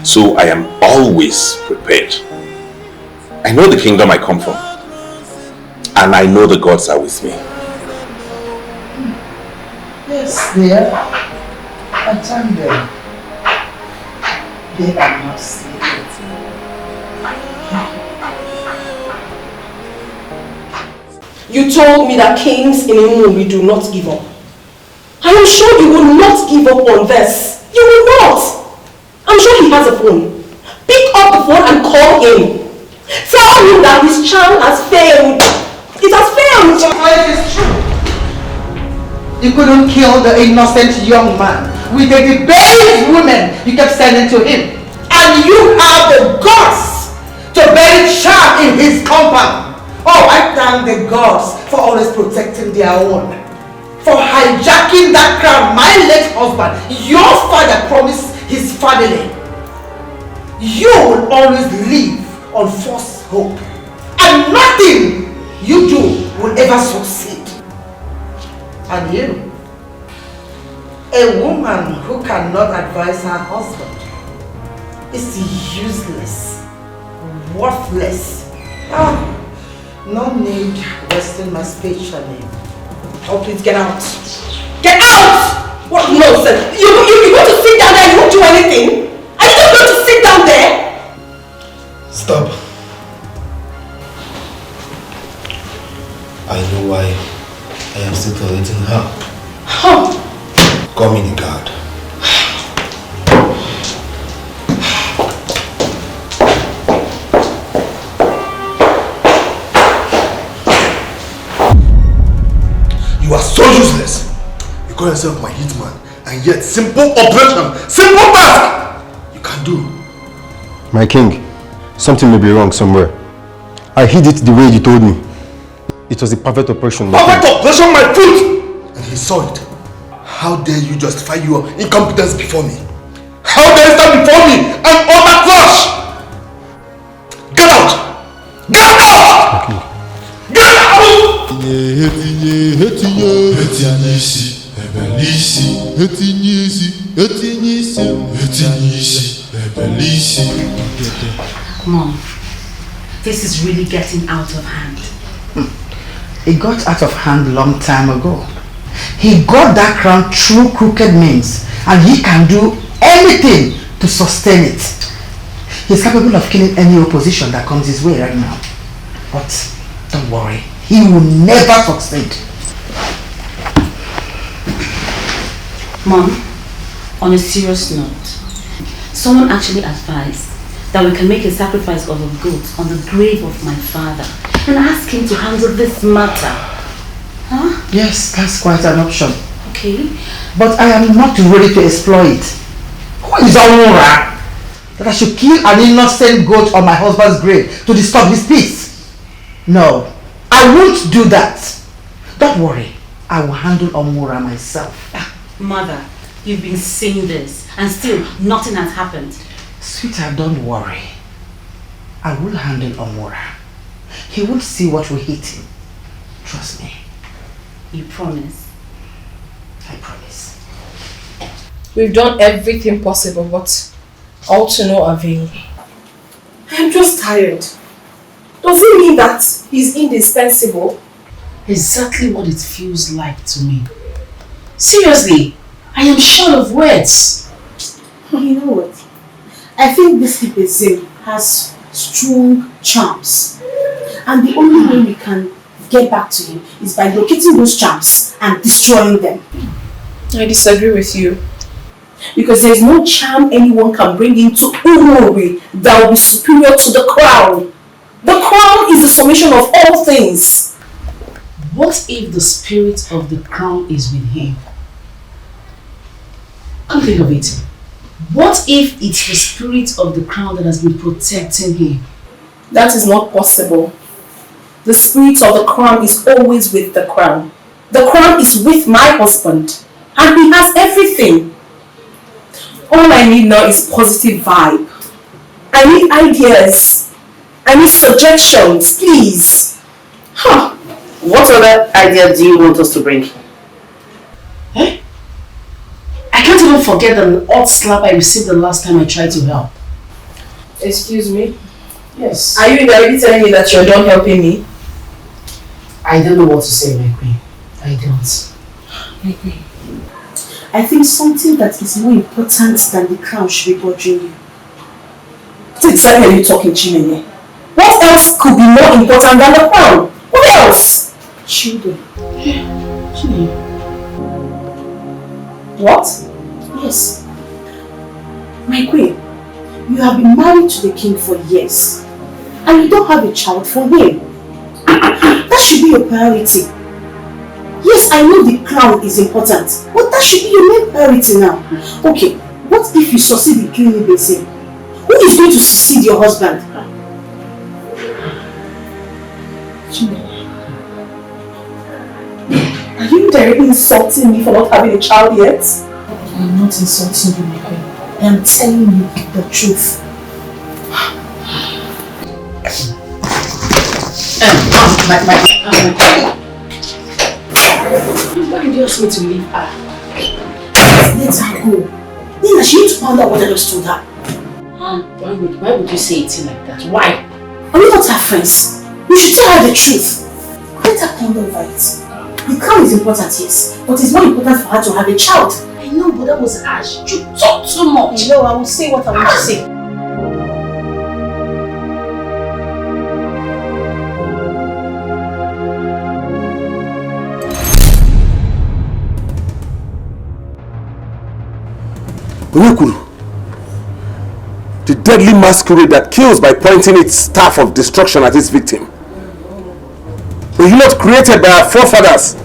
So I am always prepared. I know the kingdom I come from. And I know the gods are with me. Yes, they are. I thank them. They are not sleeping. You told me that kings in Umuri do not give up. I am sure you will not give up on this. You will not. I'm sure he has a phone. Pick up the phone and call him. Tell him that his charm has failed. It has failed. Your life is true. You couldn't kill the innocent young man with the debased women you kept sending to him. And you have the guts to bury charm in his compound. Oh, I thank the gods for always protecting their own. For hijacking that crown my late husband, your father promised his family. You will always live on false hope. And nothing you do will ever succeed. And you, a woman who cannot advise her husband, is useless, worthless. No need wasting my speech on you. Oh, please get out. Get out! What nonsense? You want to sit down there and you won't do anything? Are you just going to sit down there? Stop. I know why I am still tolerating her. Huh? Call me the guard. You are so useless. You call yourself my hitman, and yet simple operation, simple task, you can do. My king, something may be wrong somewhere. I hid it the way you told me. It was a perfect operation. Perfect operation, my foot! And he saw it. How dare you justify your incompetence before me? How dare you stand before me and utter flush? Get out! Get out! Okay. Get out! Mom, this is really getting out of hand. It got out of hand long time ago. He got that crown through crooked means, and he can do anything to sustain it. He's capable of killing any opposition that comes his way right now. But don't worry, he will never succeed. Mom, on a serious note, someone actually advised that we can make a sacrifice of a goat on the grave of my father and ask him to handle this matter. Huh? Yes, that's quite an option. Okay. But I am not ready to exploit. Who is Aurora that I should kill an innocent goat on my husband's grave to disturb his peace? No, I won't do that. Don't worry, I will handle Omura myself. Mother, you've been saying this and still nothing has happened. Sweetheart, don't worry. I will handle Omura. He will see what will hit him. Trust me. You promise? I promise. We've done everything possible, but all to no avail. I'm just tired. Does it mean that he's indispensable? Exactly what it feels like to me. Seriously, I am short of words. You know what? I think this Ebele has strong charms. And the only way we can get back to him is by locating those charms and destroying them. I disagree with you. Because there is no charm anyone can bring into Umuri that will be superior to the crown. The crown is the summation of all things. What if the spirit of the crown is with him? Come think of it. What if it's the spirit of the crown that has been protecting him? That is not possible. The spirit of the crown is always with the crown. The crown is with my husband. And he has everything. All I need now is positive vibe. I need ideas. I need suggestions, please. Huh. What other idea do you want us to bring? Eh? I can't even forget the odd slap I received the last time I tried to help. Excuse me? Yes. Are you already telling me that you're done helping me? I don't know what to say, my queen. I don't. My queen, I think something that is more important than the crown should be bothering you. What exactly are you talking, Chimenye? What else could be more important than the crown? What else? Children. Yeah, children. What? Yes. My queen, you have been married to the king for years and you don't have a child from him. That should be your priority. Yes, I know the crown is important, but that should be your main priority now. Okay, what if you succeed in killing Ebele? Who is going to succeed your husband? Are you directly insulting me for not having a child yet? I'm not insulting you, my queen. I am telling you the truth. Why did you ask me to leave her? Let her go. Nina, she needs to find out what I just told her. Why would you say it like that? Why? Are we not her friends? You should tell her the truth. Let her ponder over it. The crown is important, yes, but it's more important for her to have a child. I know, but that was harsh. You talk too much. No, I will say what I want to say. The deadly masquerade that kills by pointing its staff of destruction at its victim. Were you not created by our forefathers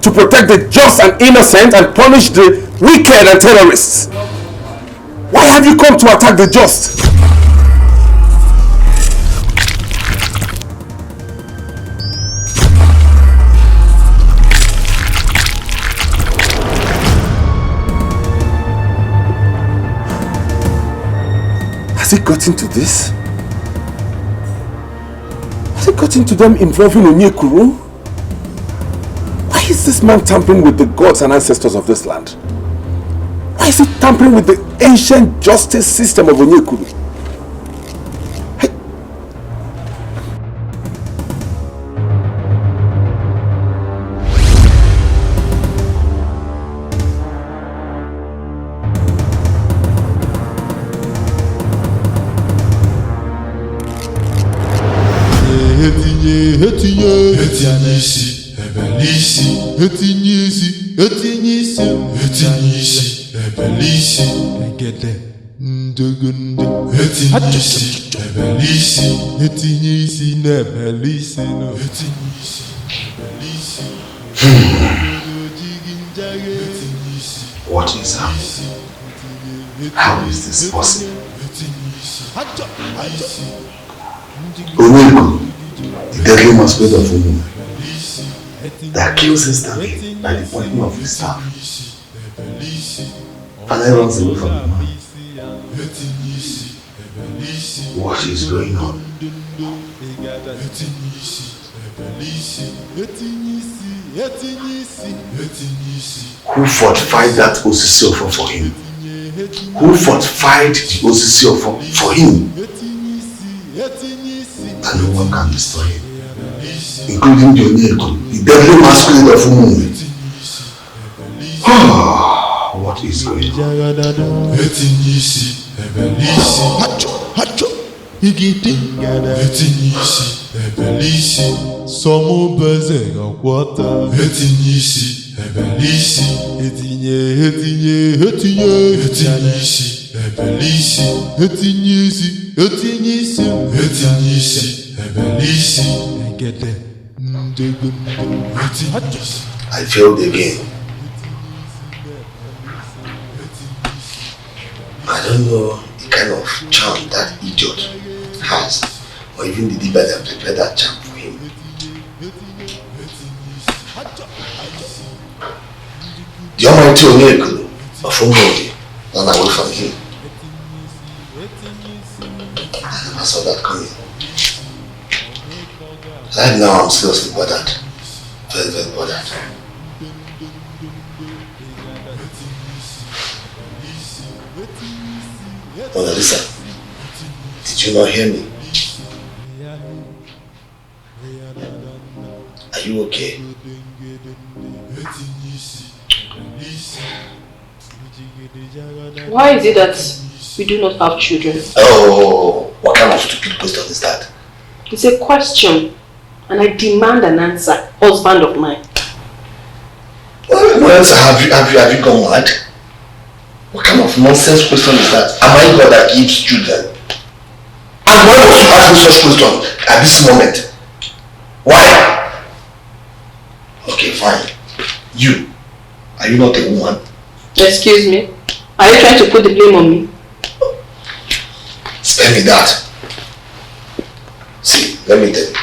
to protect the just and innocent and punish the wicked and terrorists? Why have you come to attack the just? Has it gotten to this? Has it gotten to them involving Onyekuru? Why is this man tampering with the gods and ancestors of this land? Why is he tampering with the ancient justice system of Onyekuru? Etinyisi, Ebelisi, Etinyisi, Etinyisi, Etinyisi, Ebelisi, Egede, Ndugunde, Etinyisi, Ebelisi, Etinyisi, Nebelisi, no, Etinyisi, Ebelisi. What is happening? How is this possible? Onyekuru, the deadly masquerade of woman that kills instantly by the pointing of his staff, and then runs away from the man. What is going on? Who fortified that Osisiofo for him? Who fortified the Osisiofo for him? And no one can destroy him, including the Onyekuru, the deadly masquerade of woman. What is going on? Ebelisi, Somu Beze Water, Etinyisi, Ebelisi, Etinye, Etinyisi, Ebelisi, Etinyisi, Etinyisi, Ebelisi, Egede, I failed again. I don't know the kind of charm that idiot has, or even the deeper that prepared that charm for him. The almighty Onyekuru of Umodi ran away from him. I never saw that coming. Right now I'm seriously bothered. Very, very bothered. Mona Lisa, did you not hear me? Are you okay? Why is it that we do not have children? Oh, what kind of stupid question is that? It's a question, and I demand an answer, husband of mine. What else have you gone mad? What kind of nonsense question is that? Am I God that gives children? And why would you ask me such question at this moment? Why? Okay, fine. You, are you not a woman? Excuse me? Are you trying to put the blame on me? Spare me that. See, let me tell you.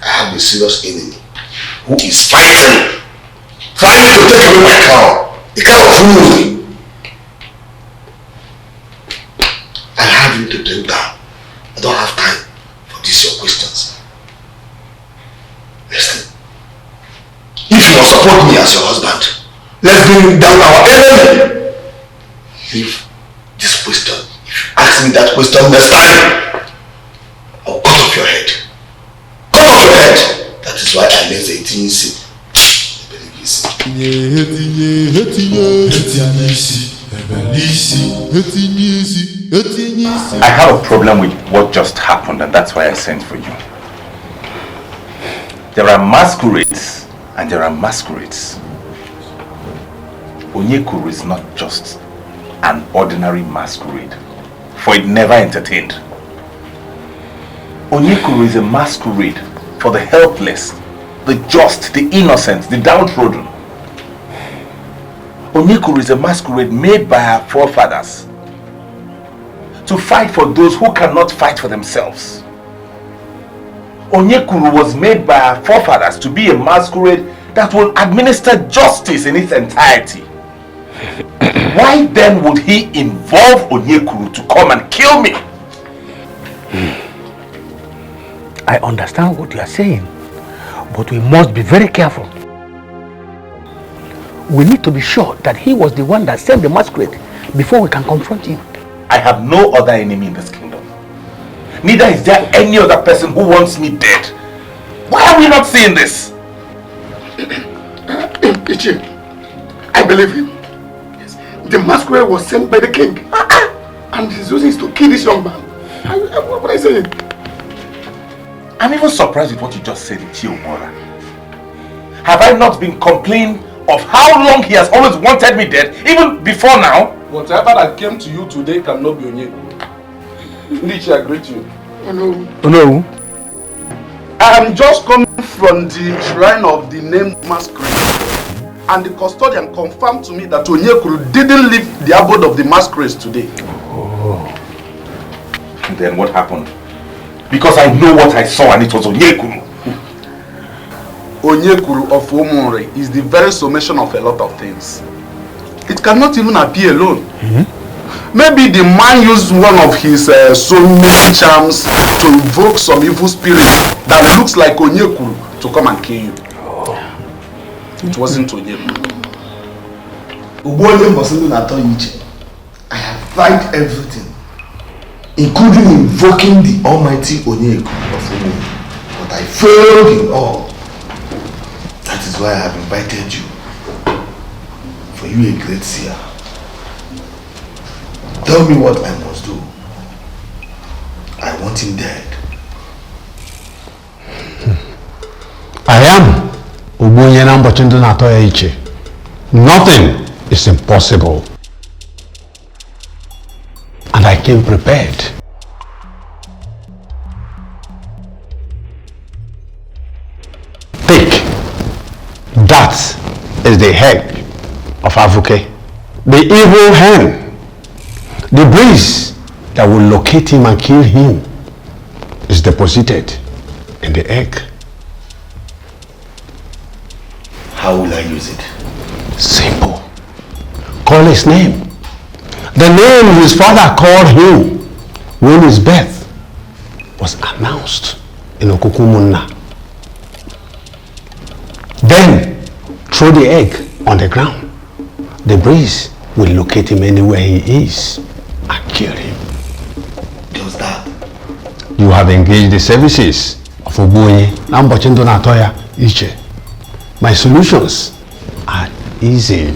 I have a serious enemy who is fighting to take away my crown. The crown of Umudi. I have you to bring down. I don't have time for these your questions. Listen. If you must support me as your husband, let's bring down our enemy. Leave this question. If you ask me that question next time, I'll cut off your head. Cut off your head. That is why I made the 18C. I have a problem with what just happened, and that's why I sent for you. There are masquerades and there are masquerades. Onyekuru is not just an ordinary masquerade, for it never entertained. Onyekuru is a masquerade for the helpless, the just, the innocent, the downtrodden. Onyekuru is a masquerade made by our forefathers to fight for those who cannot fight for themselves. Onyekuru was made by our forefathers to be a masquerade that will administer justice in its entirety. Why then would he involve Onyekuru to come and kill me? I understand what you are saying, but we must be very careful. We need to be sure that he was the one that sent the masquerade before we can confront him. I have no other enemy in this kingdom. Neither is there any other person who wants me dead. Why are we not seeing this? Ichi, I believe him. Yes. The masquerade was sent by the king. And his reason is to kill this young man. What are you saying? I'm even surprised with what you just said, Ichi Omora. Have I not been complaining of how long he has always wanted me dead, even before now? Whatever that came to you today cannot be Onyekuru. Ichi, I greet you. Oh no. Oh no. I am just coming from the shrine of the named masquerade, and the custodian confirmed to me that Onyekuru didn't leave the abode of the masquerade today. Oh. And then what happened? Because I know what I saw and it was Onyekuru. Onyekuru of Omonre is the very summation of a lot of things. It cannot even appear alone. Maybe the man used one of his so many charms to invoke some evil spirit that looks like Onyekuru to come and kill you. It wasn't Onyekuru. I have tried everything, including invoking the almighty Onyekuru of Umu, but I failed in all. That is why I have invited you. For you a great seer. Tell me what I must do. I want him dead. I am Ubunye Nambochindo Natoya Ichi. Nothing is impossible. And I came prepared. Take. That is the head of Avuke. The evil hand. The breeze that will locate him and kill him is deposited in the egg. How will I use it? Simple. Call his name. The name his father called him when his birth was announced in Okukumunna. Then throw the egg on the ground. The breeze will locate him anywhere he is and kill him. Just that. You have engaged the services of Ubunye Nambochindo Natoya Ichi. My solutions are easy.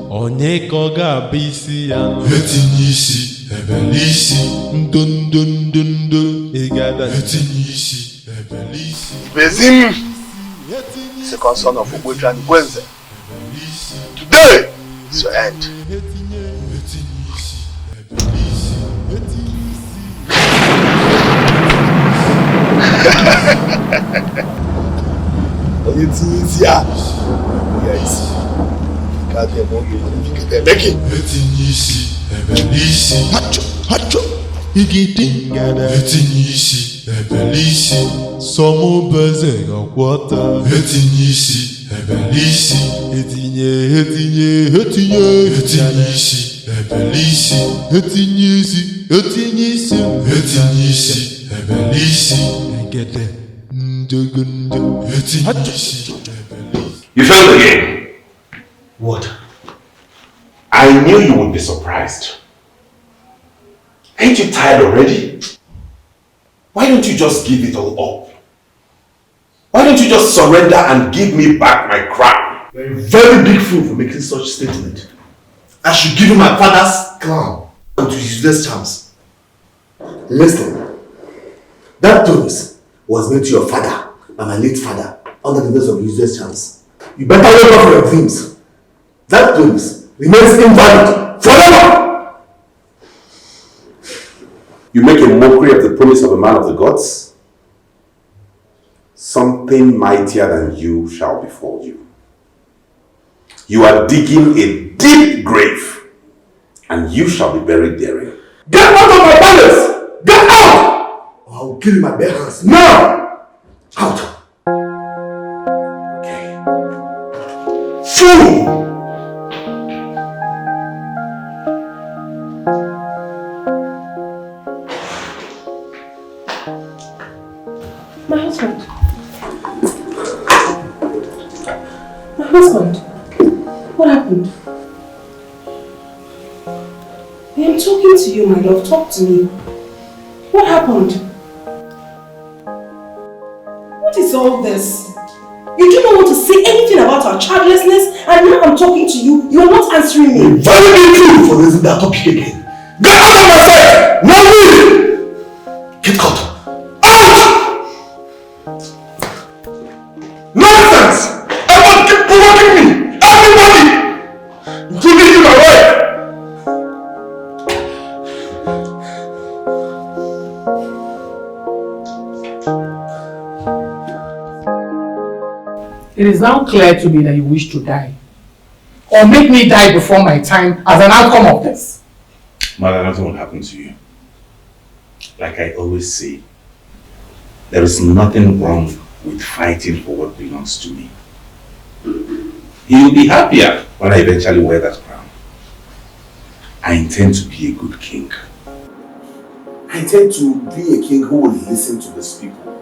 Onye koga bisi ya etinyisi ebelisi ndondondo egada etinyisi ebelisi Bezim, second son of Ogweju and Gwenze. Today is your end. Etinyisi ya. Yes. Etinyisi ebelisi hacho igidingada etinyisi ebelisi somo beze gakwata etinyisi ebelisi etinyisi ebelisi etinyisi ebelisi egede ndogondo etinyisi ebelisi. You failed again. What? I knew you would be surprised. Ain't you tired already? Why don't you just give it all up? Why don't you just surrender and give me back my crown? You're a very big fool for making such statement. I should give you my father's crown and to his useless charms. Listen, That promise was made to your father by my late father under the voice of useless chance. You better wake up from your dreams. That promise remains invalid forever. You make a mockery of the promise of a man of the gods? Something mightier than you shall befall you. You are digging a deep grave, and you shall be buried therein. Get out of my palace! Get out! Or I will kill you with my bare hands. Now! Out! Okay. Fool! My husband. My husband. What happened? I am talking to you, my love. Talk to me. What happened? What is all this? You do not want to say anything about our childlessness, and now I'm talking to you. You are not answering me. Very true for raising that topic again. Get out of my sight! No me! Get out! Nonsense! Everyone keep provoking me! Everybody! Including you, my wife! It is now clear to me that you wish to die. Or make me die before my time as an outcome of this. Mother, nothing will happen to you. Like I always say, there is nothing wrong with fighting for what belongs to me. You'll be happier when I eventually wear that crown. I intend to be a good king. I intend to be a king who will listen to these people.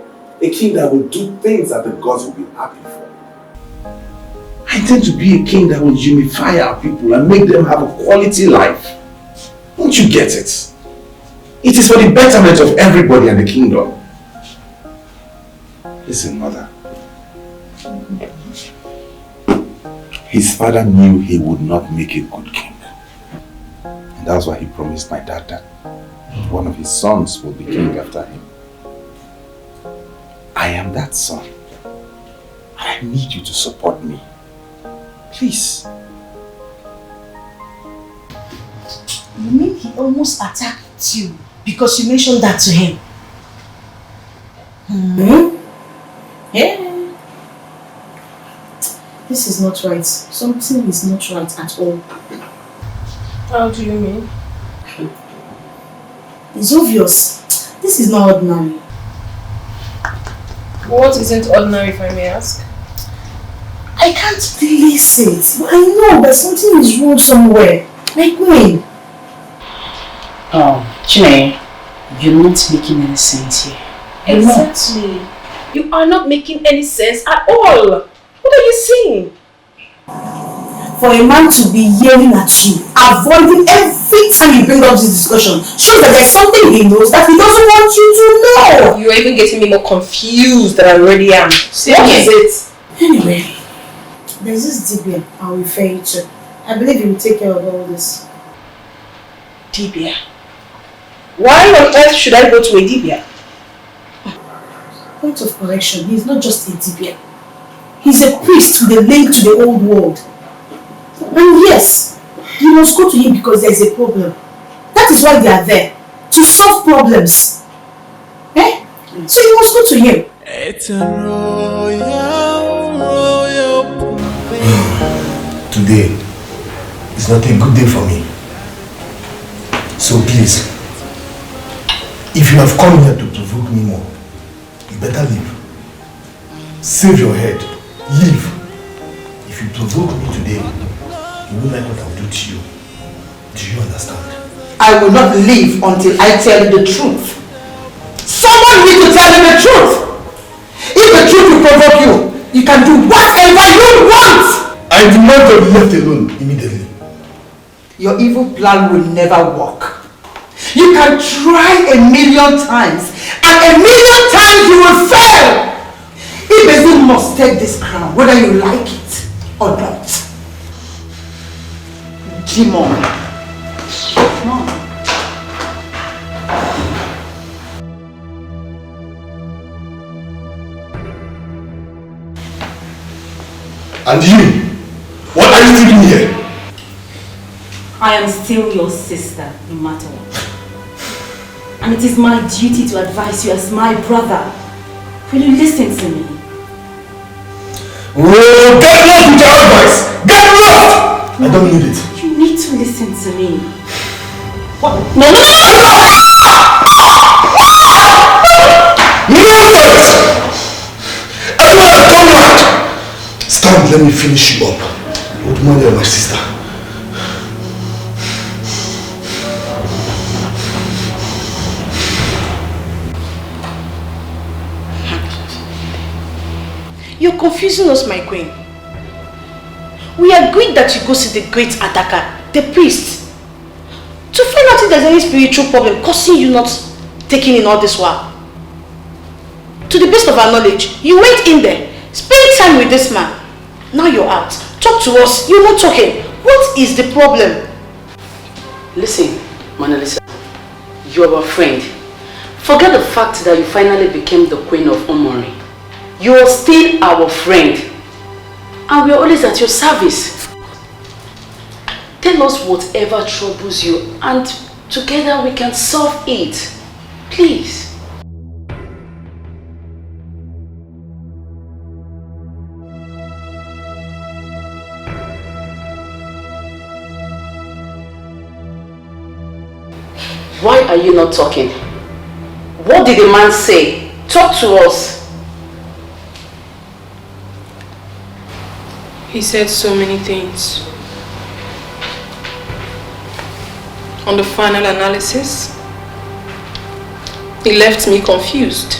A king that will do things that the gods will be happy for. I intend to be a king that will unify our people and make them have a quality life. Don't you get it? It is for the betterment of everybody and the kingdom. Listen, mother. His father knew he would not make a good king. And that's why he promised my dad that one of his sons will be king after him. I am that son. And I need you to support me. Please. You mean he almost attacked you because you mentioned that to him? Yeah. This is not right. Something is not right at all. How do you mean? It's obvious. This is not ordinary. What isn't ordinary, if I may ask? I can't place it, but I know that something is wrong somewhere. Like when? Oh, Chineye, you're not making any sense here. Exactly. You are not making any sense at all. What are you saying? For a man to be yelling at you, avoiding every time you bring up this discussion, shows that there's something he knows that he doesn't want you to know. You're even getting me more confused than I already am. What is it? Anyway, there's this Dibia I'll refer you to. I believe he will take care of all this. Dibia? Why on earth should I go to a Dibia? Point of correction, he's not just a Dibia. He's a priest with a link to the old world. And yes, you must go to him because there's a problem. That is why they are there. To solve problems. Eh? So you must go to him. It's a royal Today is not a good day for me. So please, if you have come here to provoke me more, you better leave. Save your head. Leave. If you provoke me today, you won't like what I'll do to you. Do you understand? I will not leave until I tell you the truth. Someone needs to tell you the truth. If the truth will provoke you, you can do whatever you want. I demand to be left alone immediately. Your evil plan will never work. You can try 1,000,000 times, and 1,000,000 times you will fail. Ebele must take this crown, whether you like it or not. Demon. Come on. And you? What are you doing here? I am still your sister, no matter what. And it is my duty to advise you as my brother. Will you listen to me? Oh, get lost with your advice! Get lost! I don't need it. You need to listen to me. What? No! Nonsense! Everyone has gone mad! Stand, let me finish you up. Old mother and my sister. You're confusing us, my queen. We agreed that you go see the great attacker, the priest, to find out if there's any spiritual problem causing you not taking in all this while. To the best of our knowledge, you went in there, spent time with this man. Now you're out. Talk to us. You're not talking. What is the problem? Listen, Mona Lisa, you are our friend. Forget the fact that you finally became the queen of Omori. You are still our friend. And we are always at your service. Tell us whatever troubles you and together we can solve it. Please. Why are you not talking? What did the man say? Talk to us. He said so many things. On the final analysis, he left me confused.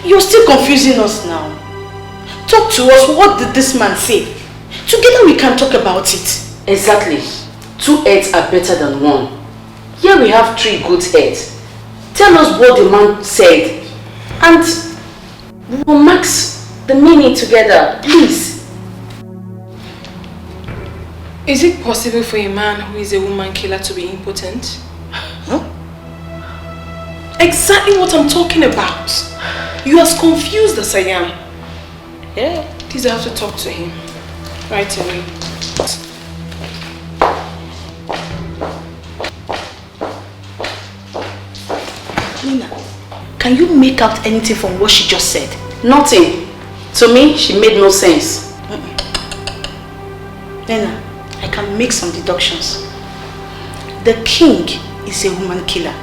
You're still confusing us now. Talk to us. What did this man say? Together we can talk about it. Exactly. 2 heads are better than 1. Here we have 3 good heads. Tell us what the man said and we'll max the meaning together, please. Is it possible for a man who is a woman killer to be impotent? Huh? Exactly what I'm talking about. You are as confused as I am. Yeah. Please, I have to talk to him right away. Nina, can you make out anything from what she just said? Nothing. To me, she made no sense. Nina, I can make some deductions. The king is a woman killer.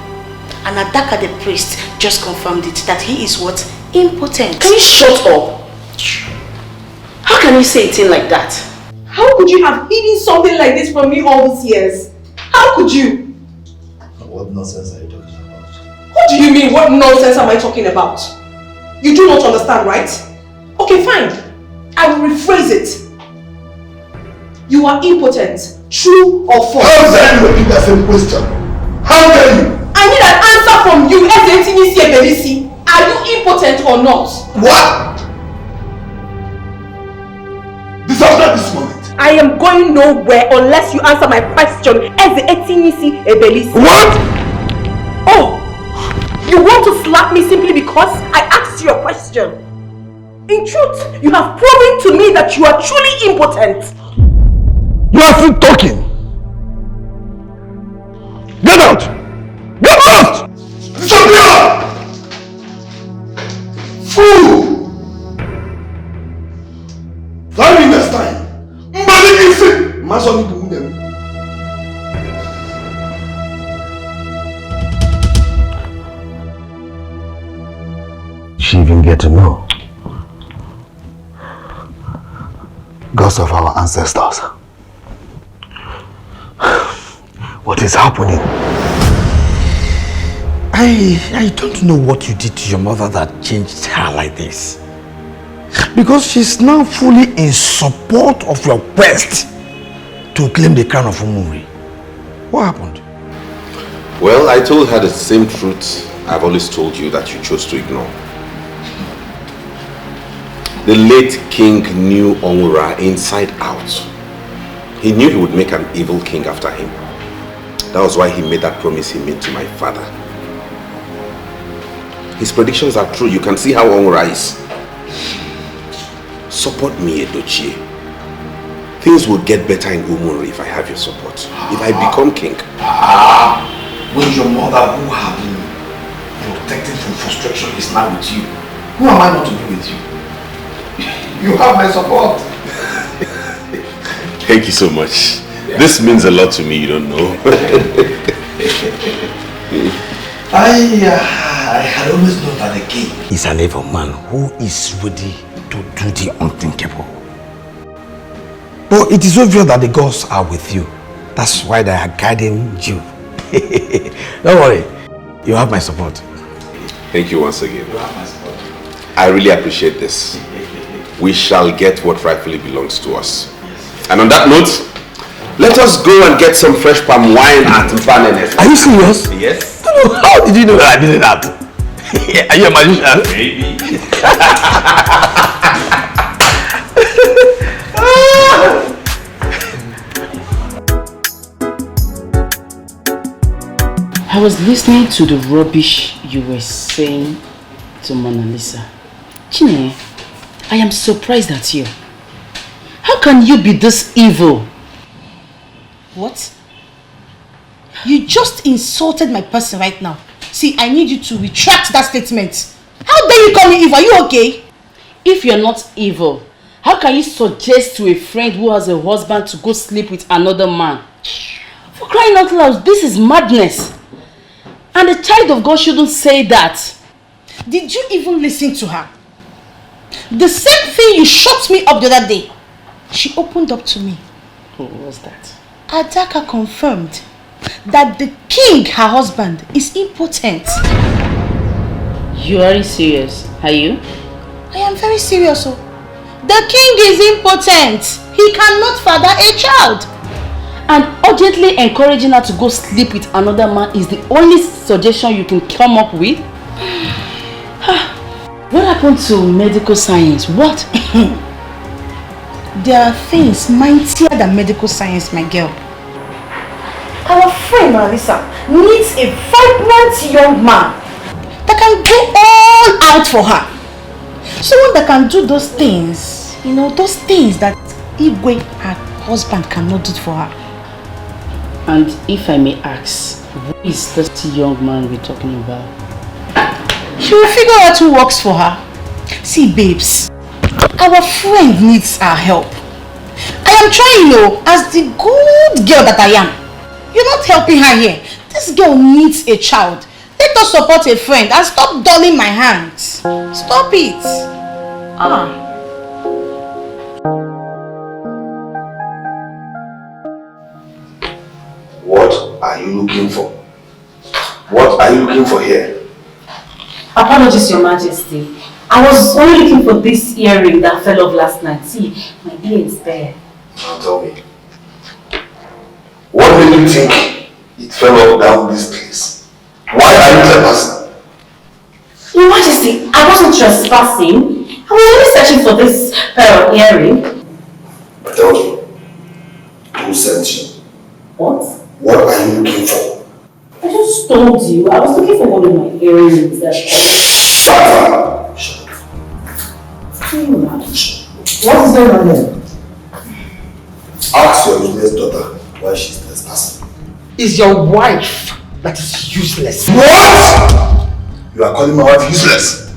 And Adaka the priest just confirmed it, that he is what? Impotent. Can you shut up? How can you say a thing like that? How could you have hidden something like this from me all these years? How could you? What nonsense are you talking about? What do you mean, what nonsense am I talking about? You do not understand, right? Okay, fine. I will rephrase it. You are impotent. True or false? How dare you repeat that same question? How dare you? I need an answer from you, Ebele. Are you impotent or not? What? This after this moment. I am going nowhere unless you answer my question, Ebele. What? Oh! You want to slap me simply because I asked you a question? In truth, you have proven to me that you are truly impotent. You are still talking. Get out! Get out! Disappear! Fool! Very next time. She even get to know gods of our ancestors. What is happening? I don't know what you did to your mother that changed her like this. Because she's now fully in support of your quest to claim the crown of Umuri. What happened? Well, I told her the same truth I've always told you that you chose to ignore. The late king knew Onwura inside out. He knew he would make an evil king after him. That was why he made that promise he made to my father. His predictions are true. You can see how Onwura is. support me, Edochie. Things will get better in Umuri if I have your support. If I become king. When your mother, who had been protected from frustration, is now with you, who am I not to be with you? You have my support. Thank you so much. Yeah. This means a lot to me, you don't know. I had always known that the king is an evil man who is ready to do the unthinkable. But it is obvious that the gods are with you. That's why they are guiding you. Don't worry, you have my support. Thank you once again. You have my support. I really appreciate this. We shall get what rightfully belongs to us. Yes. And on that note, let us go and get some fresh palm wine at Mfanenes. Are you serious? Yes. How did you know that I did that? Are you a magician? Maybe. I was listening to the rubbish you were saying to Mona Lisa. Chine, I am surprised at you. How can you be this evil? What? You just insulted my person right now. See, I need you to retract that statement. How dare you call me evil? Are you okay? If you're not evil, how can you suggest to a friend who has a husband to go sleep with another man? For crying out loud, this is madness. And a child of God shouldn't say that. Did you even listen to her? The same thing you shut me up the other day. She opened up to me. What was that? Adaka confirmed that the king, her husband, is impotent. You are serious, are you? I am very serious. Oh. The king is impotent. He cannot father a child. And urgently encouraging her to go sleep with another man is the only suggestion you can come up with? What happened to medical science? What? There are things mightier than medical science, my girl. Our friend Melissa needs a vibrant young man that can go all out for her. Someone that can do those things, you know, those things that Igwe, her husband, cannot do for her. And if I may ask, who is this young man we're talking about? She will figure out who works for her. See, babes, our friend needs our help. I am trying, you know, as the good girl that I am. You're not helping her here. This girl needs a child. Let us support a friend and stop dulling my hands. Stop it. What are you looking for? What are you looking for here? Apologies, Your Majesty. I was only looking for this earring that fell off last night. See, my ear is bare. Now tell me. What made you think it fell off down this place? Why are you trespassing? Your Majesty, I wasn't trespassing. I was only searching for this pair of earring. But tell me, who sent you? What? What are you looking for? I just told you. I was looking for one of my earrings. Shut up! What is going on there? Ask your useless daughter why she's trespassing. Is your wife that is useless? What? You are calling my wife useless?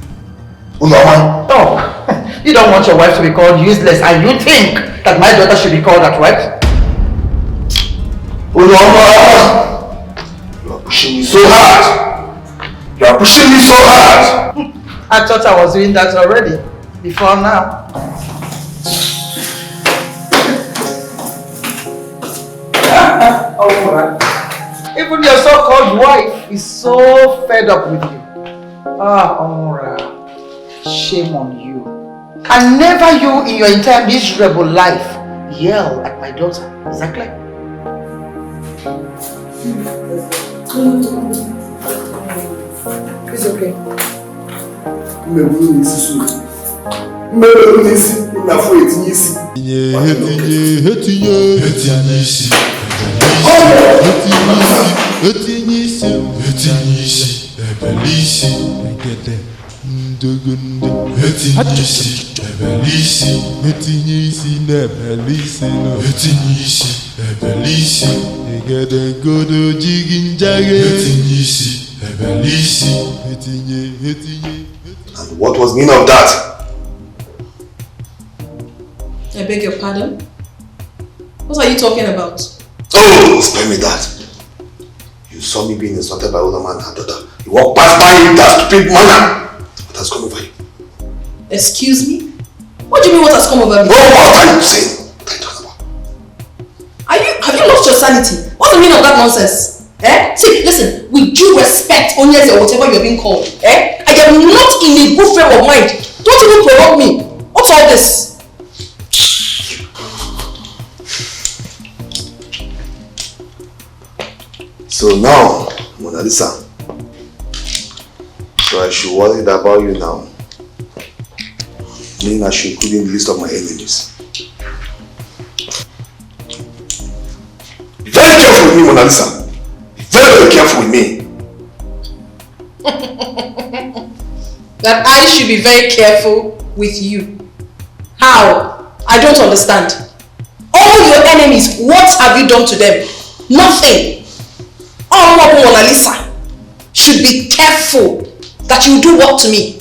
Unoma? Oh, you don't want your wife to be called useless and you think that my daughter should be called that, right? Unoma! You are pushing me so hard. You are pushing me so hard. I thought I was doing that already. Before now. Even your so-called wife is so fed up with you. Omura, shame on you. And never you in your entire miserable life yell at my daughter. Exactly. It's okay. Etinisi, Ebelisi, Etinisi, Nebelisi, Etinisi, Ebelisi, Egede Godo Jigin Jage, Etinisi, Ebelisi, Etinye. And what was the meaning of that? I beg your pardon? What are you talking about? Oh, spare me that. You saw me being insulted by older man and her daughter. You walked past by in that stupid manner. What has come over you? Excuse me? What do you mean what has come over me? Oh, what are you saying? Have you lost your sanity? What's the meaning of that nonsense? See, listen, with due respect, Onyeze or whatever you're being called, I am not in a good frame of mind. Don't even provoke me. What's all this? So now, Mona Lisa, so I should worry about you now. Meaning I should include in the list of my enemies. Be very careful with me, Mona Lisa. Be very, very careful with me. That I should be very careful with you. How? I don't understand. All your enemies, what have you done to them? Nothing. All of Mona Lisa should be careful that you do what to me.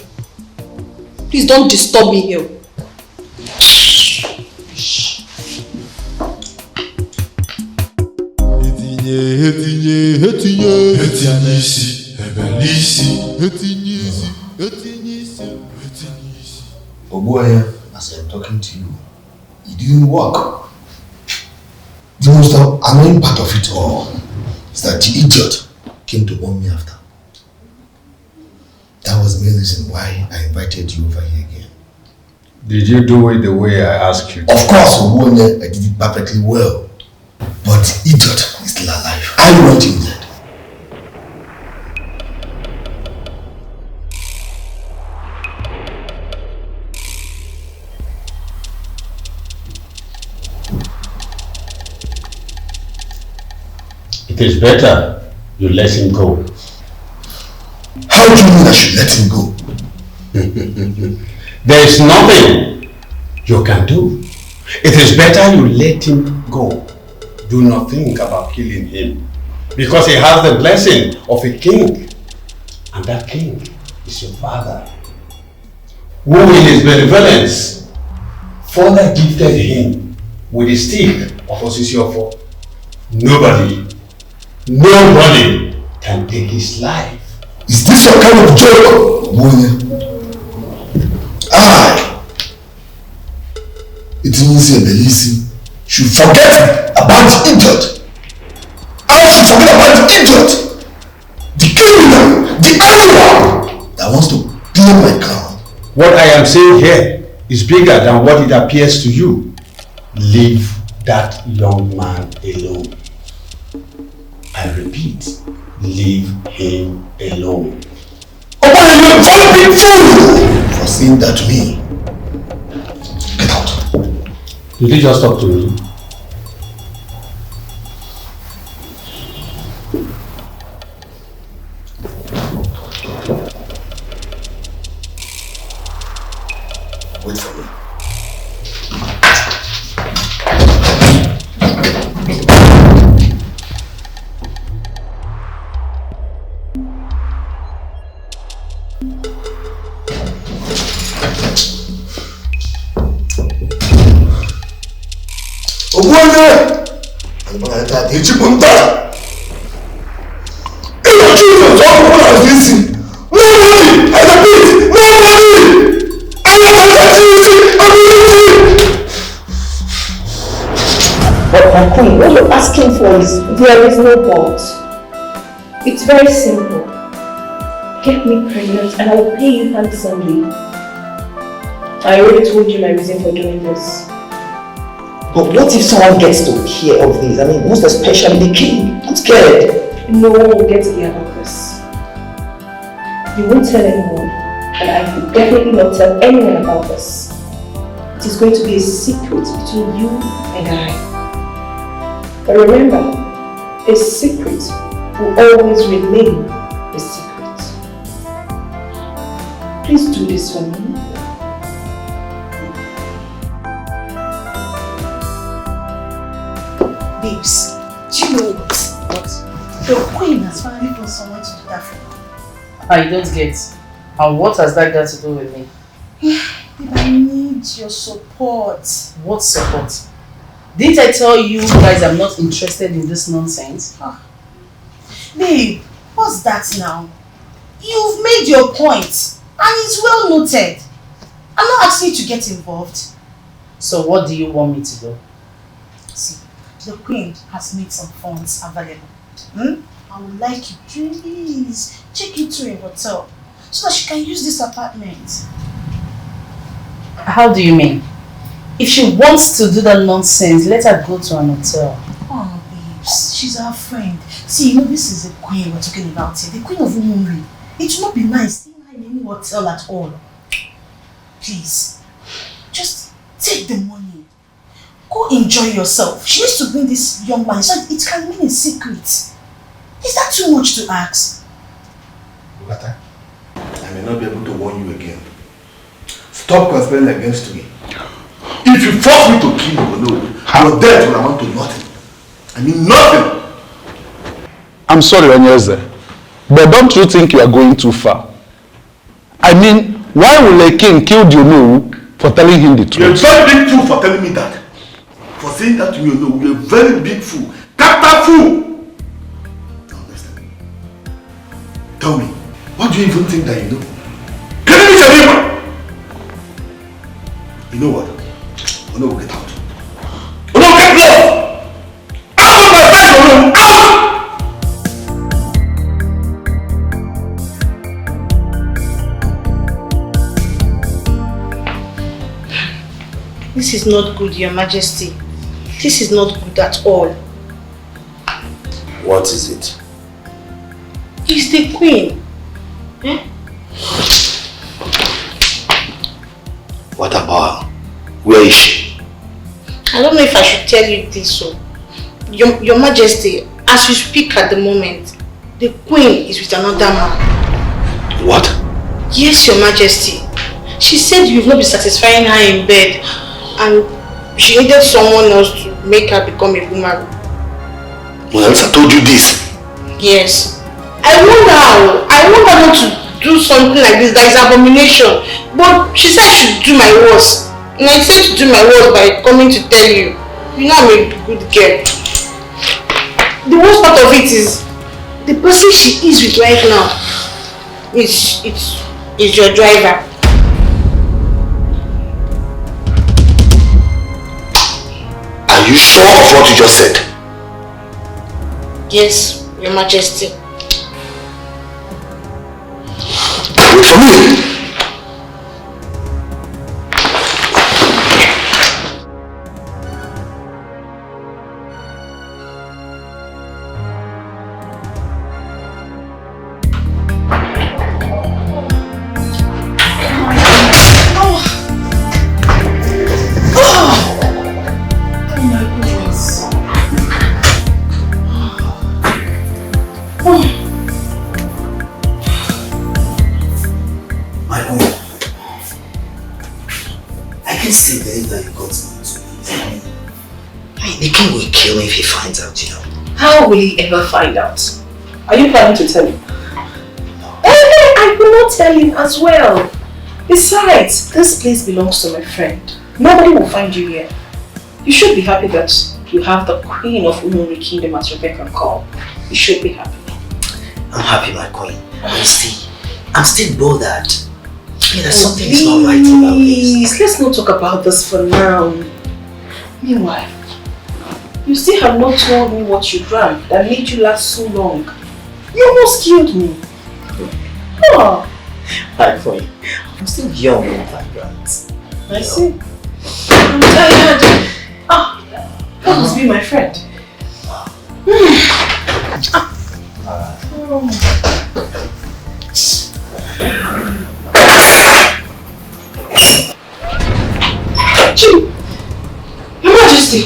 Please don't disturb me here. Oh boy, as I'm talking to you, it didn't work. The most annoying part of it all is that the idiot came to warn me after. That was the main reason why I invited you over here again. Did you do it the way I asked you to? Of course, Obonye, I did it perfectly well. But the idiot is still alive. I want him dead. It is better you let him go. How do you mean I should let him go? There is nothing you can do. It is better you let him go. Do not think about killing him. Because he has the blessing of a king. And that king is your father. Who in his benevolence further gifted him with a stick of Osisiofo. Nobody can take his life. Is this some kind of joke? It means Ebelisi should forget about the idiot. I should forget about the idiot. The criminal, the animal that wants to claim my crown. What I am saying here is bigger than what it appears to you. Leave that young man alone. I repeat, leave him alone. Oh, you're a big fool for saying that to me. Get out. Did you just talk to me? Wait for me. What you're asking for is there is no but. It's very simple. Get me pregnant and I will pay you handsomely. I already told you my reason for doing this. But what if someone gets to hear of this? I mean, most especially the king. I'm scared. No one will get to hear about this. You won't tell anyone, and I will definitely not tell anyone about this. It is going to be a secret between you and I. But remember, a secret will always remain a secret. Please do this for me. Babes, do you know what? The queen has finally found someone to do that for her. I don't get. And what has that got to do with me? Babe, I need your support. What support? Didn't I tell you guys I'm not interested in this nonsense? Babe, what's that now? You've made your point, and it's well noted. I'm not asking you to get involved. So what do you want me to do? See, the queen has made some funds available. I would like you, please, take it to a hotel so that she can use this apartment. How do you mean? If she wants to do that nonsense, let her go to an hotel. Oh, babes, she's our friend. See, you know, this is the queen we're talking about here, the queen of Umuri. It would not be nice seeing her in any hotel at all. Please, just take the money. Go enjoy yourself. She needs to bring this young man so it can remain a secret. Is that too much to ask? Bugata, I may not be able to warn you again. Stop conspiring against me. If you force me to kill you, your death will amount to nothing. I mean nothing. I'm sorry, Onyeze, but don't you think you are going too far? I mean, why will a king kill Diono for telling him the truth? You're a very big fool for telling me that. For saying that to me, you're a very big fool. Capital fool! Now listen. Tell me, what do you even think that you know? Can you tell me? You know what? Ono will get out. Ono will get lost! Out of my bedroom! Out! This is not good, Your Majesty. This is not good at all. What is it? He's the queen. What about her? Where is she? I don't know if I should tell you this, so. Your Majesty, as we speak at the moment, the queen is with another man. What? Yes, Your Majesty. She said you've not been satisfying her in bed and she needed someone else to make her become a woman. Well, else I told you this. Yes. I want her not to do something like this. That is abomination. But she said I should do my worst. And I said to do my worst by coming to tell you. You know I'm a good girl. The worst part of it is the person she is with right now is your driver. Are you sure of what you just said? Yes, Your Majesty. Wait for me! How will he ever find out? Are you planning to tell him? I will not tell him as well. Besides, this place belongs to my friend. Nobody will find you here. You should be happy that you have the queen of Umuri Kingdom at your beck and call. You should be happy. I'm happy, my queen. I'm still bothered. There's something is not right about this. Let's not talk about this for now. Meanwhile, you still have not told me what you drank that made you last so long. You almost killed me. Oh. My queen, I'm still young in fragrance. I see. I'm tired. That must be my friend. Your Majesty!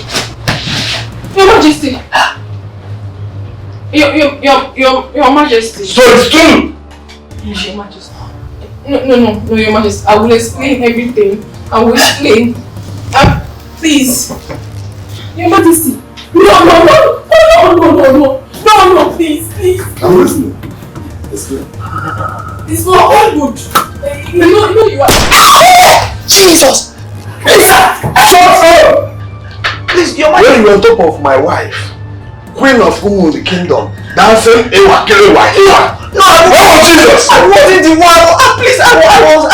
Your Majesty! Your Majesty! So it's true! Yes, Your Majesty. No, Your Majesty. I will explain everything. I will explain. Please. Your Majesty. No, please. I'm listening. Explain. It's not all good. You know you are. Jesus! Please, Your Majesty. When you on top of my wife, Queen of the Kingdom, dancing Ewa. No, Jesus! I wasn't the one. Please, I was.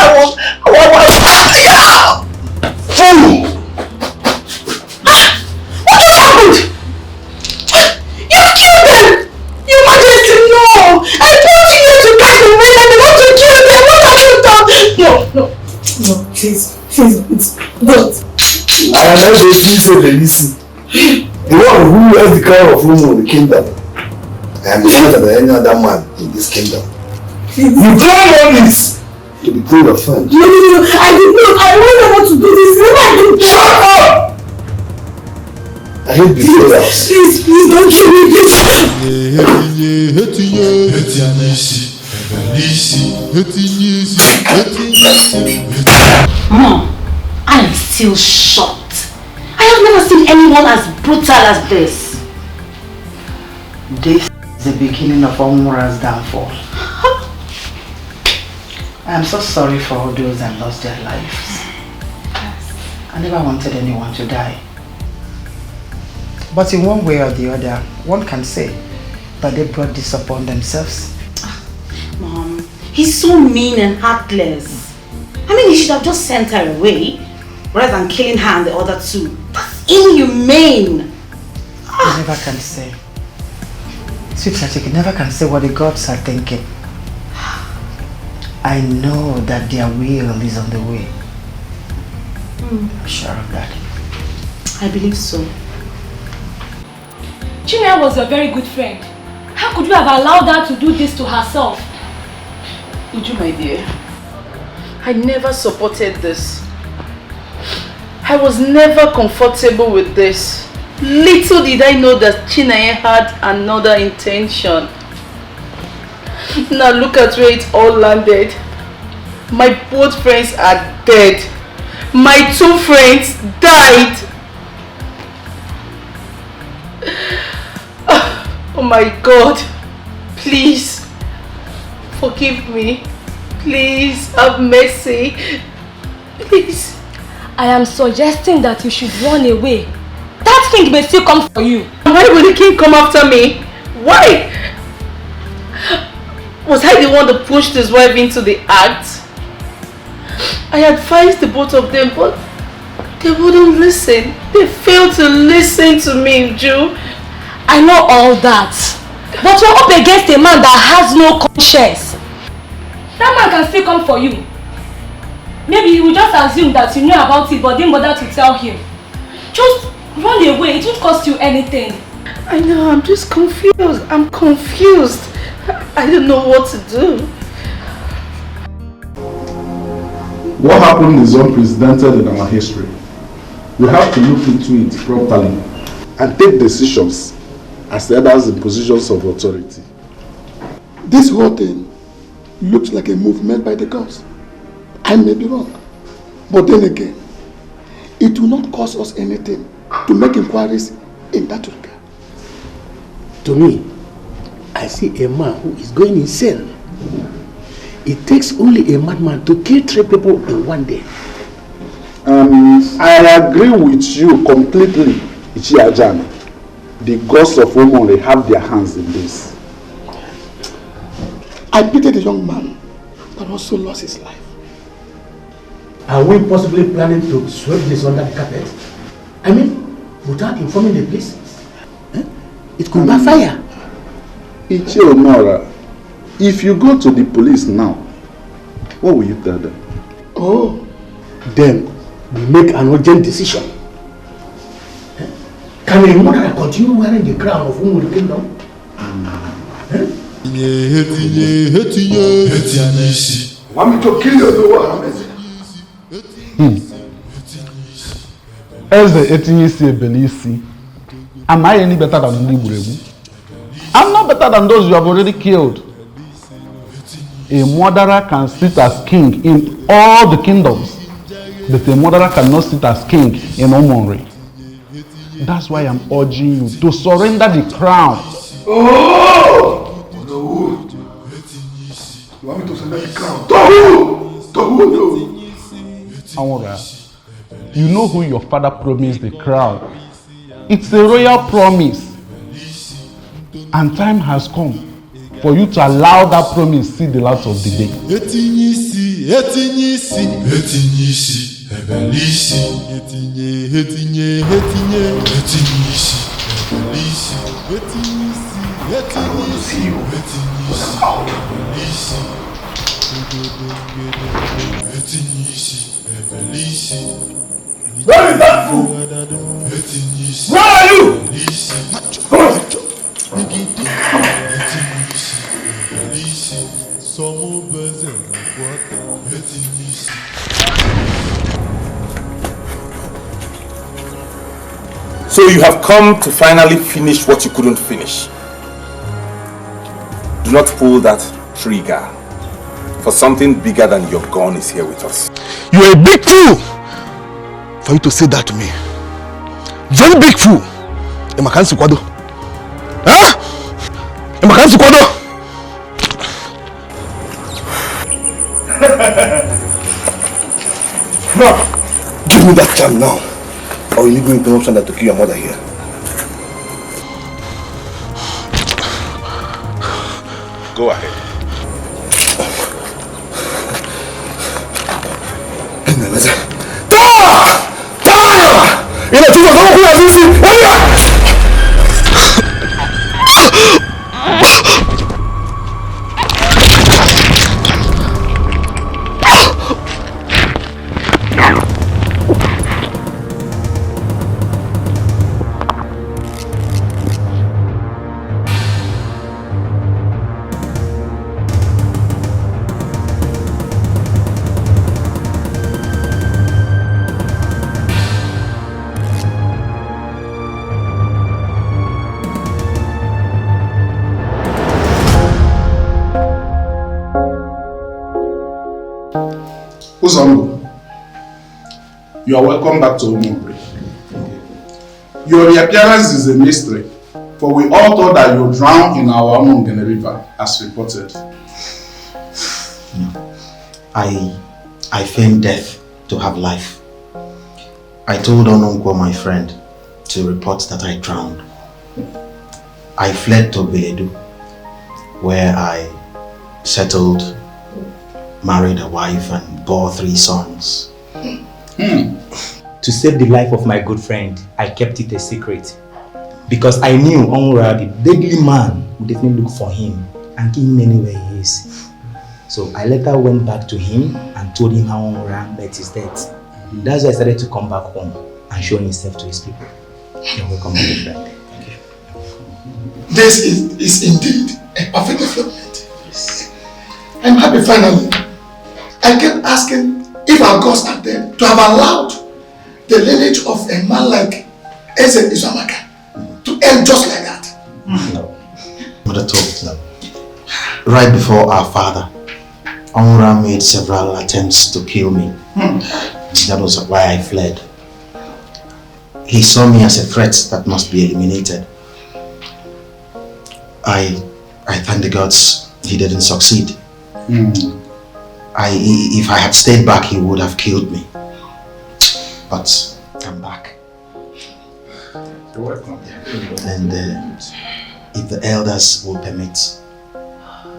Fool! What just happened? You killed them! Your Majesty, no! I brought you here to guide the men and you want to kill them! What have you done? No, please, don't. I am not the king of the listen. The one who has the crown of the kingdom. I am the son of any other man in this kingdom. You try all this to be good of friends. No, I did not. I don't want to do this. No, I didn't. Shut up! I hate betrayals. Please, don't kill me. Mom, I am still shocked. I have never seen anyone as brutal as this. This is the beginning of Omura's downfall. I am so sorry for all those that lost their lives. I never wanted anyone to die. But in one way or the other, one can say that they brought this upon themselves. Mom, he's so mean and heartless. I mean, he should have just sent her away rather than killing her and the other two. That's inhumane. You never can say. Sweetheart, you never can say what the gods are thinking. I know that their will is on the way. I'm sure of that. I believe so. Chinua was a very good friend. How could you have allowed her to do this to herself? Uju, my dear, I never supported this. I was never comfortable with this. Little did I know that Chinua had another intention. Now look at where it all landed. My both friends are dead. My 2 friends died. Oh my God. Please forgive me. Please have mercy. Please. I am suggesting that you should run away. That king may still come for you. Why will the king come after me? Why? Was I the one that pushed his wife into the act? I advised the both of them, but they wouldn't listen. They failed to listen to me, Uju. I know all that. But you're up against a man that has no conscience. That man can still come for you. Maybe you will just assume that you knew about it but didn't bother to tell him. Just run away. It won't cost you anything. I know, I'm just confused. I'm confused. I don't know what to do. What happened is unprecedented in our history. We have to look into it properly and take decisions as leaders in positions of authority. This whole thing looks like a move made by the gods. I may be wrong, but then again, it will not cost us anything to make inquiries in that regard. To me, I see a man who is going insane. It takes only a madman to kill 3 people in one day. I agree with you completely, Ichiajana. The gods of Omori have their hands in this. I pity the young man that also lost his life. Are we possibly planning to sweep this under the carpet? I mean, without informing the police? It could backfire. Ichi Onora, if you go to the police now, what will you tell them? Oh, then we make an urgent decision. Can a mother continue wearing the crown of Umudu Kingdom? Want me to kill you? As the Ebele, am I any better than Nollywood? I'm not better than those you have already killed. A murderer can sit as king in all the kingdoms, but a murderer cannot sit as king in Omonri. That's why I'm urging you to surrender the crown. Oh! No! You want me to surrender the crown? To who? Amora, you know who your father promised the crown. It's a royal promise. And time has come for you to allow that promise see the light of the day. I want to see you out. Where is that fool? Where are you? Come on. So you have come to finally finish what you couldn't finish. Do not pull that trigger, for something bigger than your gun is here with us. You're a big fool for you to say that to me. Very big fool. Emakansi kwado. Huh? Emakansi kwado. No. Give me that charm now, or you leave me interruption that to kill your mother here. Go ahead. Uzongo, you are welcome back to Omonri. Your reappearance is a mystery, for we all thought that you drowned in our Omongene River, as reported. I feigned death to have life. I told Onongwo, my friend, to report that I drowned. I fled to Beledu, where I settled, married a wife, and bore 3 sons. To save the life of my good friend, I kept it a secret. Because I knew Onwura, the deadly man, would definitely look for him and kill him anywhere he is. So I later went back to him and told him how Onwura met his death. That's why I started to come back home and show himself to his people. You're welcome, my good friend. Thank you. This is indeed a perfect development. I'm happy finally. I kept asking if our gods are dead to have allowed the lineage of a man like Eze Izamaka to end just like that. No, not at all. No. Right before our father, Onwura made several attempts to kill me. That was why I fled. He saw me as a threat that must be eliminated. I thank the gods he didn't succeed. If I had stayed back, he would have killed me. But I'm back. You're welcome. And if the elders will permit,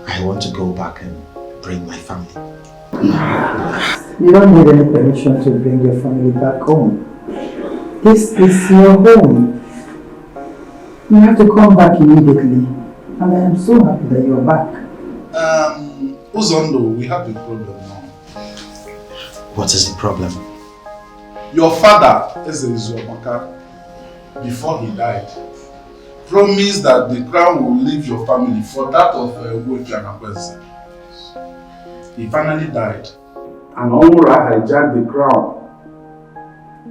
I want to go back and bring my family. You don't need any permission to bring your family back home. This is your home. You have to come back immediately. And I am so happy that you are back. Uzondo, we have a problem now. What is the problem? Your father, Eze Izamaka, before he died, promised that the crown will leave your family for that of Uju Okoli. He finally died, and Onwura hijacked the crown.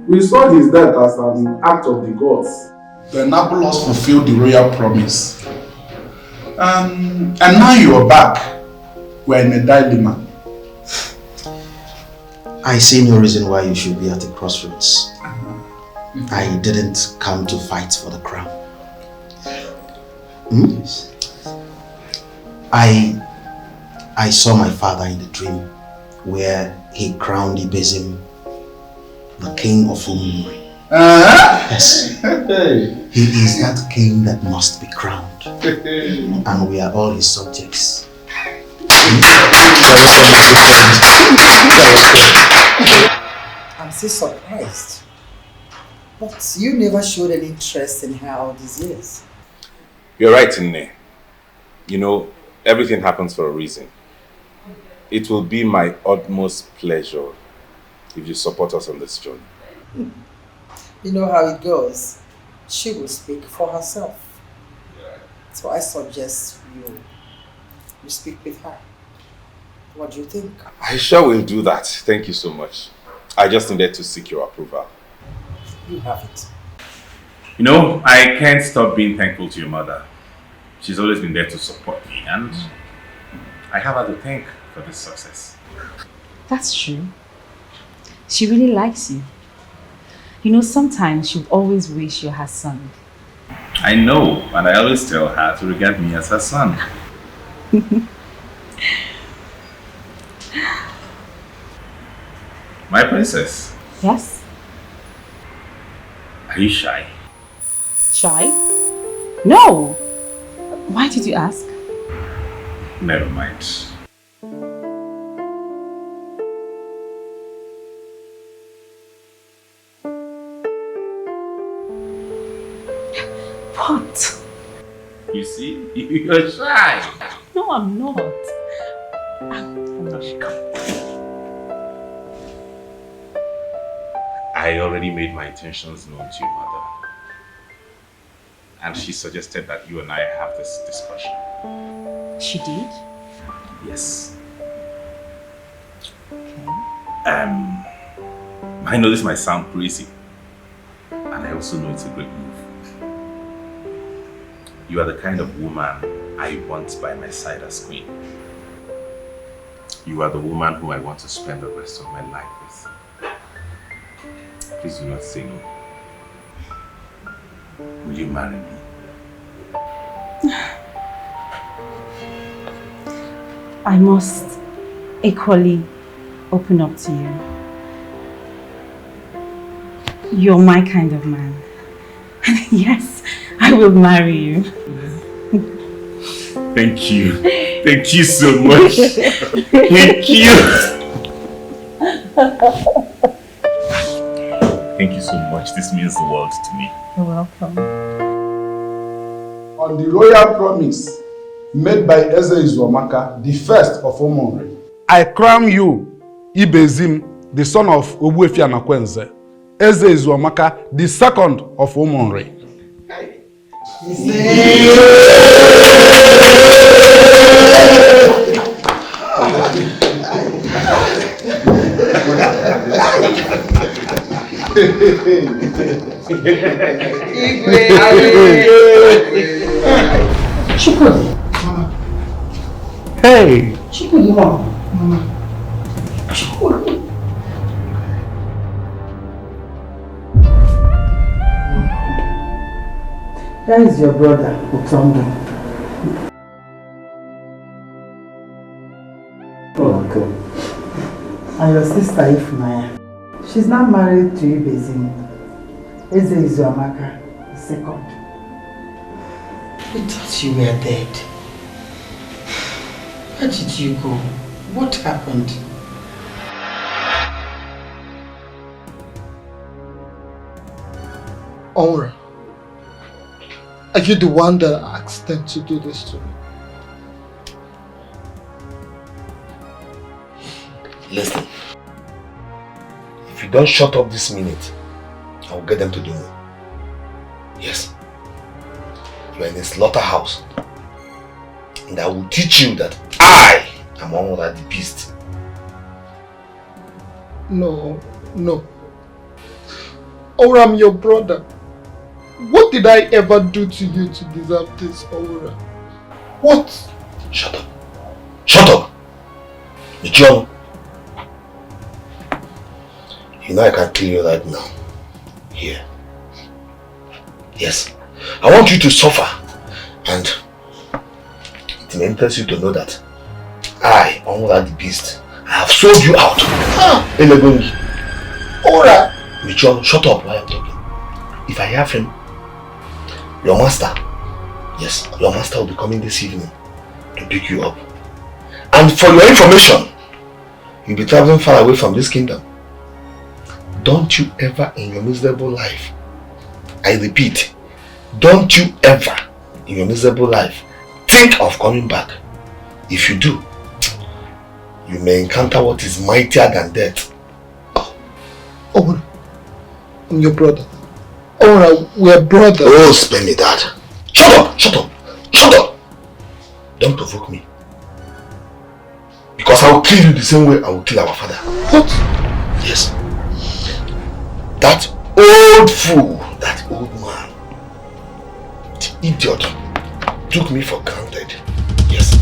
We saw his death as an act of the gods to enable us fulfill the royal promise. And now you are back. we're in a dilemma. I see no reason why you should be at a crossroads. I didn't come to fight for the crown. I saw my father in the dream where he crowned Ibezim the king of Umuri. Yes. He is that king that must be crowned. And we are all his subjects. I'm still surprised. But you never showed any interest in her all these years. You're right, Nne. You know, everything happens for a reason. It will be my utmost pleasure if you support us on this journey. You know how it goes. She will speak for herself. So I suggest you speak with her. What do you think? I sure will do that. Thank you so much. I just needed to seek your approval. You have it. You know, I can't stop being thankful to your mother. She's always been there to support me, and I have her to thank for this success. That's true. She really likes you. You know, sometimes she'd always wish you're her son. I know, and I always tell her to regard me as her son. My princess. Yes? Are you shy? Shy? No! Why did you ask? Never mind. What? You see? You're shy. No, I'm not. I'm not shy. I already made my intentions known to your mother. And she suggested that you and I have this discussion. She did? Yes. Okay. I know this might sound crazy. And I also know it's a great move. You are the kind of woman I want by my side as queen. You are the woman who I want to spend the rest of my life with. Please do not say no. Will you marry me? I must equally open up to you. You're my kind of man. Yes, I will marry you. Thank you. Thank you so much. Thank you. Thank you so much. This means the world to me. You're welcome. On the royal promise made by Eze Izuamaka, the first of Umunri, I crown you, Ibezim, the son of Ogbuefi Anakwenze, Eze Izuamaka, the second of Umunri. Chukudi. Hey. Chukudi, Mama. Chukudi. That is your brother, Utondo. Oh, okay. And your sister, Ifunaya. She's now married to Ibezim. Eze Izuamaka, the second. We thought you were dead. Where did you go? What happened? Aura, are you the one that asked them to do this to me? Listen, if you don't shut up this minute, I'll get them to do more. Yes. You are in a slaughterhouse. And I will teach you that I am one of the beast. No, no. Aura, I'm your brother. What did I ever do to you to deserve this, Aura? What? Shut up. Shut up! John, you know I can kill you right now. Here. Yes. I want you to suffer. And it may interest you to know that I, Onwura the Beast, I have sold you out. Elegongi. Alright. John, shut up while I'm talking. If I hear him, your master, yes, your master will be coming this evening to pick you up. And for your information, you'll be traveling far away from this kingdom. Don't you ever in your miserable life, I repeat, don't you ever in your miserable life think of coming back. If you do, you may encounter what is mightier than death. Oh, I'm your brother. Oh, we're brothers. Oh, spare me that. Shut up! Shut up! Shut up! Don't provoke me. Because I will kill you the same way I will kill our father. What? Yes. That old fool, that old man, the idiot, took me for granted. Yes.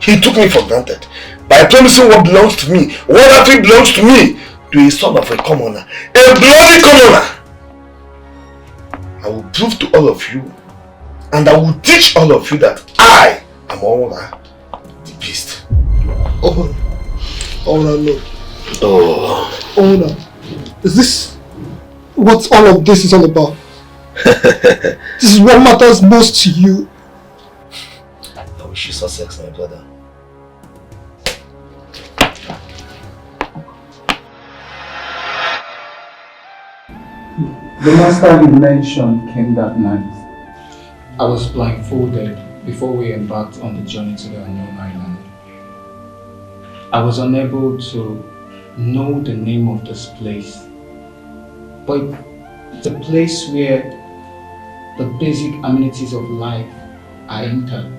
He took me for granted by promising what belongs to me, what actually belongs to me, to a son of a commoner, a bloody commoner. I will prove to all of you, and I will teach all of you that I am Onwura the Beast. Oh, no. Oh. Onwura, is this what all of this is all about? This is what matters most to you. I wish you success, my brother. The master you mentioned came that night. I was blindfolded before we embarked on the journey to the unknown island. I was unable to know the name of this place, but the place where the basic amenities of life are entered.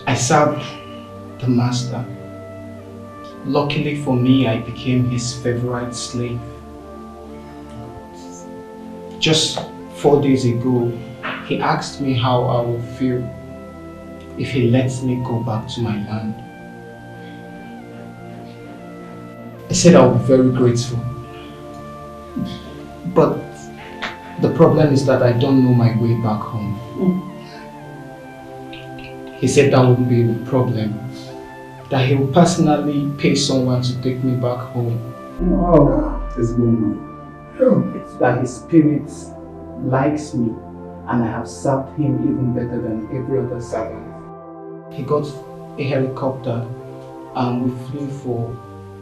I served the master. Luckily for me, I became his favorite slave. Just 4 days ago, he asked me how I would feel if he lets me go back to my land. I said I would be very grateful. But the problem is that I don't know my way back home. He said that wouldn't be the problem, that he would personally pay someone to take me back home. Oh, it's good. That his spirit likes me and I have served him even better than every other servant. He got a helicopter and we flew for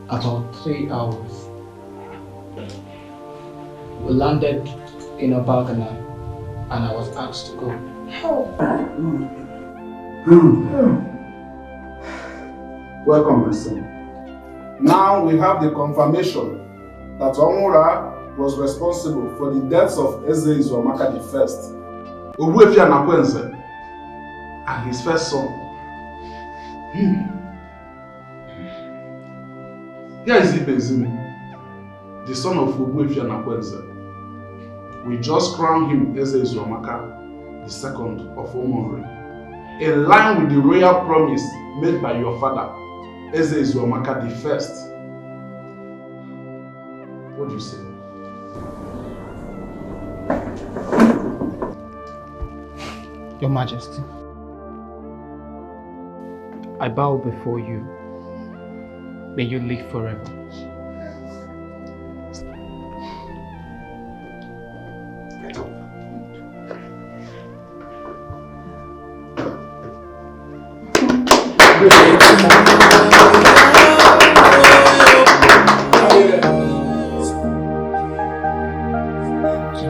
about 3 hours. We landed in a Bagana and I was asked to go. Welcome, my son. Now we have the confirmation that Onwura was responsible for the deaths of Eze Izuamaka I, Ogbuefi Anakwenze, and his first son. Here is Ibezim, the son of Ogbuefi Anakwenze. We just crowned him Eze Izuamaka, the second of Omonri, in line with the royal promise made by your father, Eze Izuamaka I. What do you say? Your Majesty, I bow before you. May you live forever.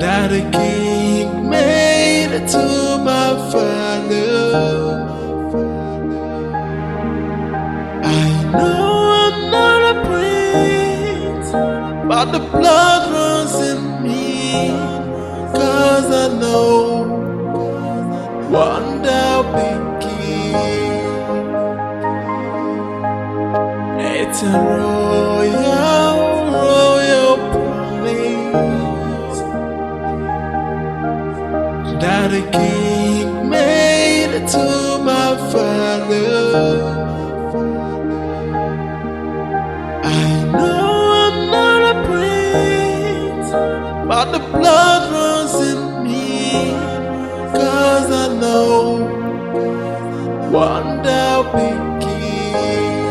That a king made it to my father. I know I'm not a prince, but the blood runs in me, 'cause I know one day I'll be king. It's a royal promise that a king made it to my father. I know I'm not a prince, but the blood runs in me, 'cause I know one day I'll be king.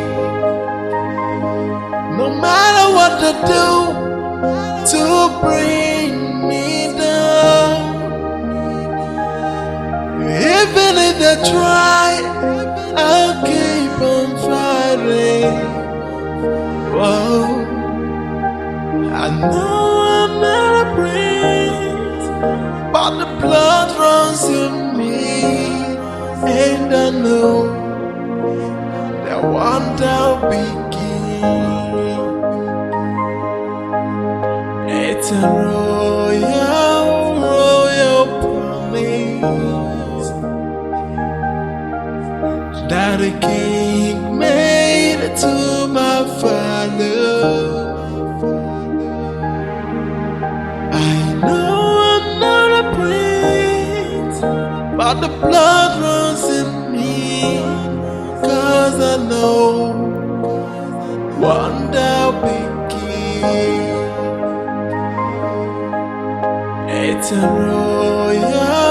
No matter what they do to bring me down, even if they try, I'll keep on fighting. Whoa. I know I'm not a prince, but the blood runs in me, and I know that one day I'll be king. It's a royal, royal promise that a king made to my father. I know I'm not a prince, but the blood runs in me, 'cause I know one day I'll be king. It's a royal